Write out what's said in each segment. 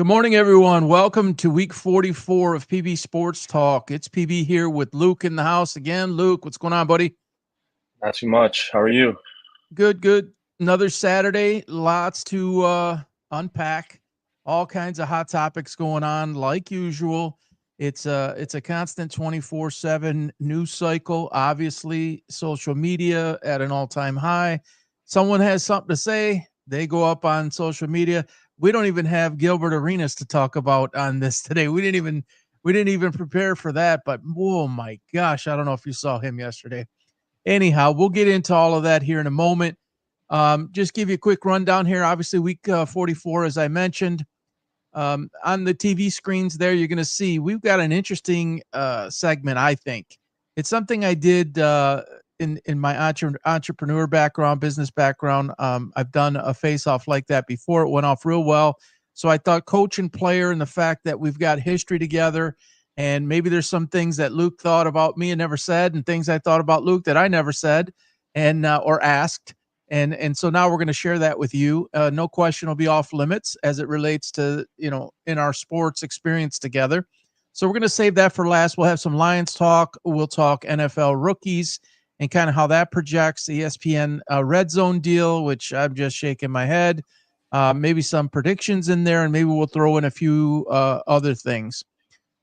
Good morning, everyone. Welcome to week 44 of PB Sports Talk. It's PB here with Luke in the house again. Luke, what's going on, buddy? Not too much. How are you? Good, good. Another Saturday. Lots to unpack. All kinds of hot topics going on, like usual. It's a constant 24/7 news cycle. Obviously, social media at an all-time high. Someone has something to say, they go up on social media. We don't even have Gilbert Arenas to talk about on this today. We didn't even prepare for that, but oh my gosh, I don't know if you saw him yesterday. Anyhow, we'll get into all of that here in a moment. Just give you a quick rundown here. Obviously, week 44, as I mentioned, on the TV screens there, you're going to see we've got an interesting segment, I think. It's something I did in my entrepreneur background, business background. I've done a face-off like that before. It went off real well. So I thought coach and player and the fact that we've got history together, and maybe there's some things that Luke thought about me and never said, and things I thought about Luke that I never said and or asked. And so now we're going to share that with you. No question will be off limits as it relates to, in our sports experience together. So we're going to save that for last. We'll have some Lions talk. We'll talk NFL rookies and kind of how that projects, the ESPN red zone deal, which I'm just shaking my head. Maybe some predictions in there, and maybe we'll throw in a few other things.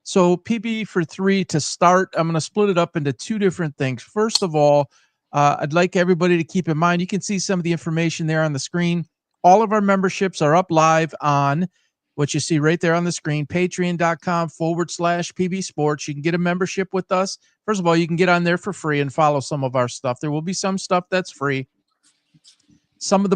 So PB for three to start. I'm going to split it up into two different things. First of all, I'd like everybody to keep in mind, you can see some of the information there on the screen. All of our memberships are up live on what you see right there on the screen, patreon.com/PB Sports. You can get a membership with us. First of all, you can get on there for free and follow some of our stuff. There will be some stuff that's free. Some of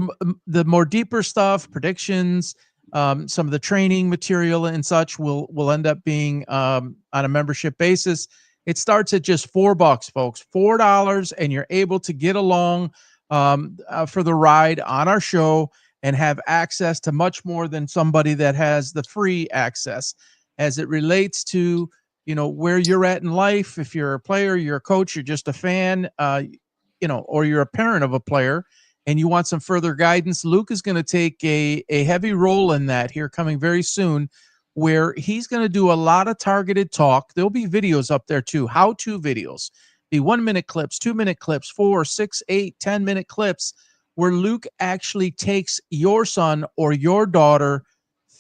the more deeper stuff, predictions, some of the training material and such will end up being on a membership basis. It starts at just $4, folks, $4, and you're able to get along for the ride on our show and have access to much more than somebody that has the free access as it relates to, where you're at in life. If you're a player, you're a coach, you're just a fan, or you're a parent of a player and you want some further guidance, Luke is going to take a heavy role in that here coming very soon, where he's going to do a lot of targeted talk. There'll be videos up there too, how-to videos, the 1-minute clips, 2-minute clips, 4, 6, 8, 10-minute clips, where Luke actually takes your son or your daughter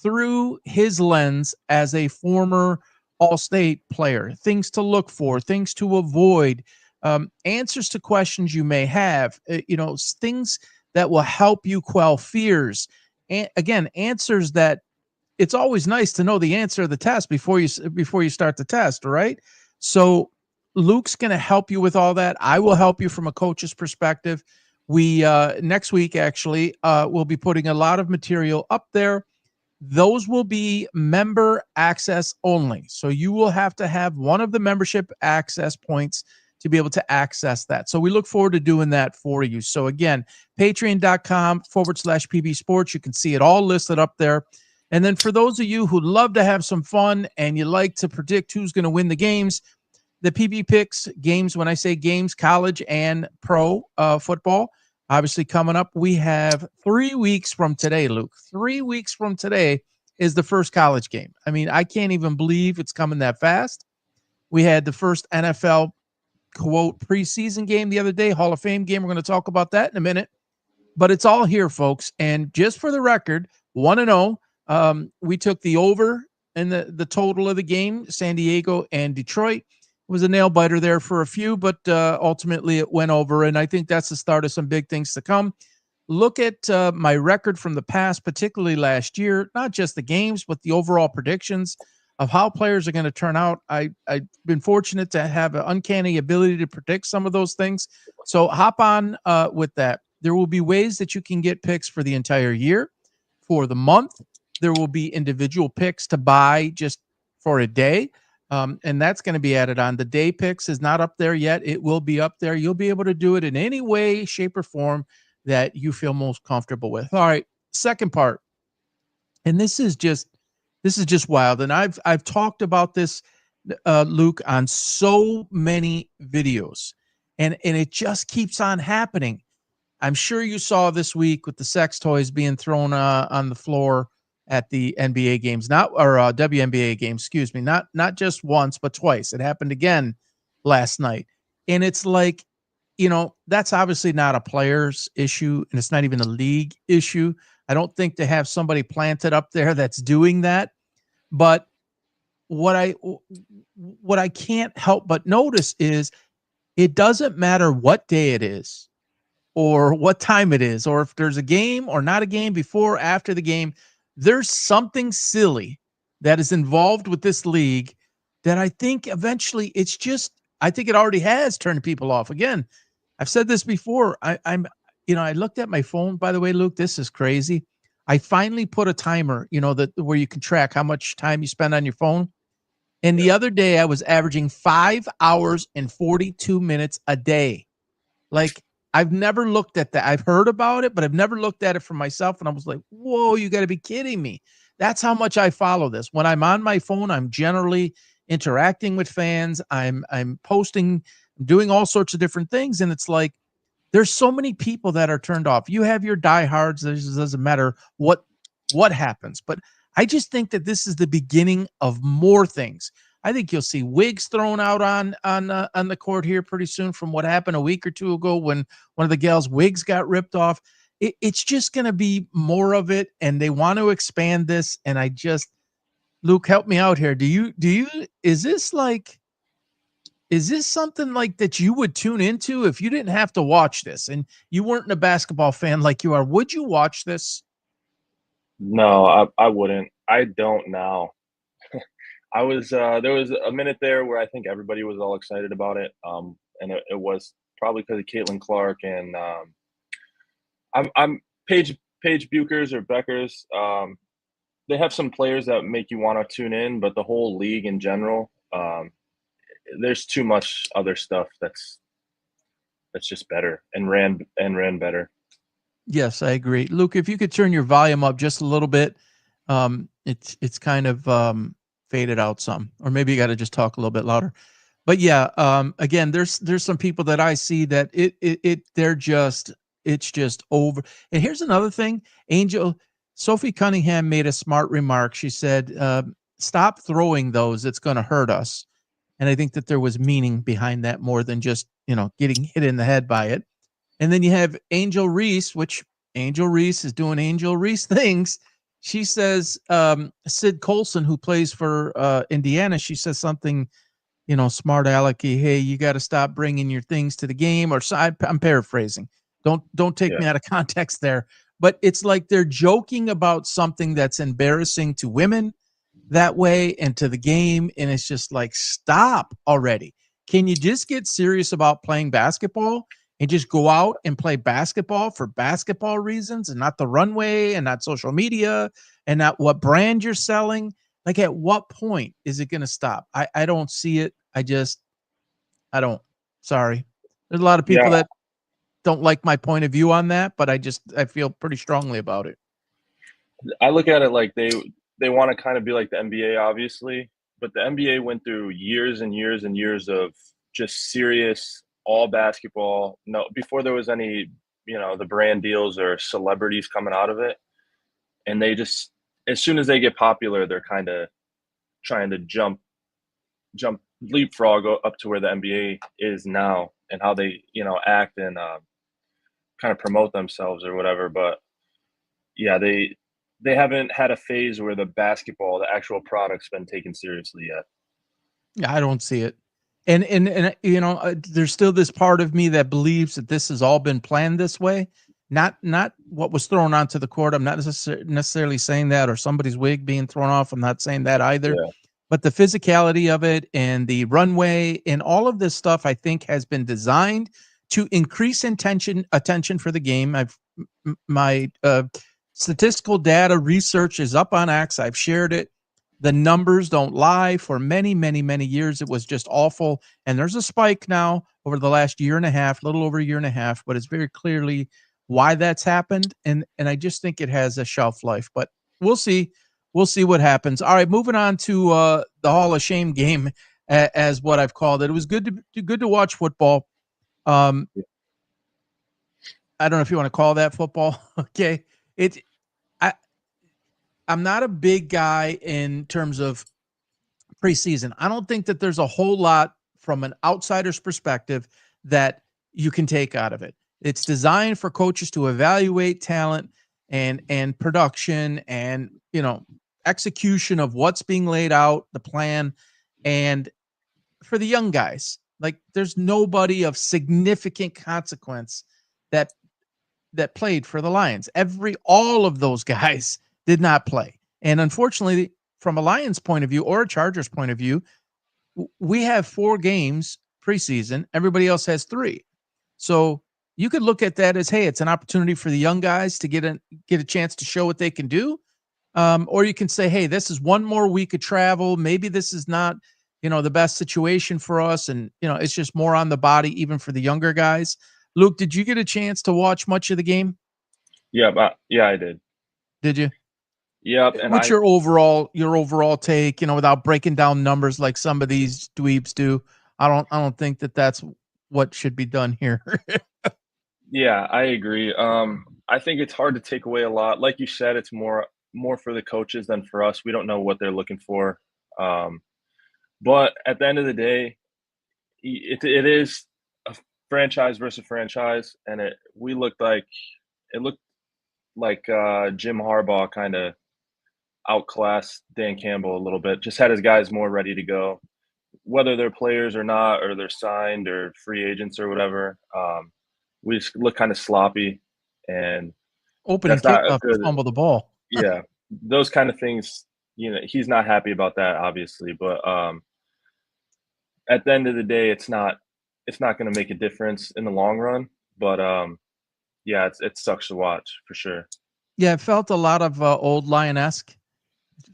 through his lens as a former All-State player, things to look for, things to avoid, answers to questions you may have, things that will help you quell fears. And again, answers that it's always nice to know the answer of the test before you start the test, right? So Luke's going to help you with all that. I will help you from a coach's perspective. We next week actually we'll be putting a lot of material up there. Those will be member access only. So you will have to have one of the membership access points to be able to access that. So we look forward to doing that for you. So again, patreon.com/PB Sports. You can see it all listed up there. And then for those of you who love to have some fun and you like to predict who's going to win the games, the PB Picks games, when I say games, college and pro football, obviously coming up, we have 3 weeks from today, Luke. 3 weeks from today is the first college game. I mean, I can't even believe it's coming that fast. We had the first NFL quote preseason game the other day, Hall of Fame game. We're going to talk about that in a minute, but it's all here, folks. And just for the record, 1-0, we took the over and the total of the game, San Diego and Detroit. It was a nail biter there for a few, but ultimately it went over. And I think that's the start of some big things to come. Look at my record from the past, particularly last year, not just the games, but the overall predictions of how players are going to turn out. I've been fortunate to have an uncanny ability to predict some of those things. So hop on with that. There will be ways that you can get picks for the entire year, for the month. There will be individual picks to buy just for a day. And that's going to be added on. The day picks is not up there yet. It will be up there. You'll be able to do it in any way, shape, or form that you feel most comfortable with. All right. Second part. And this is just wild. And I've talked about this, Luke, on so many videos, and it just keeps on happening. I'm sure you saw this week with the sex toys being thrown on the floor at the NBA games, or WNBA games, excuse me, not just once, but twice. It happened again last night. And it's like, that's obviously not a player's issue, and it's not even a league issue. I don't think to have somebody planted up there that's doing that. But what I can't help but notice is it doesn't matter what day it is or what time it is, or if there's a game or not a game, before or after the game, there's something silly that is involved with this league that I think eventually I think it already has turned people off. Again, I've said this before. I looked at my phone, by the way, Luke, this is crazy. I finally put a timer, where you can track how much time you spend on your phone. And the other day I was averaging 5 hours and 42 minutes a day. Like, I've never looked at that. I've heard about it, but I've never looked at it for myself. And I was like, whoa, you got to be kidding me. That's how much I follow this. When I'm on my phone, I'm generally interacting with fans. I'm posting, doing all sorts of different things. And it's like, there's so many people that are turned off. You have your diehards. It doesn't matter what happens. But I just think that this is the beginning of more things. I think you'll see wigs thrown out on the court here pretty soon from what happened a week or two ago when one of the gals' wigs got ripped off. It's just going to be more of it, and they want to expand this. And Luke, help me out here. Is this something like that you would tune into if you didn't have to watch this and you weren't a basketball fan like you are? Would you watch this? No, I wouldn't. I don't now. I was there was a minute there where I think everybody was all excited about it, and it was probably because of Caitlin Clark and I'm Paige Buchers or Beckers. They have some players that make you want to tune in, but the whole league in general, there's too much other stuff that's just better and ran better. Yes, I agree. Luke, if you could turn your volume up just a little bit, it's kind of faded out some, or maybe you got to just talk a little bit louder. But yeah, again, there's some people that I see that it's just over. And here's another thing, Sophie Cunningham made a smart remark. She said, "Stop throwing those; it's going to hurt us." And I think that there was meaning behind that more than just getting hit in the head by it. And then you have Angel Reese, which Angel Reese is doing Angel Reese things. She says, Sid Colson, who plays for Indiana, she says something, smart alecky. Hey, you got to stop bringing your things to the game. Or so, I'm paraphrasing. Don't take me out of context there. But it's like they're joking about something that's embarrassing to women that way and to the game. And it's just like, stop already. Can you just get serious about playing basketball and just go out and play basketball for basketball reasons and not the runway and not social media and not what brand you're selling? Like, at what point is it going to stop? I don't see it. I don't. Sorry. There's a lot of people that don't like my point of view on that, but I feel pretty strongly about it. I look at it like they want to kind of be like the NBA, obviously, but the NBA went through years and years and years of just serious all basketball. No, before there was any, the brand deals or celebrities coming out of it. And they just, as soon as they get popular, they're kind of trying to leapfrog up to where the NBA is now and how they, act and kind of promote themselves or whatever. But yeah, they haven't had a phase where the actual product's been taken seriously yet. Yeah, I don't see it. And there's still this part of me that believes that this has all been planned this way. Not what was thrown onto the court. I'm not necessarily saying that, or somebody's wig being thrown off. I'm not saying that either. Yeah. But the physicality of it and the runway and all of this stuff, I think, has been designed to increase attention for the game. My statistical data research is up on X. I've shared it. The numbers don't lie. For many, many, many years, it was just awful. And there's a spike now over the last year and a half, little over a year and a half, but it's very clearly why that's happened. And I just think it has a shelf life, but we'll see. We'll see what happens. All right, moving on to the Hall of Shame game, as what I've called it. It was good to watch football. I don't know if you want to call that football. Okay. I'm not a big guy in terms of preseason. I don't think that there's a whole lot from an outsider's perspective that you can take out of it. It's designed for coaches to evaluate talent and production and, execution of what's being laid out, the plan, and for the young guys. Like there's nobody of significant consequence that played for the Lions. All of those guys did not play. And unfortunately, from a Lions point of view or a Chargers point of view, we have 4 games preseason. Everybody else has 3. So you could look at that as, hey, it's an opportunity for the young guys to get a chance to show what they can do. Or you can say, hey, this is one more week of travel. Maybe this is not, the best situation for us. And, it's just more on the body, even for the younger guys. Luke, did you get a chance to watch much of the game? Yeah, I did. Did you? Yep, and What's your overall take, without breaking down numbers like some of these dweebs do? I don't think that that's what should be done here. yeah, I agree. I think it's hard to take away a lot. Like you said, it's more for the coaches than for us. We don't know what they're looking for. But at the end of the day, it is a franchise versus franchise, and it looked like Jim Harbaugh kind of outclassed Dan Campbell a little bit. Just had his guys more ready to go, whether they're players or not, or they're signed or free agents or whatever. We just look kind of sloppy, and Opening that's not a kickoff, good. fumble the ball. Yeah, those kind of things. He's not happy about that, obviously, but at the end of the day, it's not going to make a difference in the long run. But yeah, it sucks to watch for sure. Yeah, it felt a lot of old Lion-esque.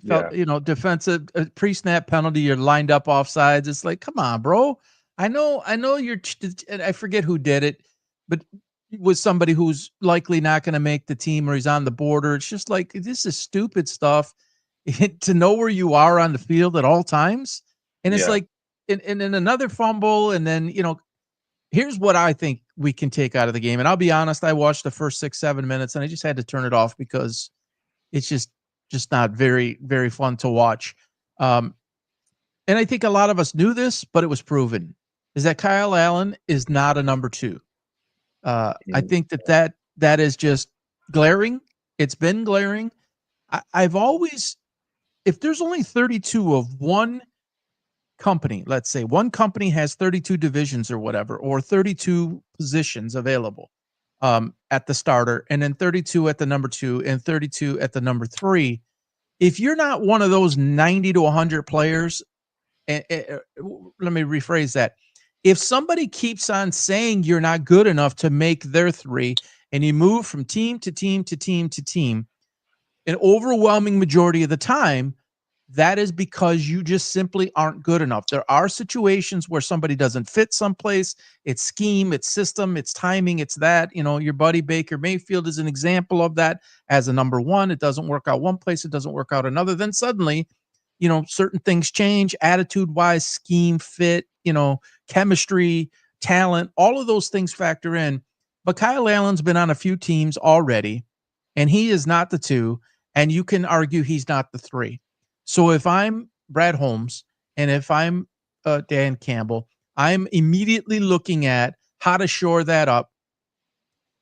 Yeah, Felt, defensive pre-snap penalty. You're lined up offsides. It's like, come on, bro. I know you're. And I forget who did it, but it was somebody who's likely not going to make the team or he's on the border. It's just like this is stupid stuff. To know where you are on the field at all times, and it's yeah, like, and then another fumble, and then here's what I think we can take out of the game. And I'll be honest, I watched the first 6-7 minutes, and I just had to turn it off because it's just not very, very fun to watch. And I think a lot of us knew this, but it was proven, is that Kyle Allen is not a number 2. I think that is just glaring. It's been glaring. I've always, if there's only 32 of one company, let's say one company has 32 divisions or whatever, or 32 positions available at the starter, and then 32 at the number 2 and 32 at the number 3. If you're not one of those 90 to 100 players, let me rephrase that. If somebody keeps on saying you're not good enough to make their 3, and you move from team to team to team to team, an overwhelming majority of the time, that is because you just simply aren't good enough. There are situations where somebody doesn't fit someplace. It's scheme, it's system, it's timing, it's that. Your buddy Baker Mayfield is an example of that as a number 1. It doesn't work out one place, it doesn't work out another. Then suddenly, certain things change, attitude-wise, scheme, fit, chemistry, talent, all of those things factor in. But Kyle Allen's been on a few teams already, and he is not the 2, and you can argue he's not the 3. So if I'm Brad Holmes and if I'm Dan Campbell, I'm immediately looking at how to shore that up.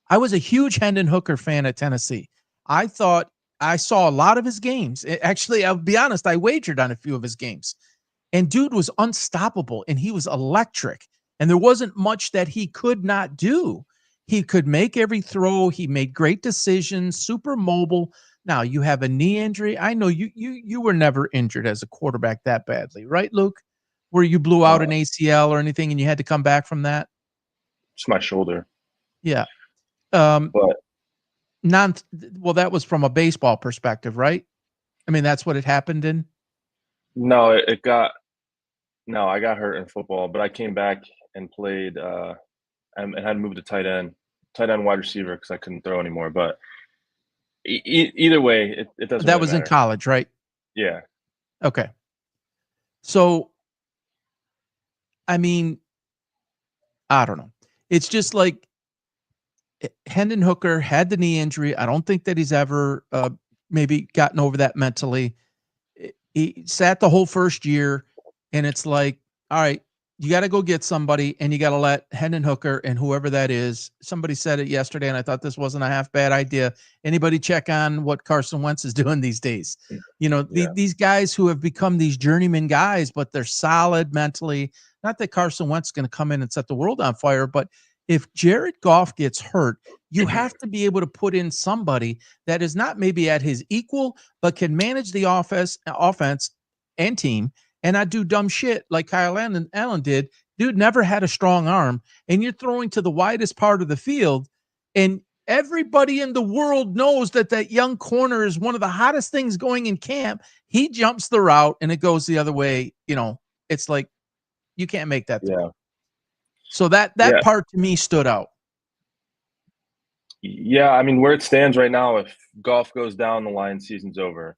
I was a huge Hendon Hooker fan at Tennessee. I thought I saw a lot of his games. Actually, I'll be honest, I wagered on a few of his games. And dude was unstoppable, and he was electric. And there wasn't much that he could not do. He could make every throw. He made great decisions, super mobile. Now you have a knee injury. I know you were never injured as a quarterback that badly, right, Luke? Where you blew out an ACL or anything and you had to come back from that? it's my shoulder. Yeah. But Well, that was from a baseball perspective, right? I mean, that's what it happened in. no, I got hurt in football, but I came back and played and had moved to tight end wide receiver because I couldn't throw anymore. But either way, it doesn't That really was in matter. college, right? Yeah. Okay. So, I mean, I don't know. It's just like Hendon Hooker had the knee injury. I don't think that he's ever maybe gotten over that mentally. He sat the whole first year, and it's like, all right, you got to go get somebody, and you got to let Hendon Hooker and whoever that is. Somebody said it yesterday, and I thought this wasn't a half bad idea. Anybody check on what Carson Wentz is doing these days? You know, Yeah. these guys who have become these journeyman guys, but they're solid mentally. Not that Carson Wentz is going to come in and set the world on fire, but if Jared Goff gets hurt, you have to be able to put in somebody that is not maybe at his equal, but can manage the offense and team and not do dumb shit like Kyle Allen did. Dude never had a strong arm, and you're throwing to the widest part of the field, and everybody in the world knows that that young corner is one of the hottest things going in camp. He jumps the route, and it goes the other way. You know, it's like you can't make that throw. Yeah. So that Yeah. part to me stood out. Yeah, I mean, where it stands right now, if Goff goes down, the Lions season's over.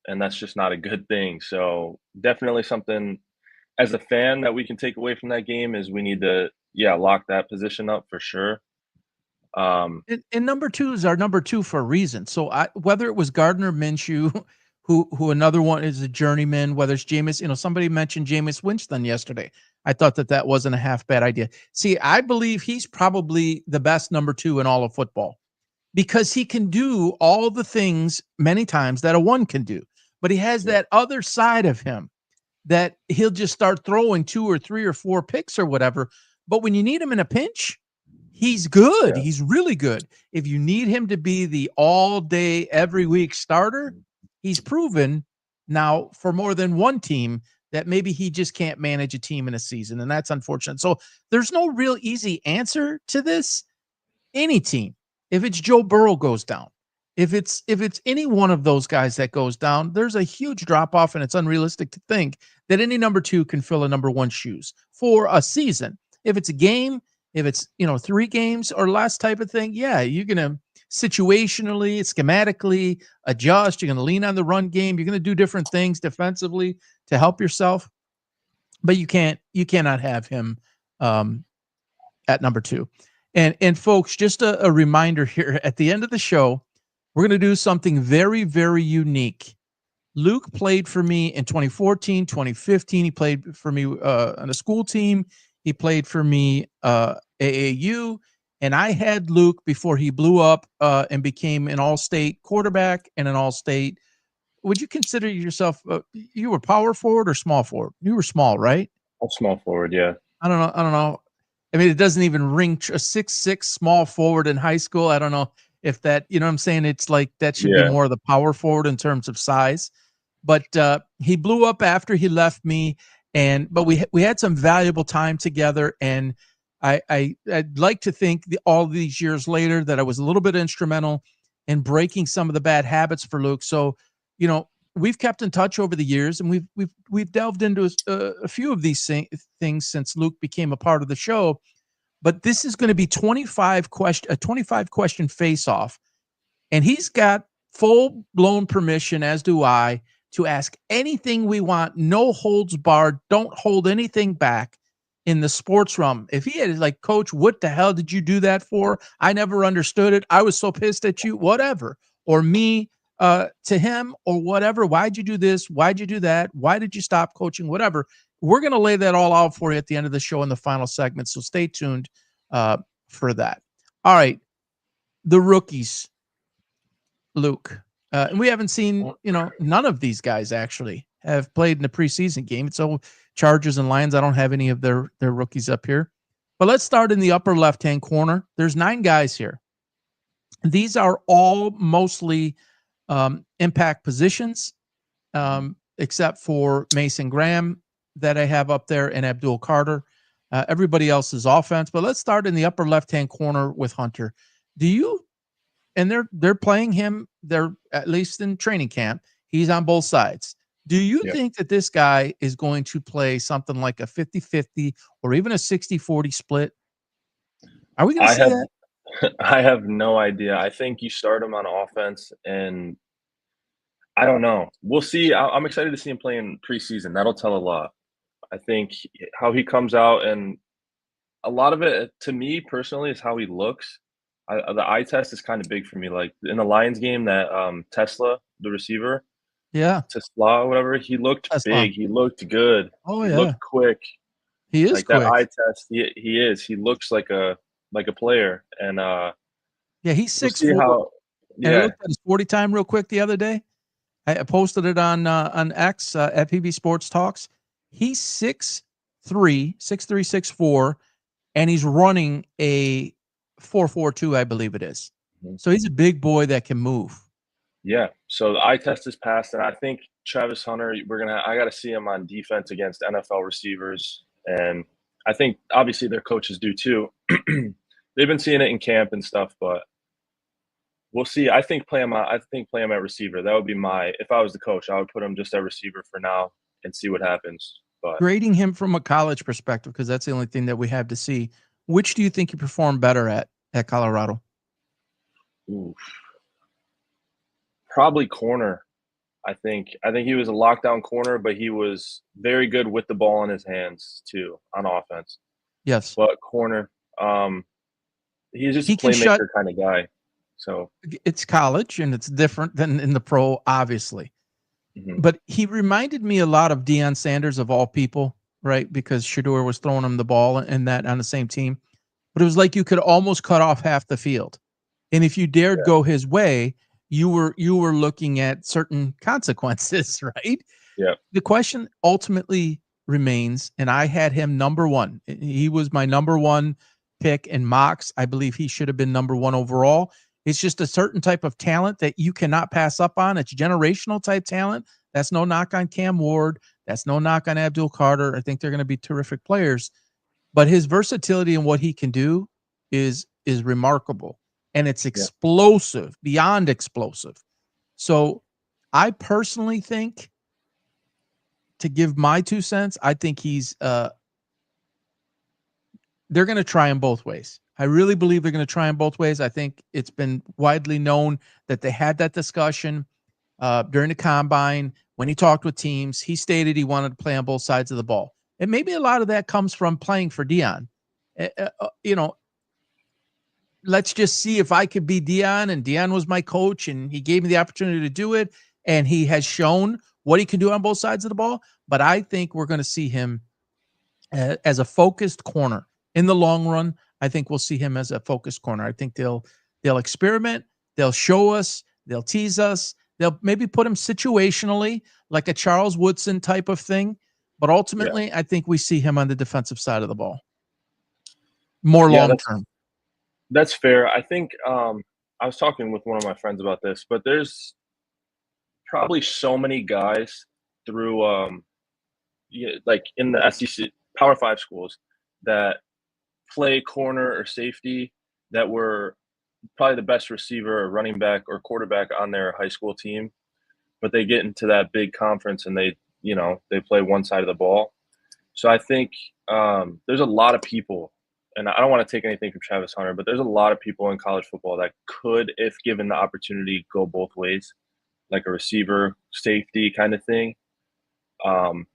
And that's just not a good thing. So definitely something as a fan that we can take away from that game is we need to, lock that position up for sure. And number two is our number two for a reason. So whether it was Gardner Minshew, who another one is a journeyman, whether it's Jameis, somebody mentioned Jameis Winston yesterday. I thought that wasn't a half bad idea. See, I believe he's probably the best number two in all of football because he can do all the things many times that a one can do, but he has that other side of him that he'll just start throwing 2 or 3 or 4 picks or whatever. But when you need him in a pinch, he's good. Yeah. He's really good. If you need him to be the all day, every week starter, he's proven now for more than one team that maybe he just can't manage a team in a season. And that's unfortunate. So there's no real easy answer to this. Any team, if it's Joe Burrow goes down, if it's any one of those guys that goes down, there's a huge drop off, and it's unrealistic to think that any number two can fill a number one shoes for a season. If it's a game, if it's 3 games or less type of thing, yeah, you're gonna situationally, schematically adjust. You're gonna lean on the run game. You're gonna do different things defensively to help yourself, but you cannot have him at number two. And folks, just a reminder here at the end of the show, we're going to do something very, very unique. Luke played for me in 2014, 2015. He played for me on a school team. He played for me AAU. And I had Luke before he blew up and became an all-state quarterback and an all-state. Would you consider yourself, you were power forward or small forward? You were small, right? I'm small forward, yeah. I don't know. I mean, it doesn't even ring a 6'6" small forward in high school. I don't know if that, you know what I'm saying? It's like that should be more of the power forward in terms of size. But he blew up after he left me, but we had some valuable time together, and I'd like to think all these years later that I was a little bit instrumental in breaking some of the bad habits for Luke. So, we've kept in touch over the years, and we've delved into a few of these things since Luke became a part of the show. But this is going to be a 25 question face off, and he's got full blown permission, as do I, to ask anything we want. No holds barred. Don't hold anything back in the sports realm. If he had like, Coach, what the hell did you do that for? I never understood it. I was so pissed at you. Whatever. Or me. To him or whatever. Why'd you do this? Why'd you do that? Why did you stop coaching? Whatever. We're going to lay that all out for you at the end of the show in the final segment. So stay tuned for that. All right. The rookies, Luke. And we haven't seen, none of these guys actually have played in a preseason game. So Chargers and Lions, I don't have any of their rookies up here. But let's start in the upper left-hand corner. There's 9 guys here. These are all mostly impact positions, except for Mason Graham that I have up there and Abdul Carter. Everybody else is offense. But let's start in the upper left-hand corner with Hunter. And they're playing him. They're at least in training camp. He's on both sides. Do you think that this guy is going to play something like a 50-50 or even a 60-40 split? Are we going to see that? I have no idea. I think you start him on offense, and I don't know. We'll see. I'm excited to see him play in preseason. That'll tell a lot. I think how he comes out, and a lot of it, to me personally, is how he looks. The eye test is kind of big for me. Like in the Lions game, that Tesla, the receiver, Yeah. Tesla, whatever, he looked Tesla. big. He looked good. Oh He yeah. looked quick. He is Like that eye quick. test, he is. He looks like a player, and Yeah, he's we'll six see four. how. And I Yeah, looked at his 40 time real quick the other day. I posted it on X at PB Sports Talks. He's 6'3", 6'3", 6'4", and he's running a 4.42, I believe it is. Mhm. So he's a big boy that can move. Yeah. So the eye test is passed, and I think Travis Hunter, I got to see him on defense against NFL receivers, and I think obviously their coaches do too. They've been seeing it in camp and stuff, but we'll see. I think play him at receiver. That would be my if I was the coach, I would put him just at receiver for now and see what happens. But Grading him from a college perspective, because that's the only thing that we have to see. Which do you think he performed better at Colorado? ooh, probably corner. I think he was a lockdown corner, but he was very good with the ball in his hands too on offense. Yes. But corner, he's just a He can shut. playmaker kind of guy. So It's college and it's different than in the pro, obviously. mhm, But he reminded me a lot of Deion Sanders of all people, right? Because Shador was throwing him the ball and that on the same team. But it was like you could almost cut off half the field. And if you dared yeah, go his way, you were looking at certain consequences, right? yeah, The question ultimately remains, and I had him number one. He was my number one pick in mocks. I believe he should have been number one overall. It's just a certain type of talent that you cannot pass up on. It's generational type talent. That's no knock on Cam Ward. That's no knock on Abdul Carter. I think they're going to be terrific players, but his versatility and what he can do is remarkable, and it's yeah, explosive, beyond explosive. So I personally think, to give my 2 cents, I think they're going to try him both ways. I really believe they're going to try him both ways. I think it's been widely known that they had that discussion during the combine when he talked with teams. He stated he wanted to play on both sides of the ball, and maybe a lot of that comes from playing for Deion. You know, let's just see if I could be Deion, and Deion was my coach, and he gave me the opportunity to do it, and he has shown what he can do on both sides of the ball. But I think we're going to see him as a focused corner in the long run. I think we'll see him as a focused corner. I think they'll experiment, they'll show us, they'll tease us, they'll maybe put him situationally like a Charles Woodson type of thing. But yeah, ultimately, I think we see him on the defensive side of the ball more yeah. long That's term. that's fair. I think I was talking with one of my friends about this, but there's probably so many guys through yeah, like in the SEC Power Five schools that play corner or safety that were probably the best receiver or running back or quarterback on their high school team, but they get into that big conference and they play one side of the ball. So I think there's a lot of people, and I don't want to take anything from Travis Hunter, but there's a lot of people in college football that could, if given the opportunity, go both ways, like a receiver, safety kind of thing. Um,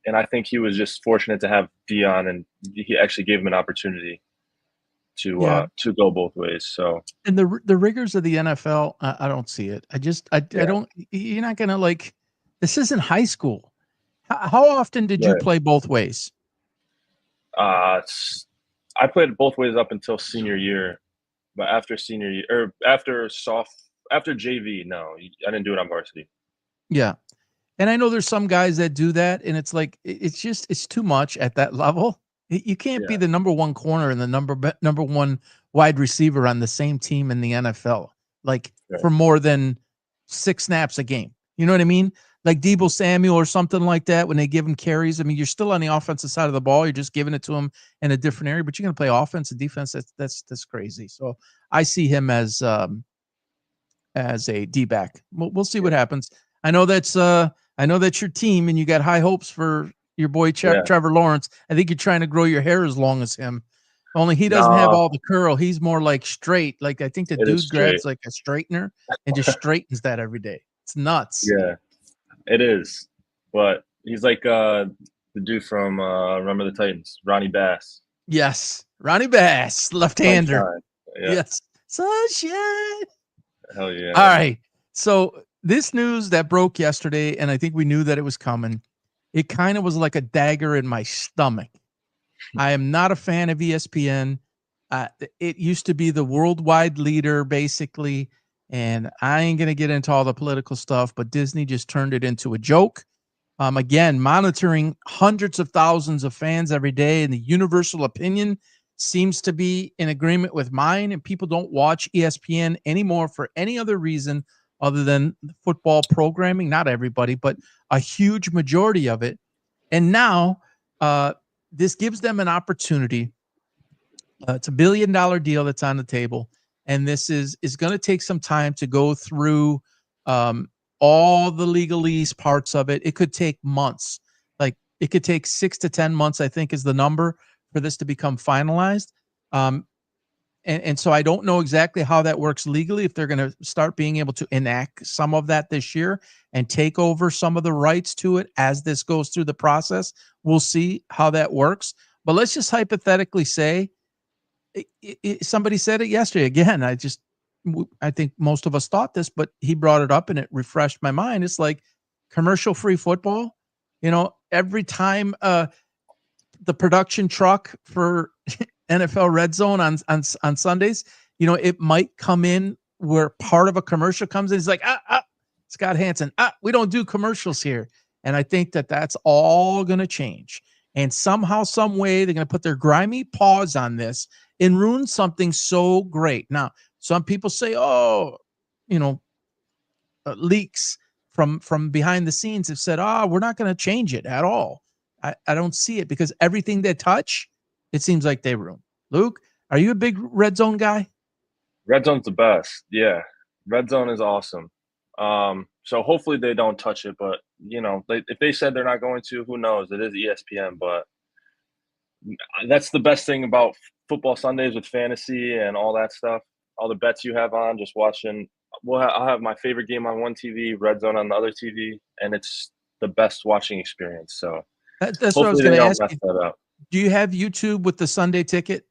and I think he was just fortunate to have Dion, and he actually gave him an opportunity Yeah. to go both ways. So And the rigors of the NFL, I don't see it. I yeah, don't. You're not gonna like. This isn't high school. How often did you right. play both ways? I played both ways up until senior year, but after senior year or after JV, no, I didn't do it on varsity. Yeah, and I know there's some guys that do that, and it's like it's too much at that level. You can't be Yeah, the number one corner and the number one wide receiver on the same team in the NFL, like right. for more than 6 snaps a game. You know what I mean? Like Debo Samuel or something like that. When they give him carries, I mean, you're still on the offensive side of the ball. You're just giving it to him in a different area, but you're going to play offense and defense. That's crazy. So I see him as a D back. We'll see what Yeah, happens. I know that's your team, and you got high hopes for your boy yeah. Trevor Lawrence. I think you're trying to grow your hair as long as him. Only he doesn't have No, all the curl. He's more like straight. Like I think the it is dude straight. grabs like a straightener and just straightens that every day. It's nuts. Yeah, it is. But he's like the dude from Remember the Titans, Ronnie Bass. Yes. Ronnie Bass, Same left-hander. shine. Yeah, Yes. Sunshine. Hell yeah. All right. So this news that broke yesterday, and I think we knew that it was coming, it kind of was like a dagger in my stomach. I am not a fan of ESPN. It used to be the worldwide leader, basically, and I ain't going to get into all the political stuff, but Disney just turned it into a joke. Again, monitoring hundreds of thousands of fans every day, and the universal opinion seems to be in agreement with mine, and people don't watch ESPN anymore for any other reason other than football programming. Not everybody, but a huge majority of it. And now this gives them an opportunity. It's $1 billion deal that's on the table, and this is going to take some time to go through all the legalese parts of it. It could take months. Like it could take 6 to 10 months, I think, is the number for this to become finalized. And so I don't know exactly how that works legally, if they're going to start being able to enact some of that this year and take over some of the rights to it as this goes through the process. We'll see how that works. But let's just hypothetically say somebody said it yesterday. Again, I think most of us thought this, but he brought it up and it refreshed my mind. It's like commercial-free football. Every time the production truck for NFL Red Zone on Sundays, it might come in where part of a commercial comes in. It's like, Scott Hansen, we don't do commercials here. And I think that that's all going to change. And somehow, some way, they're going to put their grimy paws on this and ruin something so great. Now, some people say, leaks from behind the scenes have said, we're not going to change it at all. I don't see it because everything they touch, it seems like they ruin. Luke, are you a big Red Zone guy? Red Zone's the best. Yeah. Red Zone is awesome. So hopefully they don't touch it, but if they said they're not going to, who knows? It is ESPN, but that's the best thing about football Sundays with fantasy and all that stuff. All the bets you have on, just watching. I'll have my favorite game on one TV, Red Zone on the other TV, and it's the best watching experience. So that's what I was hopefully they going to don't ask mess you. that up. Do you have YouTube with the Sunday ticket?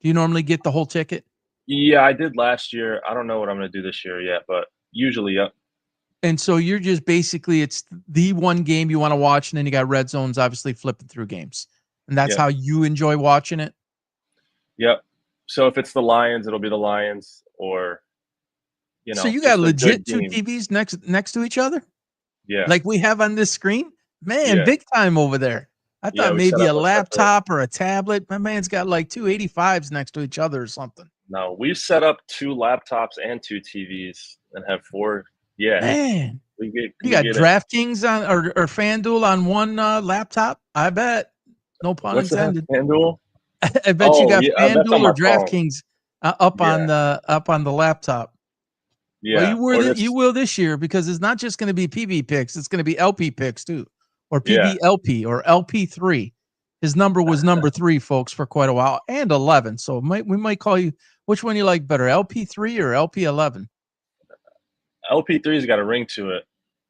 Do you normally get the whole ticket? Yeah, I did last year. I don't know what I'm going to do this year yet, but usually, yep. And so you're just basically, it's the one game you want to watch, and then you got Red Zones obviously flipping through games. And that's how you enjoy watching it? Yep. So if it's the Lions, it'll be the Lions, or so you got legit two TVs next to each other? Yeah. Like we have on this screen? Man, big time over there. I thought maybe a laptop or a tablet. My man's got like two 85s next to each other or something. No, we've set up 2 laptops and 2 TVs and have 4. Yeah. Man. You got DraftKings on or FanDuel on one laptop? I bet. No pun intended. FanDuel? I bet you got FanDuel or DraftKings up on the laptop. Yeah. Well, you will this year because it's not just going to be PB picks, it's going to be LP picks too. Or PBLP or LP3. His number was number 3, folks, for quite a while, and 11. So we might call you. Which one you like better, LP3 or LP11? LP3's got a ring to it.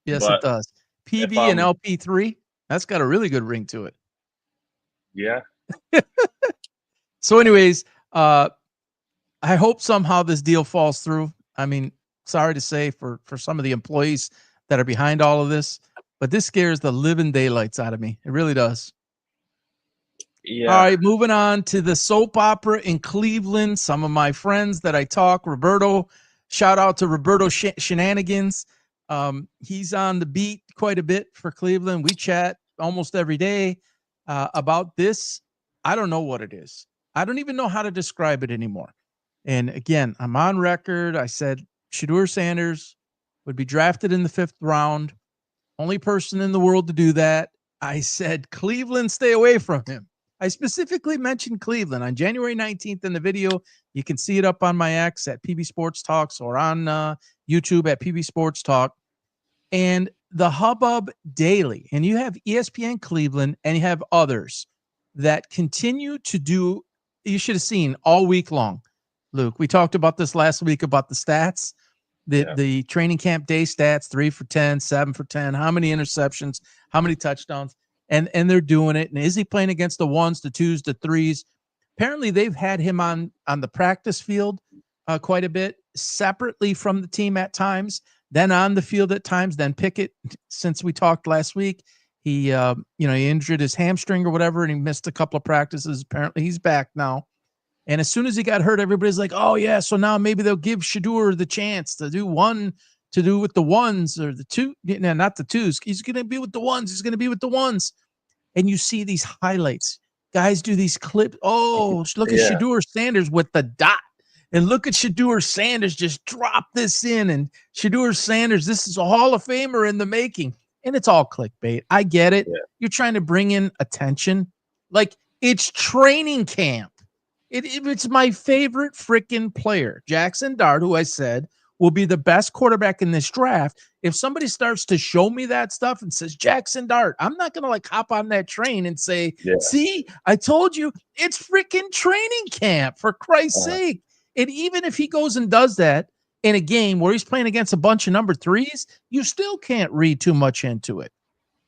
Yes, it does. PB and LP3, that's got a really good ring to it. Yeah. So, anyways, I hope somehow this deal falls through. I mean, sorry to say for some of the employees that are behind all of this, but this scares the living daylights out of me. It really does. Yeah. All right, moving on to the soap opera in Cleveland. Some of my friends that I talk, Roberto, shout out to Roberto Shenanigans. He's on the beat quite a bit for Cleveland. We chat almost every day about this. I don't know what it is. I don't even know how to describe it anymore. And again, I'm on record. I said Shedeur Sanders would be drafted in the 5th round. Only person in the world to do that. I said, Cleveland, stay away from him. I specifically mentioned Cleveland on January 19th in the video. You can see it up on my X at PB Sports Talks or on YouTube at PB Sports Talk. And the hubbub daily. And you have ESPN Cleveland and you have others that continue to do, you should have seen all week long, Luke. We talked about this last week about the stats, the training camp day stats, 3 for 10, 7 for 10, how many interceptions, how many touchdowns. And they're doing it. And is he playing against the 1s, the 2s, the 3s? Apparently, they've had him on the practice field quite a bit separately from the team at times, then on the field at times. Then Pickett, since we talked last week, he he injured his hamstring or whatever, and he missed a couple of practices. Apparently, he's back now. And as soon as he got hurt, everybody's like, "Oh yeah, so now maybe they'll give Shedeur the chance to do with the ones or the two, not the twos. He's going to be with the ones. He's going to be with the ones." And you see these highlights. Guys do these clips. Oh, look at Shedeur Sanders with the dot. And look at Shedeur Sanders just drop this in. And Shedeur Sanders, this is a Hall of Famer in the making. And it's all clickbait. I get it. Yeah. You're trying to bring in attention. Like, it's training camp. It's my favorite freaking player, Jackson Dart, who I said will be the best quarterback in this draft. If somebody starts to show me that stuff and says Jackson Dart, I'm not going to like hop on that train and say, see, I told you, it's freaking training camp, for Christ's sake. And even if he goes and does that in a game where he's playing against a bunch of number threes, you still can't read too much into it.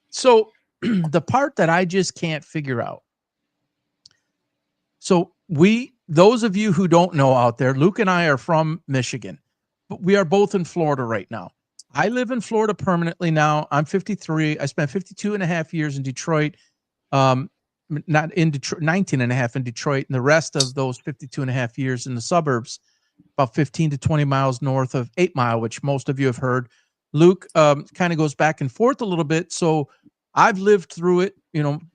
So the part that I just can't figure out. So those of you who don't know out there, Luke and I are from Michigan, but we are both in Florida right now. I live in Florida permanently now. I'm 53. I spent 52 and a half years in Detroit, not in Detroit, 19 and a half in Detroit, and the rest of those 52 and a half years in the suburbs, about 15 to 20 miles north of 8 Mile, which most of you have heard. Luke kind of goes back and forth a little bit. So I've lived through it,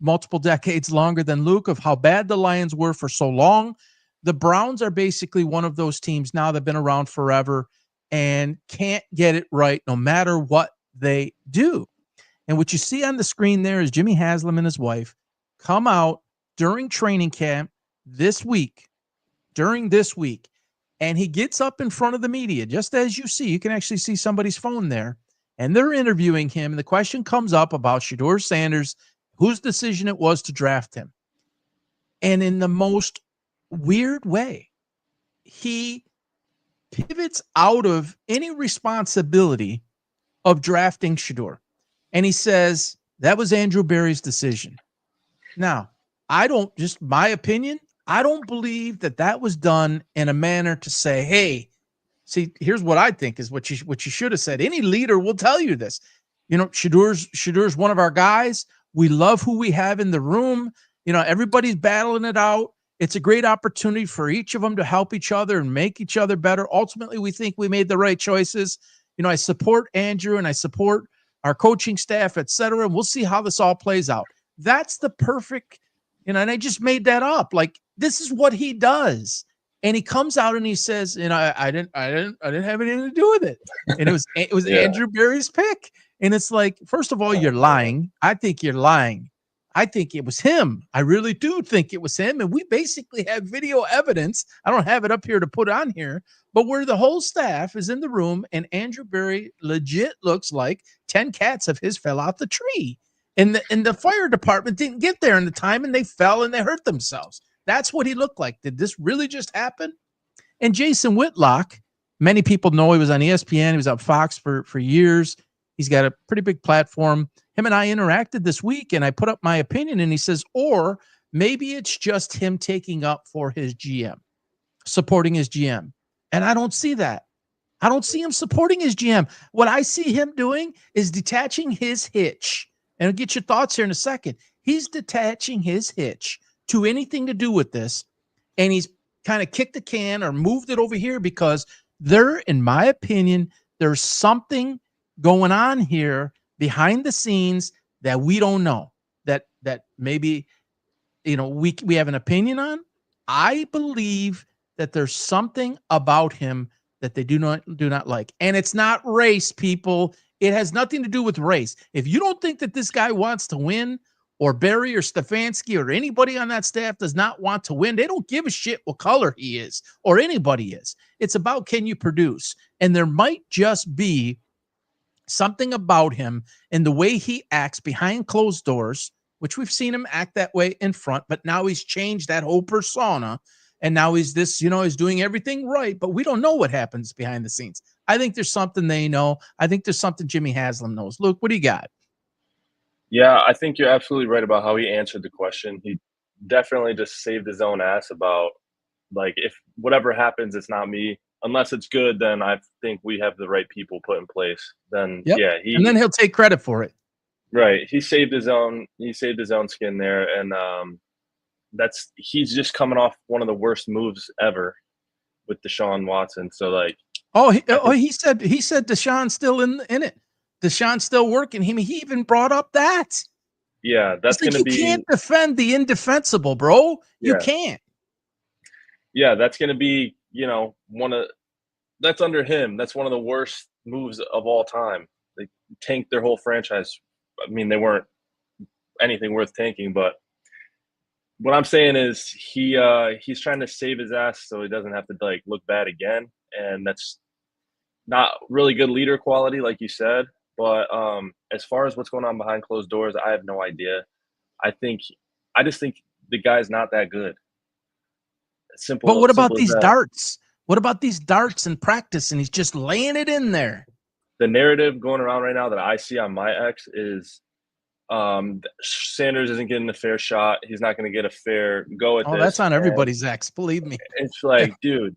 multiple decades longer than Luke, of how bad the Lions were for so long. The Browns are basically one of those teams now that have been around forever and can't get it right no matter what they do. And what you see on the screen there is Jimmy Haslam and his wife come out during training camp during this week, and he gets up in front of the media, just as you see. You can actually see somebody's phone there, and they're interviewing him, and the question comes up about Shedeur Sanders, whose decision it was to draft him. And in the most weird way, he pivots out of any responsibility of drafting Shedeur. And he says, that was Andrew Berry's decision. Now, my opinion, I don't believe that was done in a manner to say, hey, see, here's what I think is what you should have said. Any leader will tell you this. Shedeur's one of our guys. We love who we have in the room. Everybody's battling it out. It's a great opportunity for each of them to help each other and make each other better. Ultimately, we think we made the right choices. I support Andrew and I support our coaching staff, et cetera. And we'll see how this all plays out. That's the perfect, and I just made that up. Like, this is what he does. And he comes out and he says, I didn't have anything to do with it. And it was Andrew Berry's pick. And it's like, first of all, you're lying. I think you're lying. I think it was him. I really do think it was him. And we basically have video evidence. I don't have it up here to put on here, but where the whole staff is in the room and Andrew Berry legit looks like 10 cats of his fell out the tree. And the fire department didn't get there in the time, and they fell and they hurt themselves. That's what he looked like. Did this really just happen? And Jason Whitlock, many people know he was on ESPN. He was on Fox for years. He's got a pretty big platform. Him and I interacted this week, and I put up my opinion, and he says, or maybe it's just him taking up for his GM, supporting his GM. And I don't see that. I don't see him supporting his GM. What I see him doing is detaching his hitch. And I'll get your thoughts here in a second. He's detaching his hitch to anything to do with this, and he's kind of kicked the can or moved it over here because in my opinion, there's something going on here behind the scenes that we don't know, that maybe we have an opinion on. I believe that there's something about him that they do not like, and it's not race, people. It has nothing to do with race. If you don't think that this guy wants to win, or Berry or Stefanski or anybody on that staff does not want to win, they don't give a shit what color he is or anybody is. It's about, can you produce? And there might just be something about him and the way he acts behind closed doors, which we've seen him act that way in front, but now he's changed that whole persona. And now he's this, he's doing everything right, but we don't know what happens behind the scenes. I think there's something they know. I think there's something Jimmy Haslam knows. Luke, what do you got? Yeah, I think you're absolutely right about how he answered the question. He definitely just saved his own ass about, like, if whatever happens, it's not me. unless it's good, then I think we have the right people put in place. Then Yep. yeah, And then he'll take credit for it. right. He saved his own skin there, and he's just coming off one of the worst moves ever with Deshaun Watson. So like, He said Deshaun's still in it. Deshaun's still working. He even brought up that. yeah, that's It's like gonna you be can't defend the indefensible, bro. You yeah, can't. yeah, that's gonna be that's under him. That's one of the worst moves of all time. They tanked their whole franchise. I mean, they weren't anything worth tanking, but what I'm saying is he's trying to save his ass so he doesn't have to like look bad again, and that's not really good leader quality, like you said. But as far as what's going on behind closed doors, I have no idea. I think I just think the guy's not that good. But what about Simple as these that. darts? What about these darts in practice? And he's just laying it in there. The narrative going around right now that I see on my X is Sanders isn't getting a fair shot. He's not going to get a fair go at this. That's on everybody's X. Believe me. It's like, dude,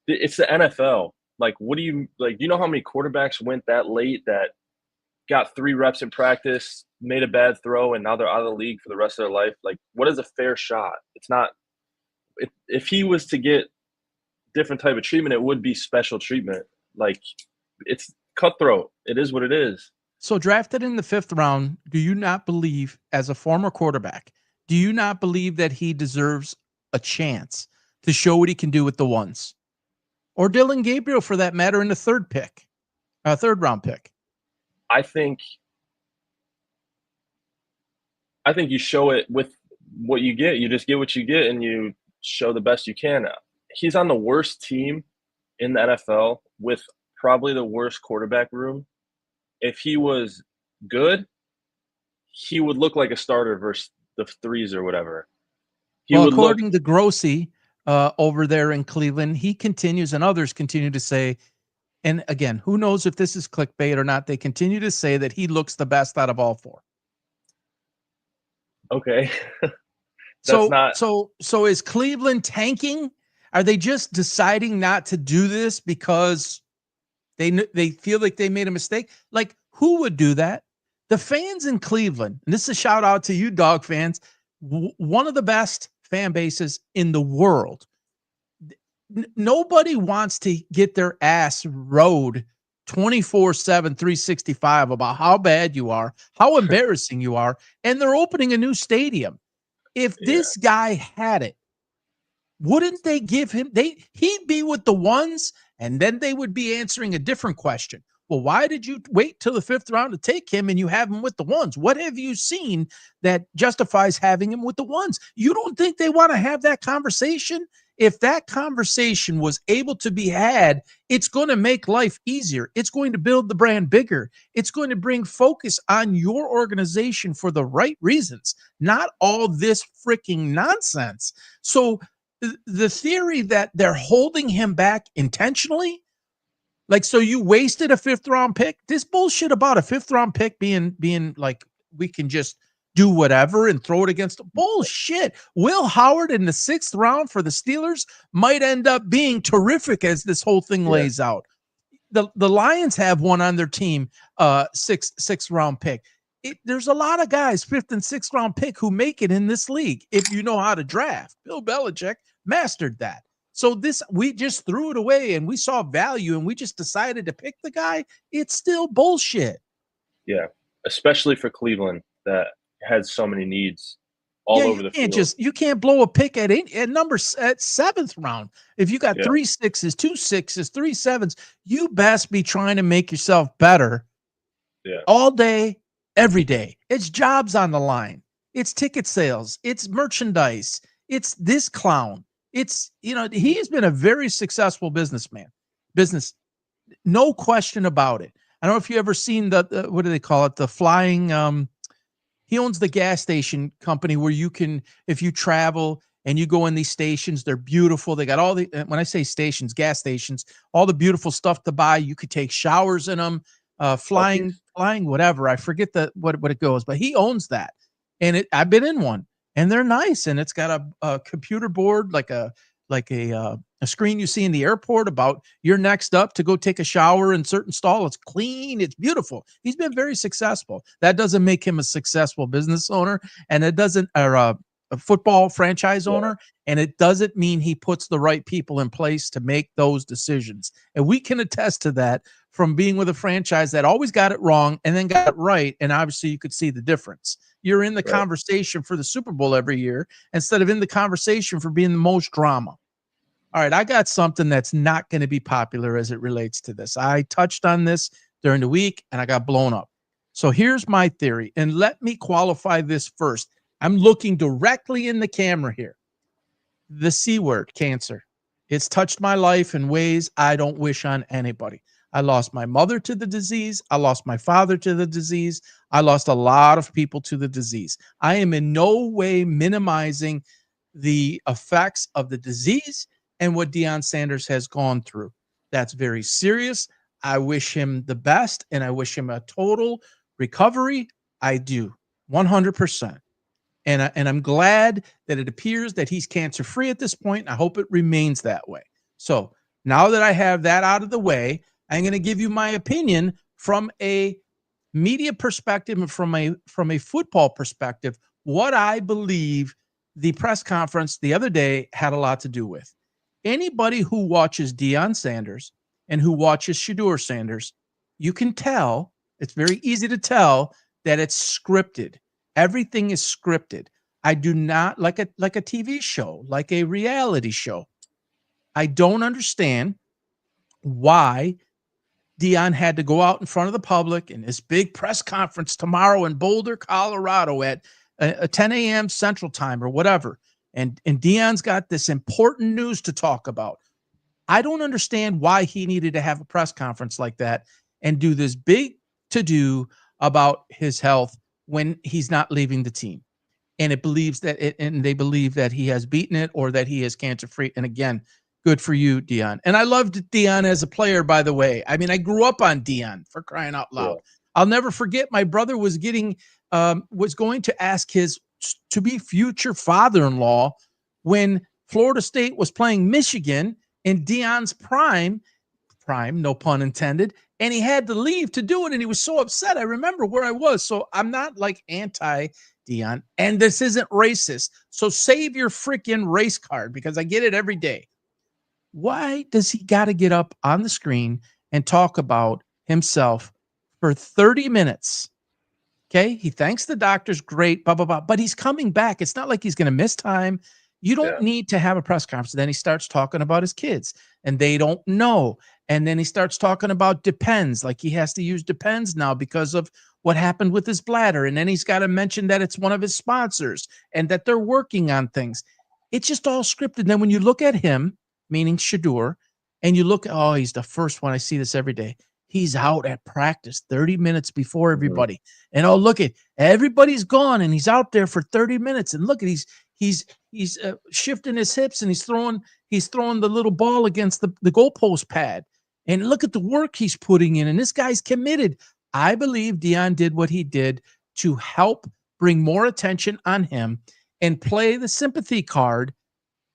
it's the NFL. Like, what do you like? Do you know how many quarterbacks went that late that got 3 reps in practice, made a bad throw, and now they're out of the league for the rest of their life? Like, what is a fair shot? It's not. If he was to get different type of treatment, it would be special treatment. Like, it's cutthroat. It is what it is. So drafted in the 5th round, do you not believe, as a former quarterback, do you not believe that he deserves a chance to show what he can do with the ones? Or Dylan Gabriel, for that matter, in the 3rd round pick? I think you show it with what you get. You just get what you get, and you show the best you can. He's on the worst team in the NFL with probably the worst quarterback room. If he was good, he would look like a starter versus the threes or whatever. According to Grossi over there in Cleveland, he continues, and others continue to say, and again, who knows if this is clickbait or not, they continue to say that he looks the best out of all 4. Okay. So is Cleveland tanking? Are they just deciding not to do this because they feel like they made a mistake? Like, who would do that? The fans in Cleveland, and this is a shout out to you, dog fans, one of the best fan bases in the world. Nobody wants to get their ass rode 24/7, 365 about how bad you are, how embarrassing you are, and they're opening a new stadium. If this guy had it, wouldn't they give him? He'd be with the ones, and then they would be answering a different question. Well, why did you wait till the 5th round to take him and you have him with the ones? What have you seen that justifies having him with the ones? You don't think they want to have that conversation? If that conversation was able to be had, it's going to make life easier. It's going to build the brand bigger. It's going to bring focus on your organization for the right reasons, not all this freaking nonsense. So the theory that they're holding him back intentionally, like, so you wasted a 5th round pick. This bullshit about a 5th round pick being like, we can just do whatever and throw it against bullshit. Will Howard in the 6th round for the Steelers might end up being terrific as this whole thing lays out. The Lions have one on their team, sixth round pick. There's a lot of guys, 5th and 6th round pick, who make it in this league if you know how to draft. Bill Belichick mastered that. So we just threw it away and we saw value and we just decided to pick the guy. It's still bullshit. Yeah, especially for Cleveland that has so many needs all over the field. You can't blow a pick at 7th round. If you got 3 6s, 2 6s, 3 7s, you best be trying to make yourself better all day, every day. It's jobs on the line. It's ticket sales. It's merchandise. It's this clown. It's, he has been a very successful businessman. No question about it. I don't know if you ever seen the what do they call it? The flying, he owns the gas station company where you can, if you travel and you go in these stations, they're beautiful. They got all the, when I say stations, gas stations, all the beautiful stuff to buy. You could take showers in them, flying, whatever. I forget what it goes, but he owns that. And I've been in one. And they're nice, and it's got a computer board, like a A screen you see in the airport about you're next up to go take a shower in certain stall. It's clean. It's beautiful. He's been very successful. That doesn't make him a successful business owner, and it doesn't, or a football franchise owner, and it doesn't mean he puts the right people in place to make those decisions. And we can attest to that from being with a franchise that always got it wrong and then got it right. And obviously you could see the difference. You're in the conversation for the Super Bowl every year instead of in the conversation for being the most drama. All right, I got something that's not going to be popular as it relates to this. I touched on this during the week and I got blown up. So here's my theory, and let me qualify this first. I'm looking directly in the camera here. The C word, cancer. It's touched my life in ways I don't wish on anybody. I lost my mother to the disease. I lost my father to the disease. I lost a lot of people to the disease. I am in no way minimizing the effects of the disease and what Deion Sanders has gone through. That's very serious. I wish him the best, and I wish him a total recovery. I do, 100%. And I'm glad that it appears that he's cancer-free at this point. I hope it remains that way. So now that I have that out of the way, I'm going to give you my opinion from a media perspective and from a football perspective, what I believe the press conference the other day had a lot to do with. Anybody who watches Deion Sanders and who watches Shedeur Sanders, you can tell, it's very easy to tell that it's scripted. Everything is scripted. I do not like a TV show, like a reality show. I don't understand why Deion had to go out in front of the public in this big press conference tomorrow in Boulder, Colorado at 10 a.m. Central Time or whatever. And Deion's got this important news to talk about. I don't understand why he needed to have a press conference like that and do this big to-do about his health when he's not leaving the team. And they believe that he has beaten it or that he is cancer-free. And again, good for you, Deion. And I loved Deion as a player, by the way. I mean, I grew up on Deion, for crying out loud. Yeah. I'll never forget my brother was going to ask his to-be future father-in-law when Florida State was playing Michigan in Deion's prime, no pun intended, and he had to leave to do it, and he was so upset. I remember where I was. So I'm not like anti-Deion, and this isn't racist. So save your freaking race card because I get it every day. Why does he got to get up on the screen and talk about himself for 30 minutes? Okay, he thanks the doctors, great, blah, blah, blah, but he's coming back. It's not like he's going to miss time. You don't need to have a press conference. Then he starts talking about his kids, and they don't know. And then he starts talking about Depends, like he has to use Depends now because of what happened with his bladder. And then he's got to mention that it's one of his sponsors and that they're working on things. It's just all scripted. Then when you look at him, meaning Shedeur, and you look, oh, he's the first one. I see this every day. He's out at practice 30 minutes before everybody. Mm-hmm. And oh, look at everybody's gone, and he's out there for 30 minutes. And look at he's shifting his hips, and he's throwing the little ball against the goalpost pad. And look at the work he's putting in. And this guy's committed. I believe Deion did what he did to help bring more attention on him and play the sympathy card.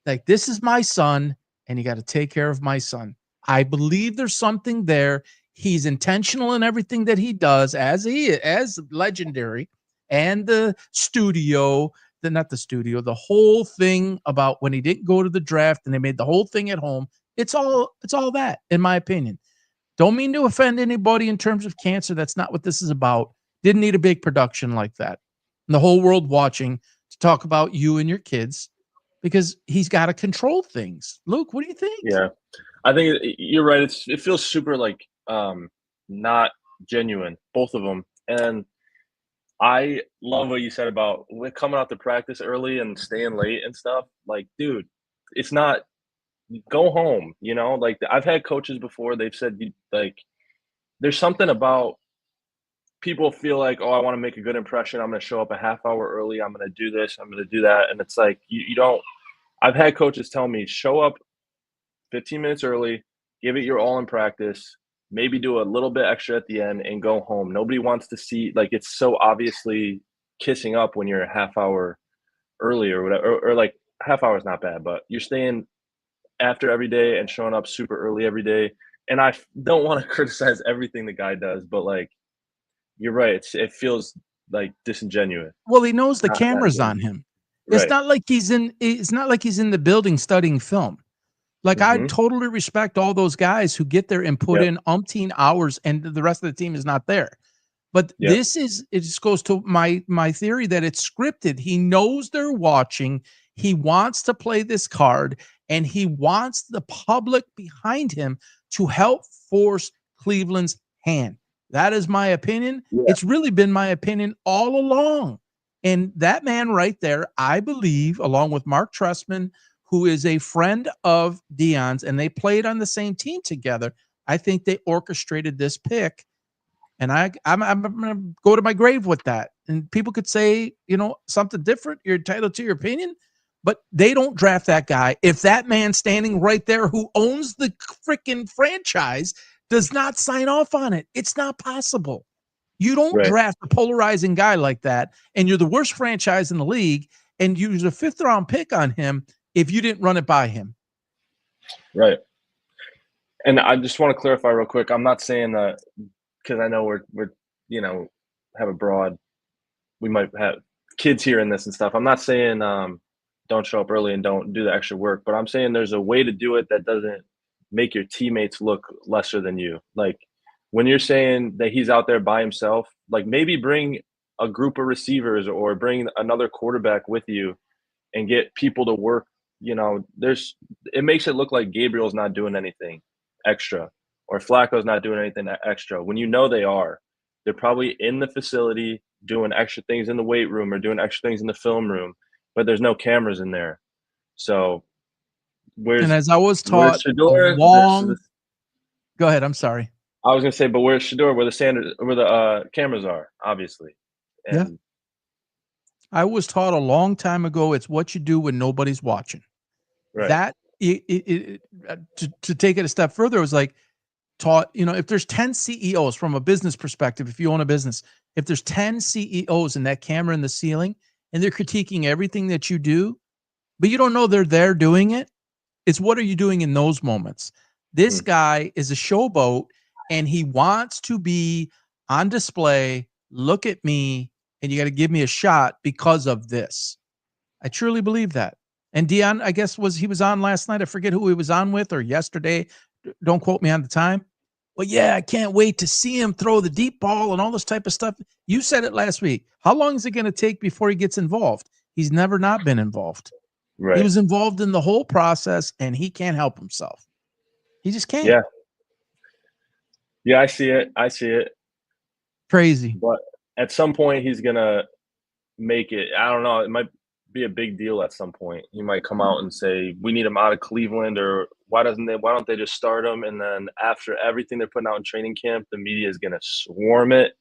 Like, this is my son, and you got to take care of my son. I believe there's something there. He's intentional in everything that he does as legendary, and the whole thing about when he didn't go to the draft and they made the whole thing at home. It's all that, in my opinion. Don't mean to offend anybody in terms of cancer. That's not what this is about. Didn't need a big production like that. And the whole world watching to talk about you and your kids, because he's got to control things. Luke, what do you think? Yeah, I think you're right. It feels super like not genuine, both of them. And I love what you said about coming out to practice early and staying late and stuff. Like, dude, it's not, go home, you know? Like, I've had coaches before, they've said, like, there's something about people feel like, oh, I want to make a good impression. I'm going to show up a half hour early. I'm going to do this. I'm going to do that. And it's like, you don't, I've had coaches tell me, show up 15 minutes early, give it your all in practice, maybe do a little bit extra at the end and go home. Nobody wants to see, like, it's so obviously kissing up when you're a half hour early or whatever, or like half hour is not bad, but you're staying after every day and showing up super early every day. And I don't want to criticize everything the guy does, but like you're right, it feels like disingenuous. Well, he knows the Not camera's good. on him. Right. It's not like he's in the building studying film. Like, I Mhm. totally respect all those guys who get there and put Yep. in umpteen hours and the rest of the team is not there. But Yep. it just goes to my theory that it's scripted. He knows they're watching. He wants to play this card and he wants the public behind him to help force Cleveland's hand. That is my opinion. Yeah. It's really been my opinion all along. And that man right there, I believe, along with Mark Trestman, who is a friend of Dion's, and they played on the same team together. I think they orchestrated this pick, and I'm going to go to my grave with that. And people could say, something different. You're entitled to your opinion, but they don't draft that guy if that man standing right there who owns the freaking franchise does not sign off on it. It's not possible. You don't Right. draft a polarizing guy like that, and you're the worst franchise in the league, and use a 5th round pick on him if you didn't run it by him. Right. And I just want to clarify real quick. I'm not saying that because I know we're have a broad. We might have kids hearing this and stuff. I'm not saying don't show up early and don't do the extra work, but I'm saying there's a way to do it that doesn't make your teammates look lesser than you. Like when you're saying that he's out there by himself, like maybe bring a group of receivers or bring another quarterback with you and get people to work. It makes it look like Gabriel's not doing anything extra or Flacco's not doing anything extra when they are. They're probably in the facility doing extra things in the weight room or doing extra things in the film room, but there's no cameras in there. So And where's as I was where's taught a Shedeur? long Go ahead, I'm sorry. I was gonna say, but where's Shedeur? Where the cameras are, obviously, Yeah. and I was taught a long time ago, it's what you do when nobody's watching. right, That to take it a step further, it was like taught, if there's 10 CEOs from a business perspective, if you own a business, if there's 10 CEOs and that camera in the ceiling and they're critiquing everything that you do, but you don't know they're there doing it, it's what are you doing in those moments? This Mm. guy is a showboat and he wants to be on display. Look at me, and you got to give me a shot because of this. I truly believe that. And Dion, I guess he was on last night. I forget who he was on with or yesterday. Don't quote me on the time. But yeah, I can't wait to see him throw the deep ball and all this type of stuff. You said it last week. How long is it going to take before he gets involved? He's never not been involved. He right, was involved in the whole process, and he can't help himself. He just can't. yeah, yeah. I see it. Crazy. But at some point, he's gonna make it. I don't know. It might be a big deal at some point. He might come out and say, "We need him out of Cleveland," or why don't they just start him? And then after everything they're putting out in training camp, the media is gonna swarm it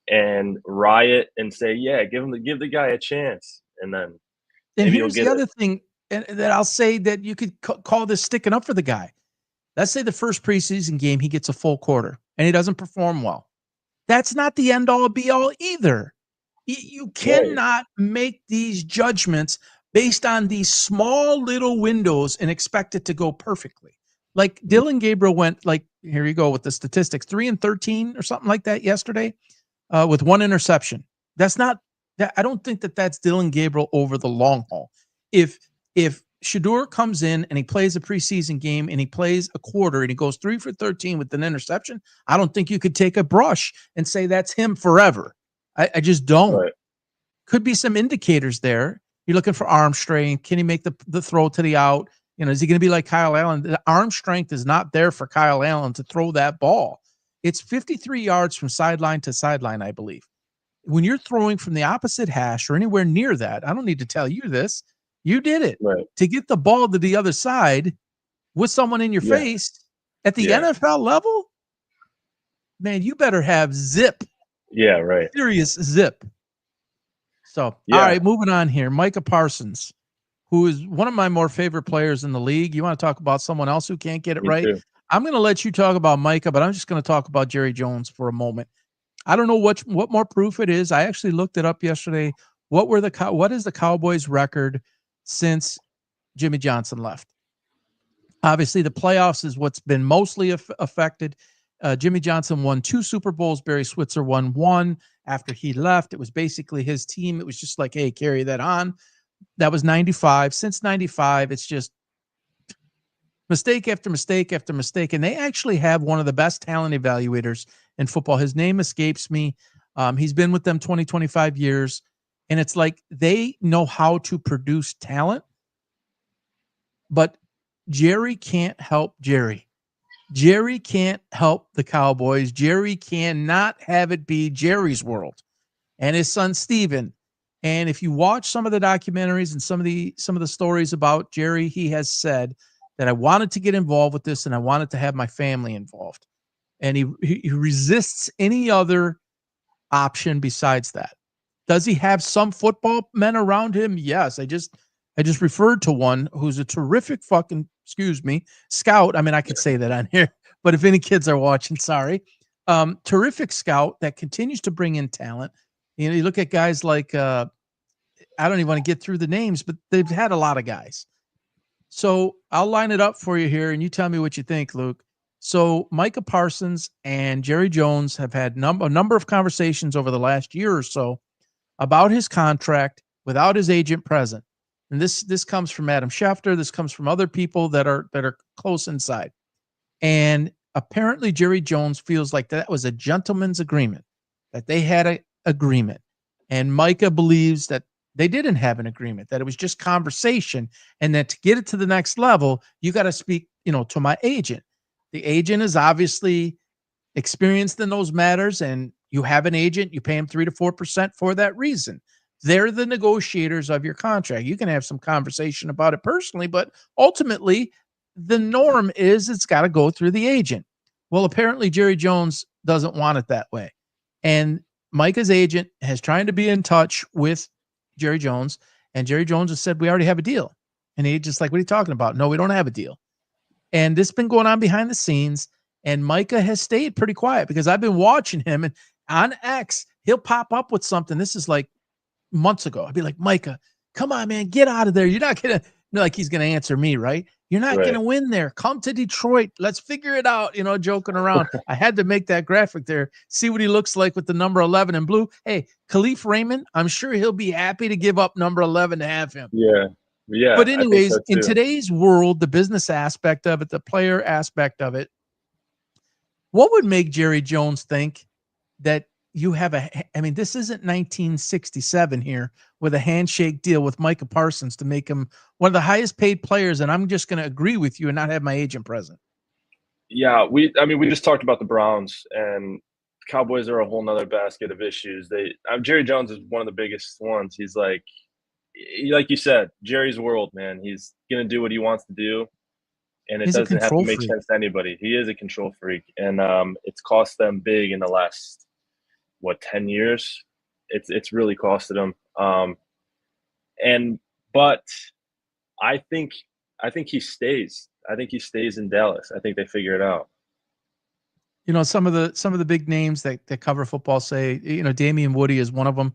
and riot and say, "Yeah, give the guy a chance," and then And maybe he'll here's get the it. other thing, and that I'll say that you could call this sticking up for the guy. Let's say the first preseason game, he gets a full quarter and he doesn't perform well. That's not the end all be all either. You Right. cannot make these judgments based on these small little windows and expect it to go perfectly. Like Mm. Dylan Gabriel went, like, here you go with the statistics, 3-13 or something like that yesterday, with 1 interception. That's not that. I don't think that that's Dylan Gabriel over the long haul. If Shedeur comes in and he plays a preseason game and he plays a quarter and he goes 3-for-13 with an interception, I don't think you could take a brush and say that's him forever. I just don't. Right. Could be some indicators there. You're looking for arm strength. Can he make the throw to the out? Is he going to be like Kyle Allen? The arm strength is not there for Kyle Allen to throw that ball. It's 53 yards from sideline to sideline, I believe. When you're throwing from the opposite hash or anywhere near that, I don't need to tell you this. You did it. Right. To get the ball to the other side with someone in your Yeah. face at the Yeah. NFL level, man, you better have zip, Yeah. Right. serious zip. So, Yeah. all right, moving on here. Micah Parsons, who is one of my more favorite players in the league. You want to talk about someone else who can't get it Me right? too. I'm going to let you talk about Micah, but I'm just going to talk about Jerry Jones for a moment. I don't know what more proof it is. I actually looked it up yesterday. What is the Cowboys record since Jimmy Johnson left? Obviously, the playoffs is what's been mostly affected. Jimmy Johnson won 2 Super Bowls. Barry Switzer won 1 after he left. It was basically his team. It was just like, hey, carry that on. That was 95. Since 95, it's just mistake after mistake after mistake. And they actually have one of the best talent evaluators in football. His name escapes me. He's been with them 20, 25 years. And it's like they know how to produce talent, but Jerry can't help Jerry. Jerry can't help the Cowboys. Jerry cannot have it be Jerry's world and his son Steven. And if you watch some of the documentaries and some of the stories about Jerry, he has said that I wanted to get involved with this and I wanted to have my family involved. And he resists any other option besides that. Does he have some football men around him? Yes. I just referred to one who's a terrific fucking, scout. I mean, I could say that on here, but if any kids are watching, sorry. Terrific scout that continues to bring in talent. You know, you look at guys like, I don't even want to get through the names, but they've had a lot of guys. So I'll line it up for you here and you tell me what you think, Luke. So Micah Parsons and Jerry Jones have had a number of conversations over the last year or so about his contract without his agent present. And this comes from Adam Schefter. This comes from other people that are close inside. And apparently Jerry Jones feels like that was a gentleman's agreement, that they had an agreement. And Micah believes that they didn't have an agreement, that it was just conversation, and that to get it to the next level, you got to speak, to my agent. The agent is obviously experienced in those matters, and you have an agent, you pay him 3 to 4% for that reason. They're the negotiators of your contract. You can have some conversation about it personally, but ultimately the norm is it's got to go through the agent. Well, apparently Jerry Jones doesn't want it that way. And Micah's agent has trying to be in touch with Jerry Jones, and Jerry Jones has said, we already have a deal. And he just like, what are you talking about? No, we don't have a deal. And this has been going on behind the scenes, and Micah has stayed pretty quiet because I've been watching him, and on X, he'll pop up with something. This is like months ago. I'd be like, Micah, come on, man, get out of there. You're not going to, like he's going to answer me, right? You're not going to win there. Come to Detroit. Let's figure it out, joking around. I had to make that graphic there. See what he looks like with the number 11 in blue. Hey, Khalif Raymond, I'm sure he'll be happy to give up number 11 to have him. Yeah. Yeah. But anyways, in today's world, the business aspect of it, the player aspect of it, what would make Jerry Jones think that you have this isn't 1967 here with a handshake deal with Micah Parsons to make him one of the highest paid players. And I'm just going to agree with you and not have my agent present. Yeah. We just talked about the Browns, and Cowboys are a whole nother basket of issues. Jerry Jones is one of the biggest ones. He's like you said, Jerry's world, man. He's going to do what he wants to do. And it doesn't have to make sense to anybody. He is a control freak. And it's cost them big in the last, 10 years? It's really costed them. But I think he stays. I think he stays in Dallas. I think they figure it out. Some of the big names that cover football say, Damian Woody is one of them.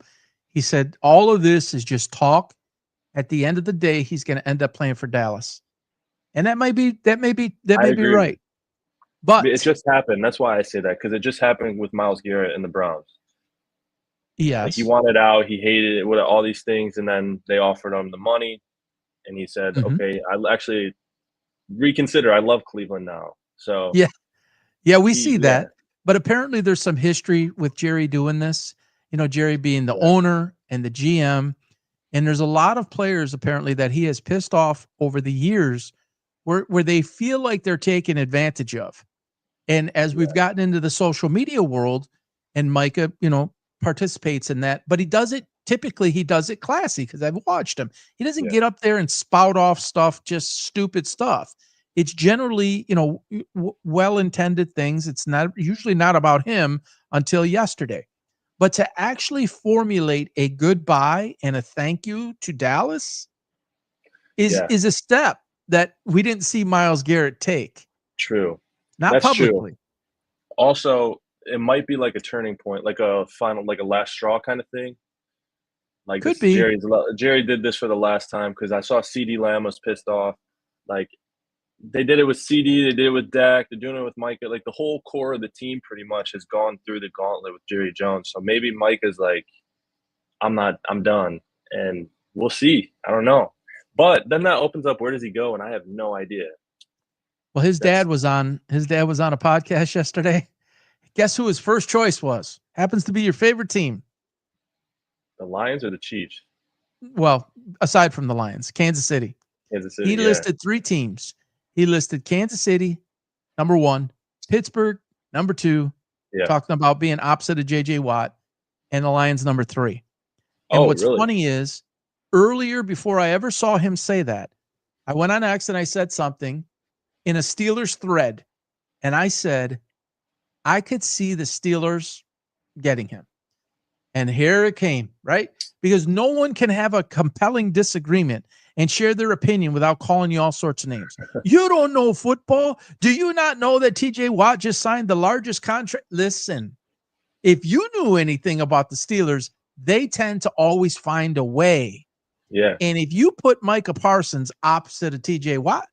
He said, all of this is just talk. At the end of the day, he's going to end up playing for Dallas. And that may be right. But it just happened. That's why I say that, because it just happened with Myles Garrett and the Browns. Yes. Like, he wanted out, he hated it, with all these things, and then they offered him the money, and he said, okay, I'll actually reconsider. I love Cleveland now. So we see that. But apparently there's some history with Jerry doing this, Jerry being the owner and the GM. And there's a lot of players apparently that he has pissed off over the years where they feel like they're taken advantage of. And as we've gotten into the social media world, and Micah, participates in that, but he does it classy, because I've watched him. He doesn't get up there and spout off stuff, just stupid stuff. It's generally, well-intended things. It's usually not about him until yesterday. But to actually formulate a goodbye and a thank you to Dallas is a step that we didn't see Myles Garrett take. True. Not publicly. True. Also, it might be like a turning point, like a final, like a last straw kind of thing. Like, could be. Jerry did this for the last time, because I saw CeeDee Lamb was pissed off. Like, they did it with CD, they did it with Dak, they're doing it with Micah. Like the whole core of the team pretty much has gone through the gauntlet with Jerry Jones. So maybe Micah's like, I'm done. And we'll see. I don't know. But then that opens up, where does he go? And I have no idea. Well, his dad was on a podcast yesterday. Guess who his first choice was? Happens to be your favorite team. The Lions or the Chiefs? Well, aside from the Lions, Kansas City. Kansas City. He listed 3 teams. He listed Kansas City, number 1, Pittsburgh, number 2, talking about being opposite of J.J. Watt, and the Lions, number 3. And what's funny is, earlier, before I ever saw him say that, I went on X and I said something in a Steelers thread, and I said, I could see the Steelers getting him. And here it came, right? Because no one can have a compelling disagreement and share their opinion without calling you all sorts of names. You don't know football. Do you not know that TJ Watt just signed the largest contract? Listen, if you knew anything about the Steelers, they tend to always find a way. Yeah. And if you put Micah Parsons opposite of TJ Watt,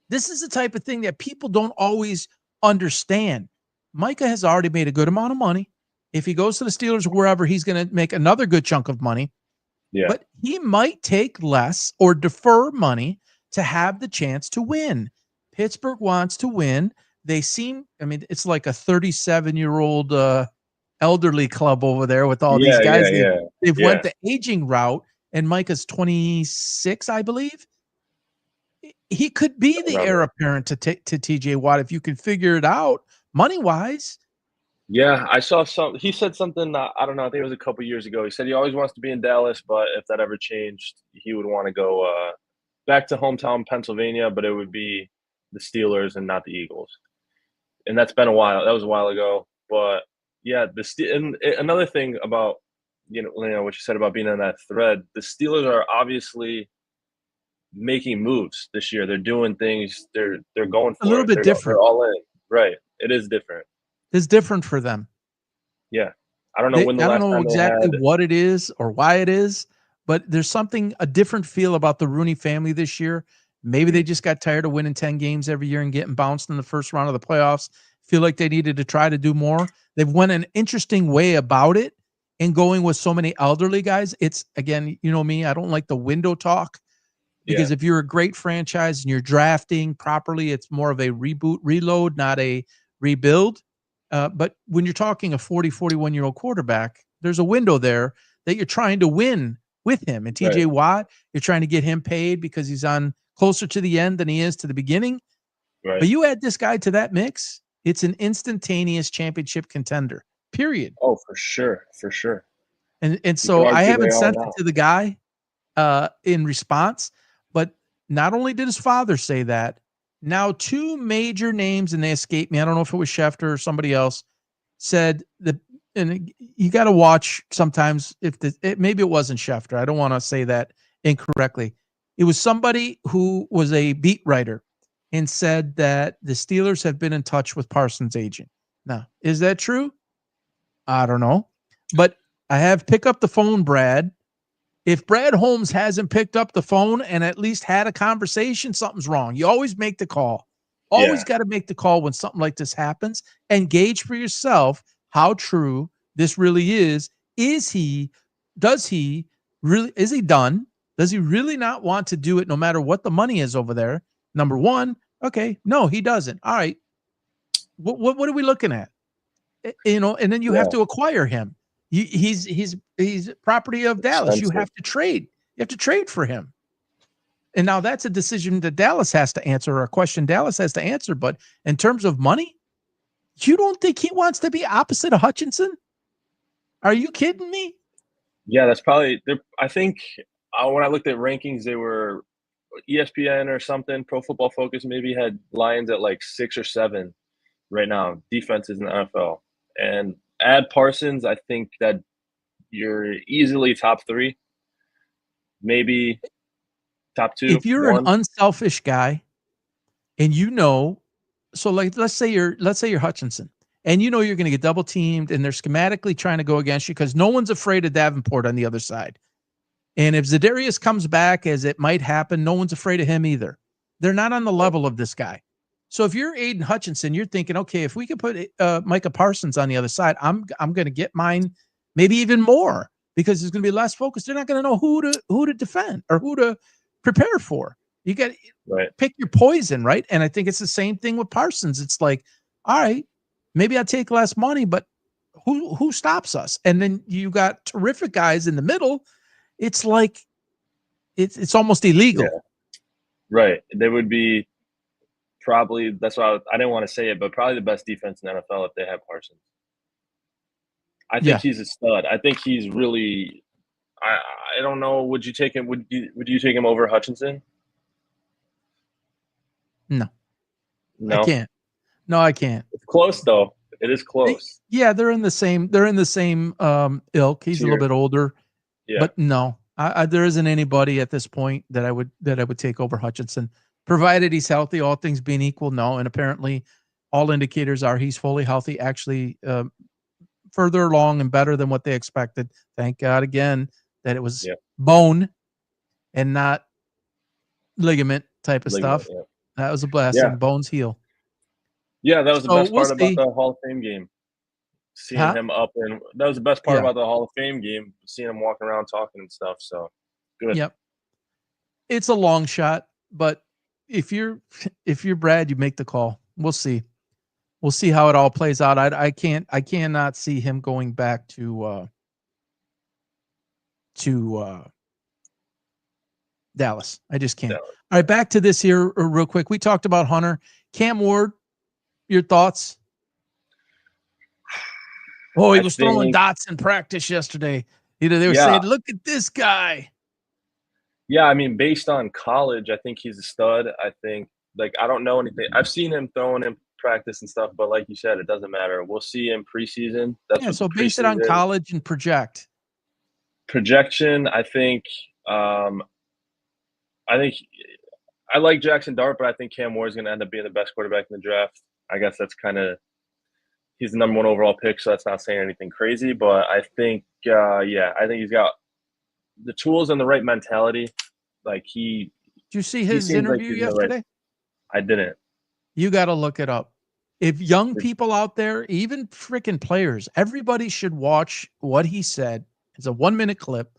this is the type of thing that people don't always understand. Micah has already made a good amount of money. If he goes to the Steelers or wherever, he's going to make another good chunk of money. Yeah. But he might take less or defer money to have the chance to win. Pittsburgh wants to win. They seem, I mean, it's like a 37-year-old elderly club over there with all these guys. They've went the aging route, and Micah's 26, I believe. He could be the heir apparent to TJ Watt if you can figure it out money-wise. Yeah, I saw he said something, I don't know, I think it was a couple years ago. He said he always wants to be in Dallas, but if that ever changed, he would want to go back to hometown Pennsylvania, but it would be the Steelers and not the Eagles. And that's been a while. That was a while ago. But yeah, and another thing about you know what you said about being in that thread, the Steelers are obviously making moves this year. They're doing things. They're going for a little bit different. They're all in. Right. It is different. It's different for them. Yeah. I don't know when the last time they had. I don't know exactly what it is or why it is, but there's a different feel about the Rooney family this year. Maybe they just got tired of winning 10 games every year and getting bounced in the first round of the playoffs. Feel like they needed to try to do more. They've went an interesting way about it and going with so many elderly guys. It's, again, you know me, I don't like the window talk because if you're a great franchise and you're drafting properly, it's more of a reboot, reload, not a rebuild. But when you're talking a 40, 41-year-old quarterback, there's a window there that you're trying to win with him. And TJ Watt, you're trying to get him paid because he's on closer to the end than he is to the beginning. Right. But you add this guy to that mix, it's an instantaneous championship contender, period. Oh, for sure. For sure. And so I haven't sent it to the guy in response, but not only did his father say that, now 2 major names, and they escaped me, I don't know if it was Schefter or somebody else, said that, and you got to watch sometimes if maybe it wasn't Schefter. I don't want to say that incorrectly. It was somebody who was a beat writer and said that the Steelers have been in touch with Parsons' agent. Now, is that true? I don't know. But I have pick up the phone, Brad. If Brad Holmes hasn't picked up the phone and at least had a conversation, something's wrong. You always make the call. Always got to make the call when something like this happens and gauge for yourself how true this really is. Is he done? Does he really not want to do it no matter what the money is over there? Number one, okay, no, he doesn't. All right. What are we looking at? And then you have to acquire him. He's property of Dallas. You have to trade. You have to trade for him. And now that's a decision that Dallas has to answer, or a question Dallas has to answer. But in terms of money, you don't think he wants to be opposite of Hutchinson? Are you kidding me? Yeah, that's probably. I think when I looked at rankings, they were ESPN or something. Pro Football Focus maybe had Lions at like 6 or 7 right now. Defenses in the NFL, and add Parsons, I think that you're easily top 3, maybe top 2. If you're an unselfish guy, and so like let's say you're Hutchinson, and you're going to get double teamed, and they're schematically trying to go against you because no one's afraid of Davenport on the other side. And if Za'Darius comes back, as it might happen, no one's afraid of him either. They're not on the level of this guy. So if you're Aiden Hutchinson, you're thinking, okay, if we could put Micah Parsons on the other side, I'm going to get mine, maybe even more, because there's going to be less focus. They're not going to know who to defend or who to prepare for. You got to pick your poison, right? And I think it's the same thing with Parsons. It's like, all right, maybe I take less money, but who stops us? And then you got terrific guys in the middle. It's like it's almost illegal. Yeah. Right. They would be probably, that's why I didn't want to say it, but probably the best defense in the NFL if they have Parsons. I think he's a stud. I think he's really. I don't know. Would you take him? Would you take him over Hutchinson? No, I can't. No, I can't. It's close though. It is close. Yeah, they're in the same. They're in the same ilk. He's a little bit older. Yeah. But no, there isn't anybody at this point that I would take over Hutchinson, provided he's healthy. All things being equal, no. And apparently, all indicators are he's fully healthy. Actually, further along and better than what they expected. Thank God again that it was bone and not ligament type of stuff. Yeah. That was a blessing. Yeah. Bones heal. Yeah, that was the best part about the Hall of Fame game. Seeing him up, and that was the best part about the Hall of Fame game. Seeing him walking around talking and stuff. So good. Yep. It's a long shot, but if you're Brad, you make the call. We'll see. We'll see how it all plays out. I cannot see him going back to Dallas. I just can't. Dallas. All right, back to this here real quick. We talked about Hunter. Cam Ward, your thoughts? Oh, he was throwing dots in practice yesterday. They were saying, look at this guy. Yeah, I mean, based on college, I think he's a stud. I think, I don't know anything. I've seen him throwing in practice and stuff, but like you said, it doesn't matter. We'll see him preseason. So base it on college and project. Projection, I think I like Jackson Dart, but I think Cam Ward is going to end up being the best quarterback in the draft. I guess that's he's the number 1 overall pick, so that's not saying anything crazy. But I think, I think he's got the tools and the right mentality. Did you see his interview yesterday? I didn't. You got to look it up. If young people out there, even freaking players, everybody should watch what he said. It's a 1-minute clip,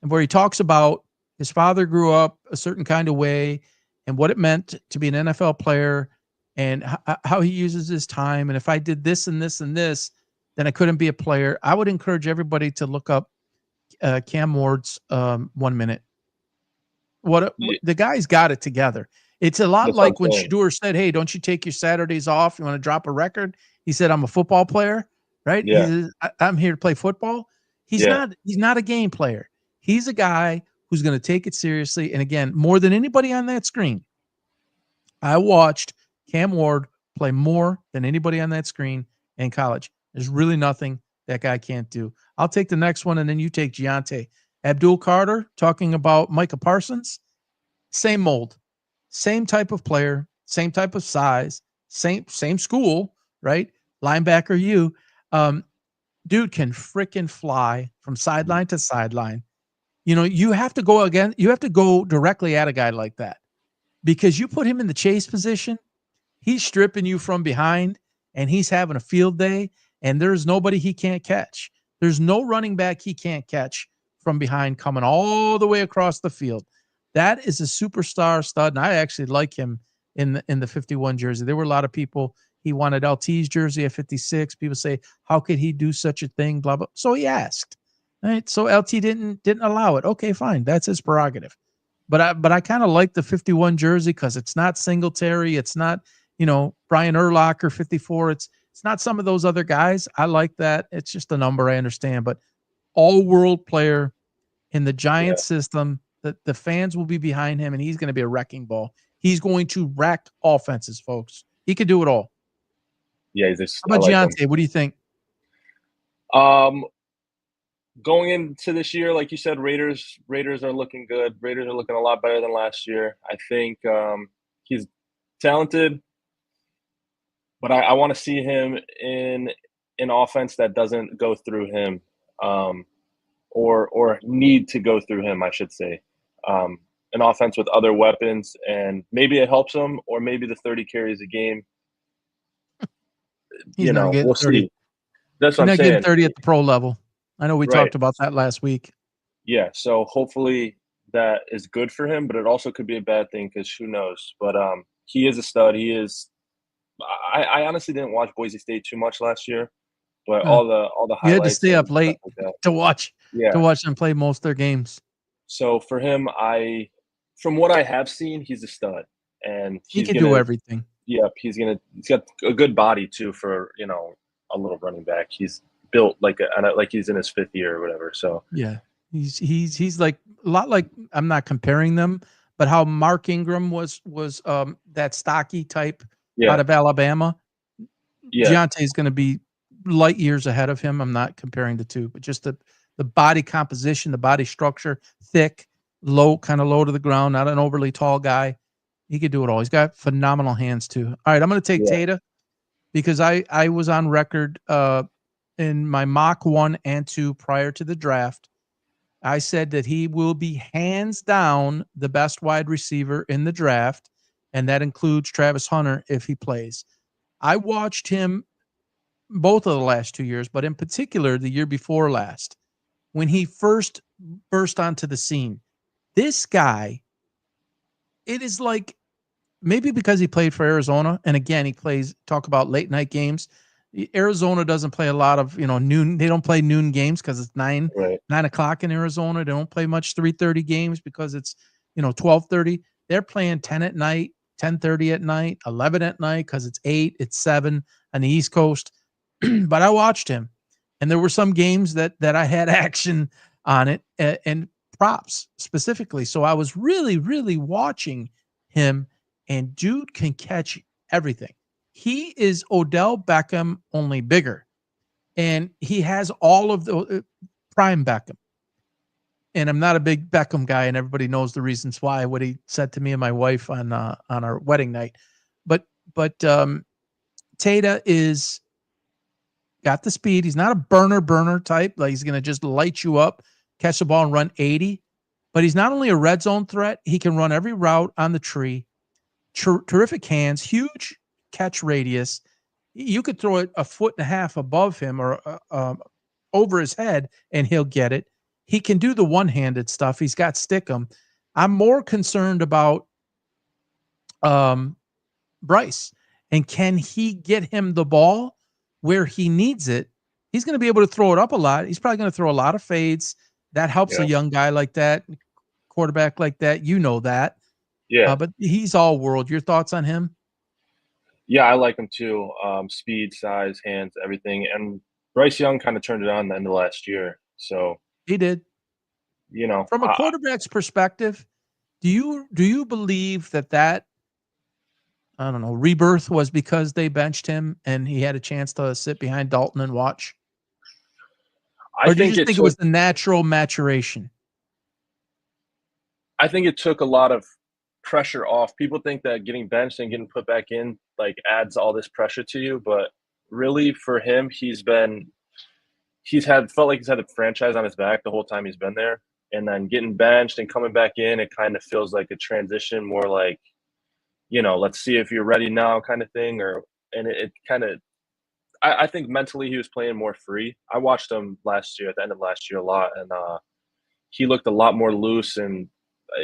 and where he talks about his father grew up a certain kind of way and what it meant to be an NFL player and how he uses his time. And if I did this and this and this, then I couldn't be a player. I would encourage everybody to look up Cam Ward's 1 minute. The guy's got it together. It's a lot like when Shedeur said, hey, don't you take your Saturdays off? You want to drop a record? He said, I'm a football player, right? Yeah. He says, I'm here to play football. He's not a game player. He's a guy who's going to take it seriously. And again, more than anybody on that screen, I watched Cam Ward play more than anybody on that screen in college. There's really nothing that guy can't do. I'll take the next one, and then you take Giante. Abdul Carter, talking about Micah Parsons, same mold, same type of player, same type of size, same school, right? Linebacker, dude can freaking fly from sideline to sideline. You have to go directly at a guy like that, because you put him in the chase position, he's stripping you from behind, and he's having a field day, and there's nobody he can't catch. There's no running back he can't catch from behind coming all the way across the field. That is a superstar stud, and I actually like him in the 51 jersey. There were a lot of people, he wanted LT's jersey at 56. People say, how could he do such a thing, blah, blah. So he asked. Right? So LT didn't allow it. Okay, fine. That's his prerogative. But I kind of like the 51 jersey because it's not Singletary. It's not, Brian Urlacher 54. It's not some of those other guys. I like that. It's just a number, I understand. But all-world player in the Giants system, the fans will be behind him, and he's going to be a wrecking ball. He's going to wreck offenses, folks. He could do it all. Yeah, How about Giante? What do you think? Going into this year, like you said, Raiders are looking good. Raiders are looking a lot better than last year. I think he's talented, but I want to see him in an offense that doesn't go through him, or need to go through him, I should say. an offense with other weapons, and maybe it helps him, or maybe the 30 carries a game. He's not getting We'll 30. see. That's what He's I'm not getting saying. 30 at the pro level. I know we Right. talked about that last week. Yeah. So hopefully that is good for him, but it also could be a bad thing because who knows? But he is a stud. He is. I honestly didn't watch Boise State too much last year, but Huh. all the You had to highlights stay and up stuff late like that. to watch Yeah. them play most of their games. So for him, from what I have seen, he's a stud, and He he's can do gonna. everything. Yep, he's got a good body too for a little running back. He's built like he's in his 5th year or whatever. So Yeah. He's like a lot like, I'm not comparing them, but how Mark Ingram was that stocky type out yeah, of Alabama. yeah, Deontay is going to be light years ahead of him. I'm not comparing the two, but just the body composition, the body structure, thick, low, kind of low to the ground, not an overly tall guy. He could do it all. He's got phenomenal hands too. All right, I'm going to take yeah. Tata because I was on record in my mock 1 and 2 prior to the draft. I said that he will be hands down the best wide receiver in the draft, and that includes Travis Hunter if he plays. I watched him both of the last 2 years, but in particular the year before last, when he first burst onto the scene. This guy, it is like, maybe because he played for Arizona, and again, he plays, talk about late night games. Arizona doesn't play a lot of noon. They don't play noon games because it's Right. 9 o'clock in Arizona. They don't play much 3:30 games because it's 12:30. They're playing 10 at night, 10:30 at night, 11 at night because it's 8, it's 7 on the East Coast. But I watched him, and there were some games that I had action on it and props specifically. So I was really, really watching him, and dude can catch everything. He is Odell Beckham, only bigger, and he has all of the prime Beckham. And I'm not a big Beckham guy, and everybody knows the reasons why. What he said to me and my wife on our wedding night, but Tata is got the speed. He's not a burner type. Like he's going to just light you up, catch the ball and run 80. But he's not only a red zone threat, he can run every route on the tree. Terrific hands, huge catch radius. You could throw it a foot and a half above him or over his head, and he'll get it. He can do the one-handed stuff. He's got stickum. I'm more concerned about Bryce, and can he get him the ball where he needs it? He's going to be able to throw it up a lot. He's probably going to throw a lot of fades. That helps a Yeah. young guy like that, quarterback like that. You know that. Yeah. But he's all world. Your thoughts on him? Yeah, I like him too. Speed, size, hands, everything. And Bryce Young kind of turned it on the end of last year. So, He did. you know, From a quarterback's perspective, do you believe that I don't know, rebirth was because they benched him and he had a chance to sit behind Dalton and watch? I Or do you think just it think it took was the natural maturation? I think it took a lot of pressure off. People think that getting benched and getting put back in like adds all this pressure to you, but really for him, felt like he's had the franchise on his back the whole time he's been there. And then getting benched and coming back in, it kind of feels like a transition, more like, let's see if you're ready now kind of thing. And it kind of, I think mentally he was playing more free. I watched him last year, at the end of last year a lot, and he looked a lot more loose and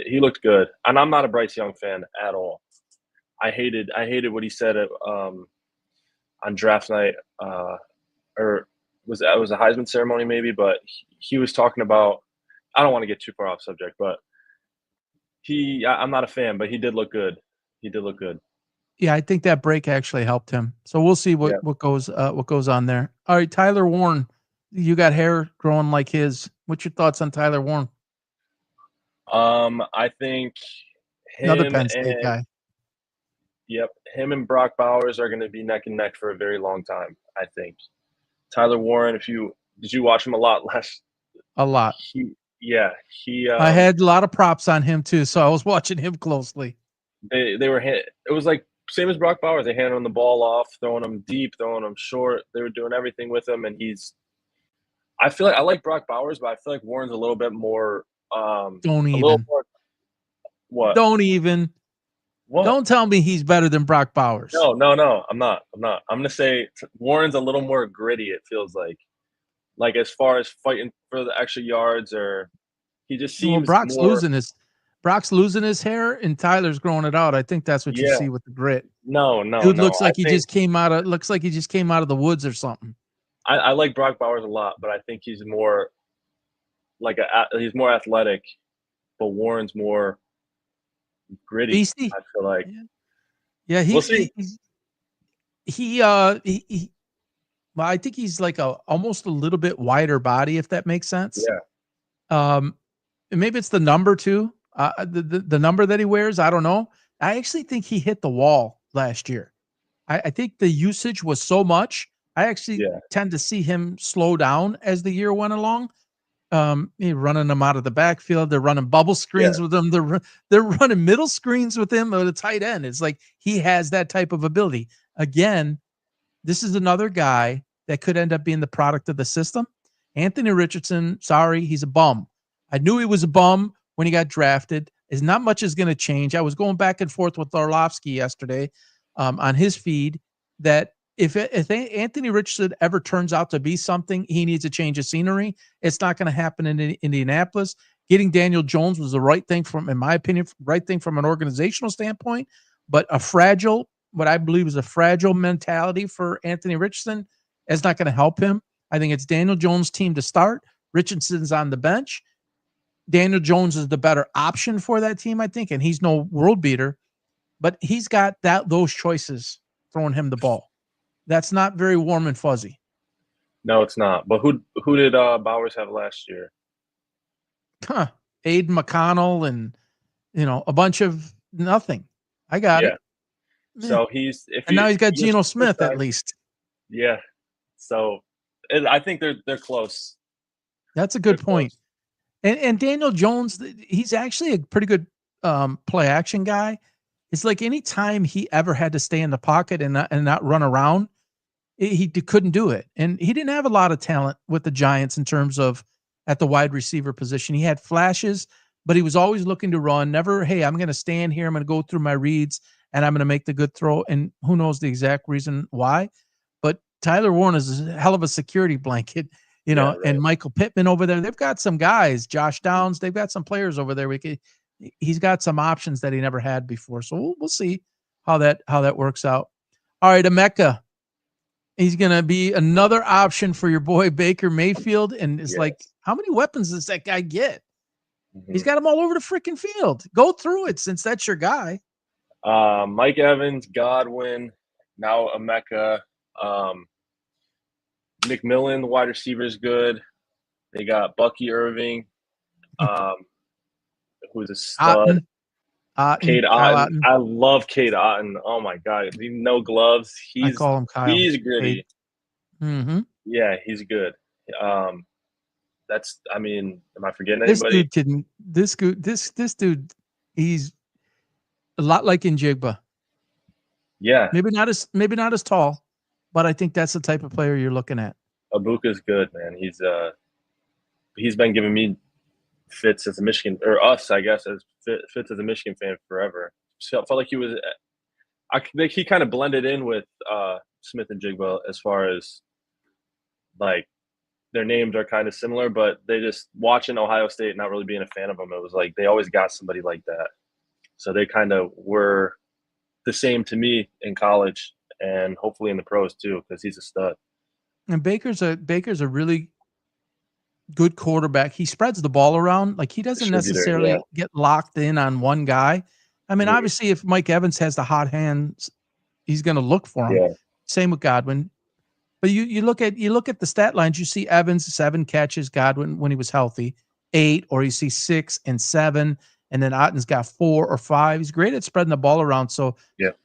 he looked good. And I'm not a Bryce Young fan at all. I hated what he said on draft night, or it was a Heisman ceremony maybe, but he was talking about. I don't want to get too far off subject, but I'm not a fan, but he did look good. He did look good. Yeah, I think that break actually helped him. So we'll see Yeah. what goes on there. All right, Tyler Warren, you got hair growing like his. What's your thoughts on Tyler Warren? I think Another him Penn State and guy. yep, him and Brock Bowers are going to be neck and neck for a very long time. I think Tyler Warren. Did you watch him a lot last? A lot. He. I had a lot of props on him too, so I was watching him closely. They were hit. It was like same as Brock Bowers. They handed him the ball off, throwing him deep, throwing him short. They were doing everything with him, and I feel like I like Brock Bowers, but I feel like Warren's a little bit more. Don't A little even. more. What? Don't even. What? Don't tell me he's better than Brock Bowers. No. I'm not. I'm gonna say Warren's a little more gritty. It feels like as far as fighting for the extra yards, or he just Well, seems more. Brock's losing his hair and Tyler's growing it out. I think that's what you Yeah. see with the grit. No. Dude I looks like he think just came out of the woods or something. I like Brock Bowers a lot, but I think he's more he's more athletic, but Warren's more gritty. Beastie. I feel like Yeah, we'll see. he well, I think he's like almost a little bit wider body, if that makes sense. Yeah. And maybe it's the number too. The number that he wears. I don't know. I actually think he hit the wall last year. I think the usage was so much. I actually tend to see him slow down as the year went along. Running them out of the backfield. They're running bubble screens with him. They're running middle screens with him at a tight end. It's like he has that type of ability. Again, this is another guy that could end up being the product of the system. Anthony Richardson, sorry, he's a bum. I knew he was a bum when he got drafted. Is not much is going to change. I was going back and forth with Orlovsky yesterday on his feed that if Anthony Richardson ever turns out to be something, he needs a change of scenery. It's not going to happen in Indianapolis. Getting Daniel Jones was the right thing in my opinion, right thing from an organizational standpoint, but what I believe is a fragile mentality for Anthony Richardson is not going to help him. I think it's Daniel Jones' team to start. Richardson's on the bench. Daniel Jones is the better option for that team, I think, and he's no world beater, but he's got those choices throwing him the ball. That's not very warm and fuzzy. No, it's not. But who did Bowers have last year? Aiden McConnell and a bunch of nothing. I got it. So now he's got Geno Smith at least. Yeah. So I think they're close. That's a good point. And Daniel Jones, he's actually a pretty good play action guy. It's like any time he ever had to stay in the pocket and not run around, he couldn't do it. And he didn't have a lot of talent with the Giants in terms of at the wide receiver position. He had flashes, but he was always looking to run. Never, hey, I'm going to stand here. I'm going to go through my reads and I'm going to make the good throw. And who knows the exact reason why. But Tyler Warren is a hell of a security blanket, and Michael Pittman over there. They've got some guys, Josh Downs. They've got some players over there. He's got some options that he never had before. So we'll see how that works out. All right, Emeka. He's going to be another option for your boy Baker Mayfield. And it's like, how many weapons does that guy get? Mm-hmm. He's got them all over the freaking field. Go through it since that's your guy. Mike Evans, Godwin, now Emeka. McMillan, the wide receiver, is good. They got Bucky Irving, who's a stud. Cade Otton. I love Cade Otton. Oh my God, no gloves. I call him Kyle. He's gritty. Mm-hmm. Yeah, he's good. Am I forgetting anybody? This dude, he's a lot like Njigba. Yeah. Maybe not as tall, but I think that's the type of player you're looking at. Abuka's good, man. He's been giving me fits as a Michigan, or us, I guess, as fits as a Michigan fan forever. So I felt like he was. I think he kind of blended in with Smith and Jigba as far as like their names are kind of similar, but they just watching Ohio State, not really being a fan of them. It was like they always got somebody like that, so they kind of were the same to me in college and hopefully in the pros too, because he's a stud. And Baker's a really good quarterback. He spreads the ball around. Like he doesn't necessarily get locked in on one guy. I mean, obviously if Mike Evans has the hot hands, he's going to look for him. Yeah. Same with Godwin. But you look at the stat lines, you see Evans 7 catches, Godwin when he was healthy, 8, or you see 6 and 7, and then Otton's got 4 or 5. He's great at spreading the ball around. So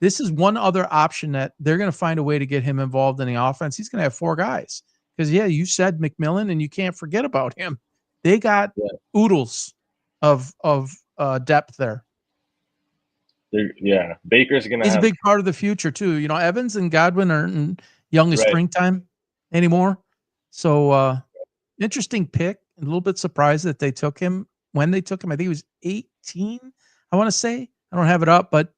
this is one other option that they're going to find a way to get him involved in the offense. He's going to have 4 guys. Because, you said McMillan, and you can't forget about him. They got oodles of depth there. Baker's going to He's a big part of the future, too. Evans and Godwin aren't young as springtime anymore. So, interesting pick. A little bit surprised that they took him when they took him. I think he was 18 I want to say. I don't have it up, but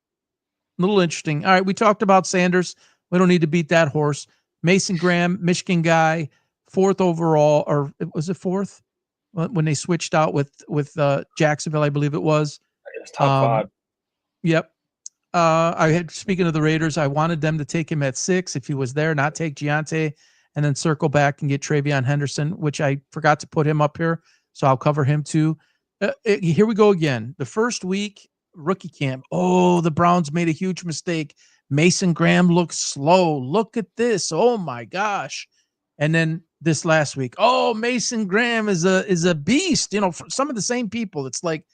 a little interesting. All right, we talked about Sanders. We don't need to beat that horse. Mason Graham, Michigan guy, 4th overall, or was it 4th when they switched out with Jacksonville? I believe it was. It's top 5. Yep. Speaking of the Raiders, I wanted them to take him at 6 if he was there, not take Giante, and then circle back and get Travion Henderson, which I forgot to put him up here, so I'll cover him too. Here we go again. The first week, rookie camp. Oh, the Browns made a huge mistake. Mason Graham looks slow. Look at this. Oh my gosh. And then this last week, oh, Mason Graham is a beast. Some of the same people. It's like,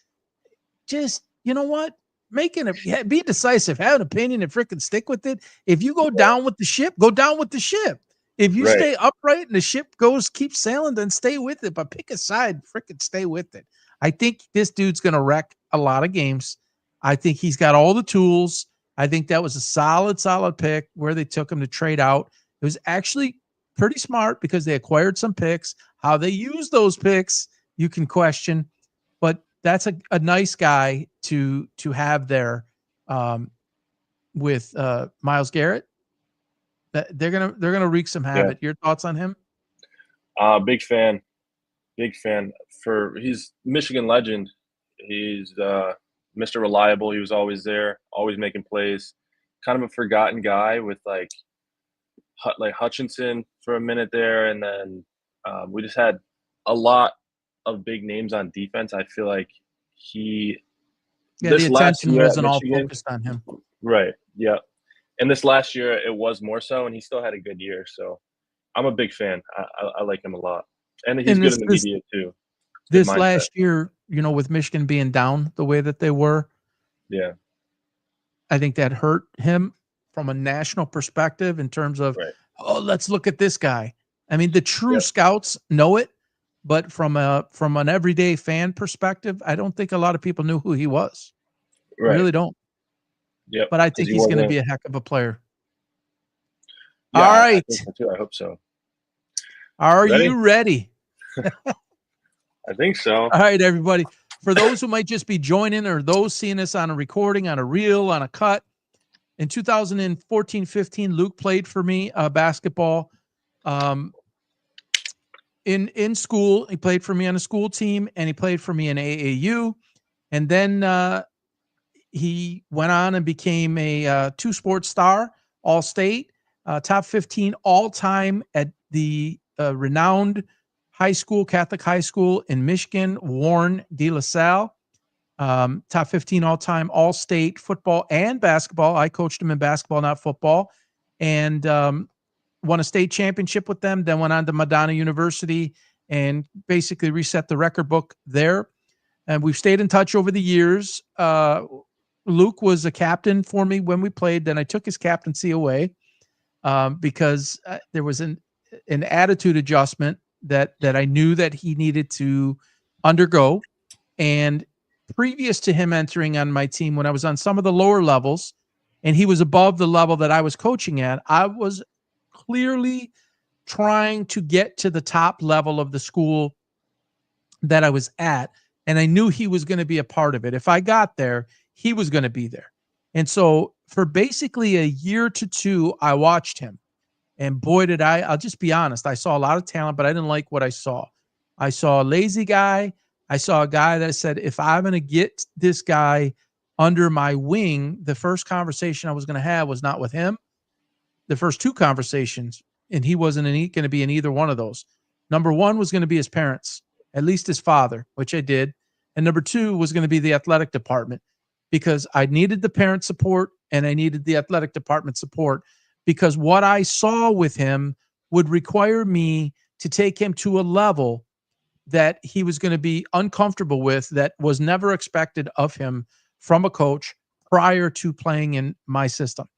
just, you know what? Be decisive, have an opinion, and freaking stick with it. If you go down with the ship, go down with the ship. If you stay upright and the ship keeps sailing, then stay with it. But pick a side, freaking stay with it. I think this dude's going to wreck a lot of games. I think he's got all the tools. I think that was a solid pick where they took him to trade out. It was actually pretty smart because they acquired some picks. How they use those picks, you can question. But that's a nice guy to have there with Myles Garrett. They're gonna wreak some havoc. Your thoughts on him? Big fan. He's Michigan legend. He's Mr. Reliable. He was always there, always making plays. Kind of a forgotten guy with like Hutchinson for a minute there, and then we just had a lot of big names on defense. I feel like the attention wasn't all focused on him. Right. Yeah. And this last year it was more so, and he still had a good year. So I'm a big fan. I like him a lot. And he's good in the media too. This last year, with Michigan being down the way that they were, yeah, I think that hurt him from a national perspective in terms of, let's look at this guy. I mean, the true scouts know it, but from an everyday fan perspective, I don't think a lot of people knew who he was. Right. I really don't. Yeah, but I think he's going to be a heck of a player. Yeah, all right. I think so too. I hope so. Are you ready? I think so. All right, everybody. For those who might just be joining or those seeing us on a recording, on a reel, on a cut, in 2014-15, Luke played for me basketball in school. He played for me on a school team, and he played for me in AAU. And then he went on and became a two-sport star, all-state, top 15 all-time at the renowned Catholic high school in Michigan, Warren de La Salle. Top 15 all-time all-state football and basketball. I coached him in basketball, not football, and won a state championship with them, then went on to Madonna University and basically reset the record book there. And we've stayed in touch over the years. Luke was a captain for me when we played. Then I took his captaincy away because there was an attitude adjustment that I knew that he needed to undergo. And previous to him entering on my team, when I was on some of the lower levels and he was above the level that I was coaching at, I was clearly trying to get to the top level of the school that I was at. And I knew he was going to be a part of it. If I got there, he was going to be there. And so for basically a year to two, I watched him. And boy, did I'll just be honest. I saw a lot of talent, but I didn't like what I saw. I saw a lazy guy. I saw a guy that said, if I'm going to get this guy under my wing, the first conversation I was going to have was not with him. The first two conversations, and he wasn't going to be in either one of those. Number one was going to be his parents, at least his father, which I did. And number two was going to be the athletic department, because I needed the parent support and I needed the athletic department support, because what I saw with him would require me to take him to a level that he was going to be uncomfortable with, that was never expected of him from a coach prior to playing in my system.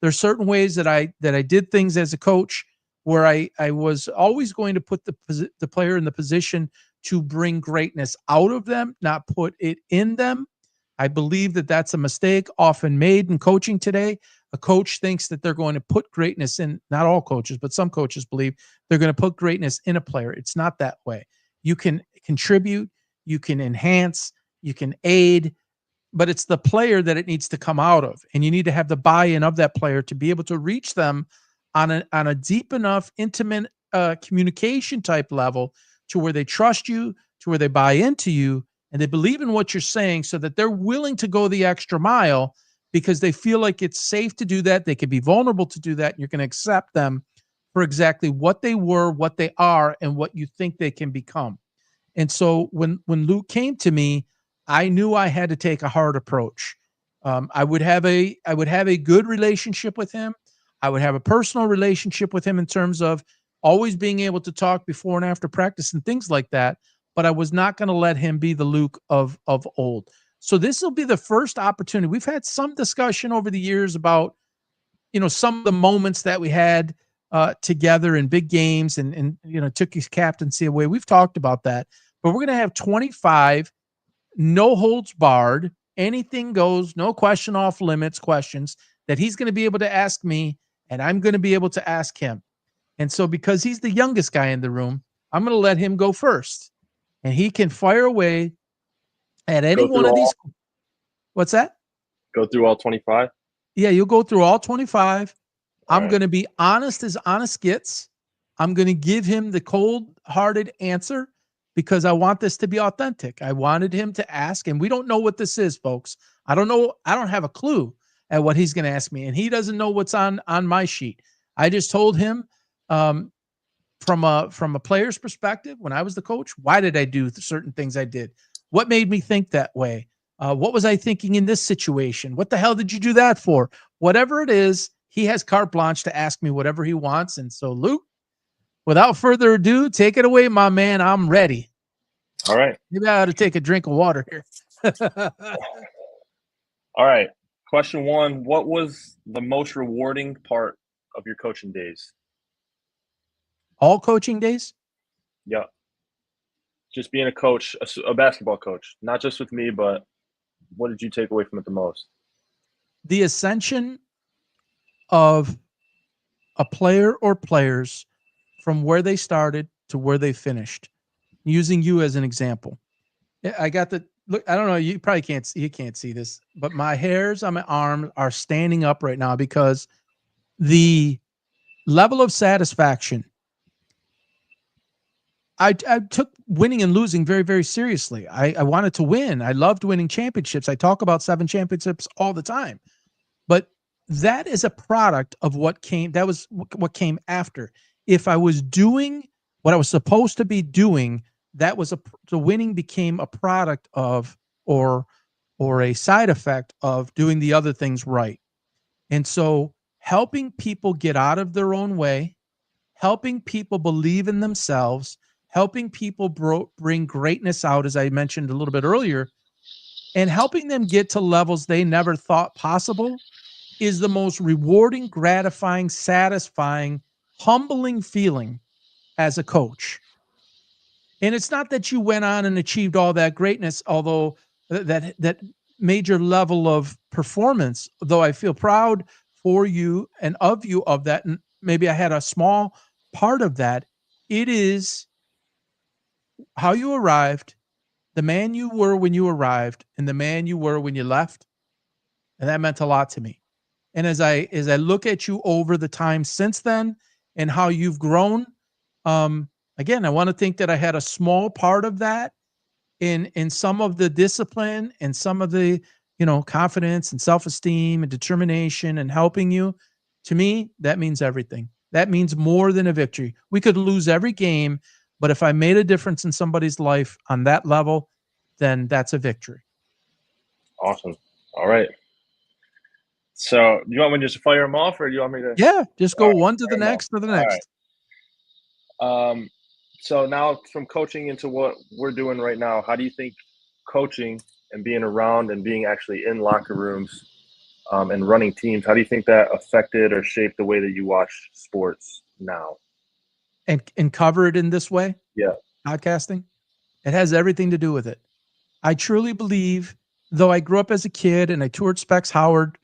There's certain ways that I did things as a coach where I was always going to put the player in the position to bring greatness out of them, not put it in them. I believe that that's a mistake often made in coaching today. A coach thinks that they're going to put greatness in, not all coaches, but some coaches believe they're going to put greatness in a player. It's not that way. You can contribute, you can enhance, you can aid, but it's the player that it needs to come out of. And you need to have the buy-in of that player to be able to reach them on a deep enough, intimate communication type level to where they trust you, to where they buy into you, and they believe in what you're saying so that they're willing to go the extra mile because they feel like it's safe to do that. They can be vulnerable to do that. And you're going to accept them for exactly what they were, what they are, and what you think they can become. And so when Luke came to me, I knew I had to take a hard approach. I would have a good relationship with him. I would have a personal relationship with him in terms of always being able to talk before and after practice and things like that. But I was not going to let him be the Luke of old. So this will be the first opportunity. We've had some discussion over the years about, some of the moments that we had together in big games and took his captaincy away. We've talked about that, but we're going to have 25 no holds barred, anything goes, no question off limits questions that he's going to be able to ask me, and I'm going to be able to ask him. And so because he's the youngest guy in the room, I'm going to let him go first, and he can fire away at any one of these. What's that? Go through all 25? Yeah, you'll go through all 25. I'm going to be honest as honest gets. I'm going to give him the cold-hearted answer because I want this to be authentic. I wanted him to ask, and we don't know what this is, folks. I don't know. I don't have a clue at what he's going to ask me, and he doesn't know what's on my sheet. I just told him from a player's perspective, when I was the coach, why did I do certain things I did? What made me think that way? What was I thinking in this situation? What the hell did you do that for? Whatever it is, he has carte blanche to ask me whatever he wants. And so, Luke, without further ado, take it away, my man. I'm ready. All right. Maybe I ought to take a drink of water here. All right. Question 1, what was the most rewarding part of your coaching days? All coaching days? Yeah. Just being a coach, a basketball coach, not just with me, but what did you take away from it the most? The ascension of a player or players from where they started to where they finished. Using you as an example. I got the look. I don't know. You probably can't see this, but my hairs on my arm are standing up right now because the level of satisfaction. I took winning and losing very, very seriously. I wanted to win. I loved winning championships. I talk about 7 championships all the time, but that is a product of what came. That was what came after. If I was doing what I was supposed to be doing, that was the winning became a product of or a side effect of doing the other things right. And so helping people get out of their own way, helping people believe in themselves, helping people bring greatness out, as I mentioned a little bit earlier, and helping them get to levels they never thought possible is the most rewarding, gratifying, satisfying, humbling feeling as a coach. And it's not that you went on and achieved all that greatness, although that major level of performance, though I feel proud for you and of you of that, and maybe I had a small part of that, it is how you arrived, the man you were when you arrived, and the man you were when you left. And that meant a lot to me. And as I look at you over the time since then and how you've grown, again, I want to think that I had a small part of that in some of the discipline and some of the, confidence and self-esteem and determination and helping you. To me, that means everything. That means more than a victory. We could lose every game, but if I made a difference in somebody's life on that level, then that's a victory. Awesome. All right. So, do you want me to just fire them off, or do you want me to? Yeah, just go one to the next to the next. Right. So now from coaching into what we're doing right now, how do you think coaching and being around and being actually in locker rooms and running teams, how do you think that affected or shaped the way that you watch sports now? And cover it in this way? Yeah. Podcasting? It has everything to do with it. I truly believe, though I grew up as a kid and I toured Specs Howard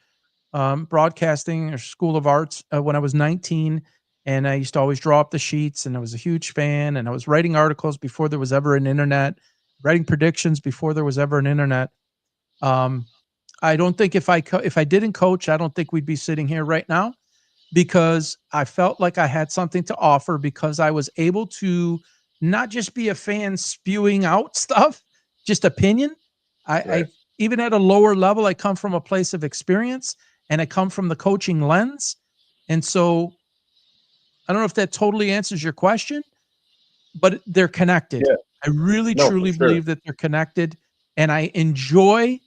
Broadcasting or School of Arts when I was 19, and I used to always draw up the sheets, and I was a huge fan, and I was writing articles before there was ever an internet, writing predictions before there was ever an internet. I don't think if I didn't coach, I don't think we'd be sitting here right now, because I felt like I had something to offer, because I was able to not just be a fan spewing out stuff, just opinion. I even at a lower level, I come from a place of experience, and I come from the coaching lens. And so I don't know if that totally answers your question, but they're connected. Yeah. I really No, for truly sure. believe that they're connected, and I enjoy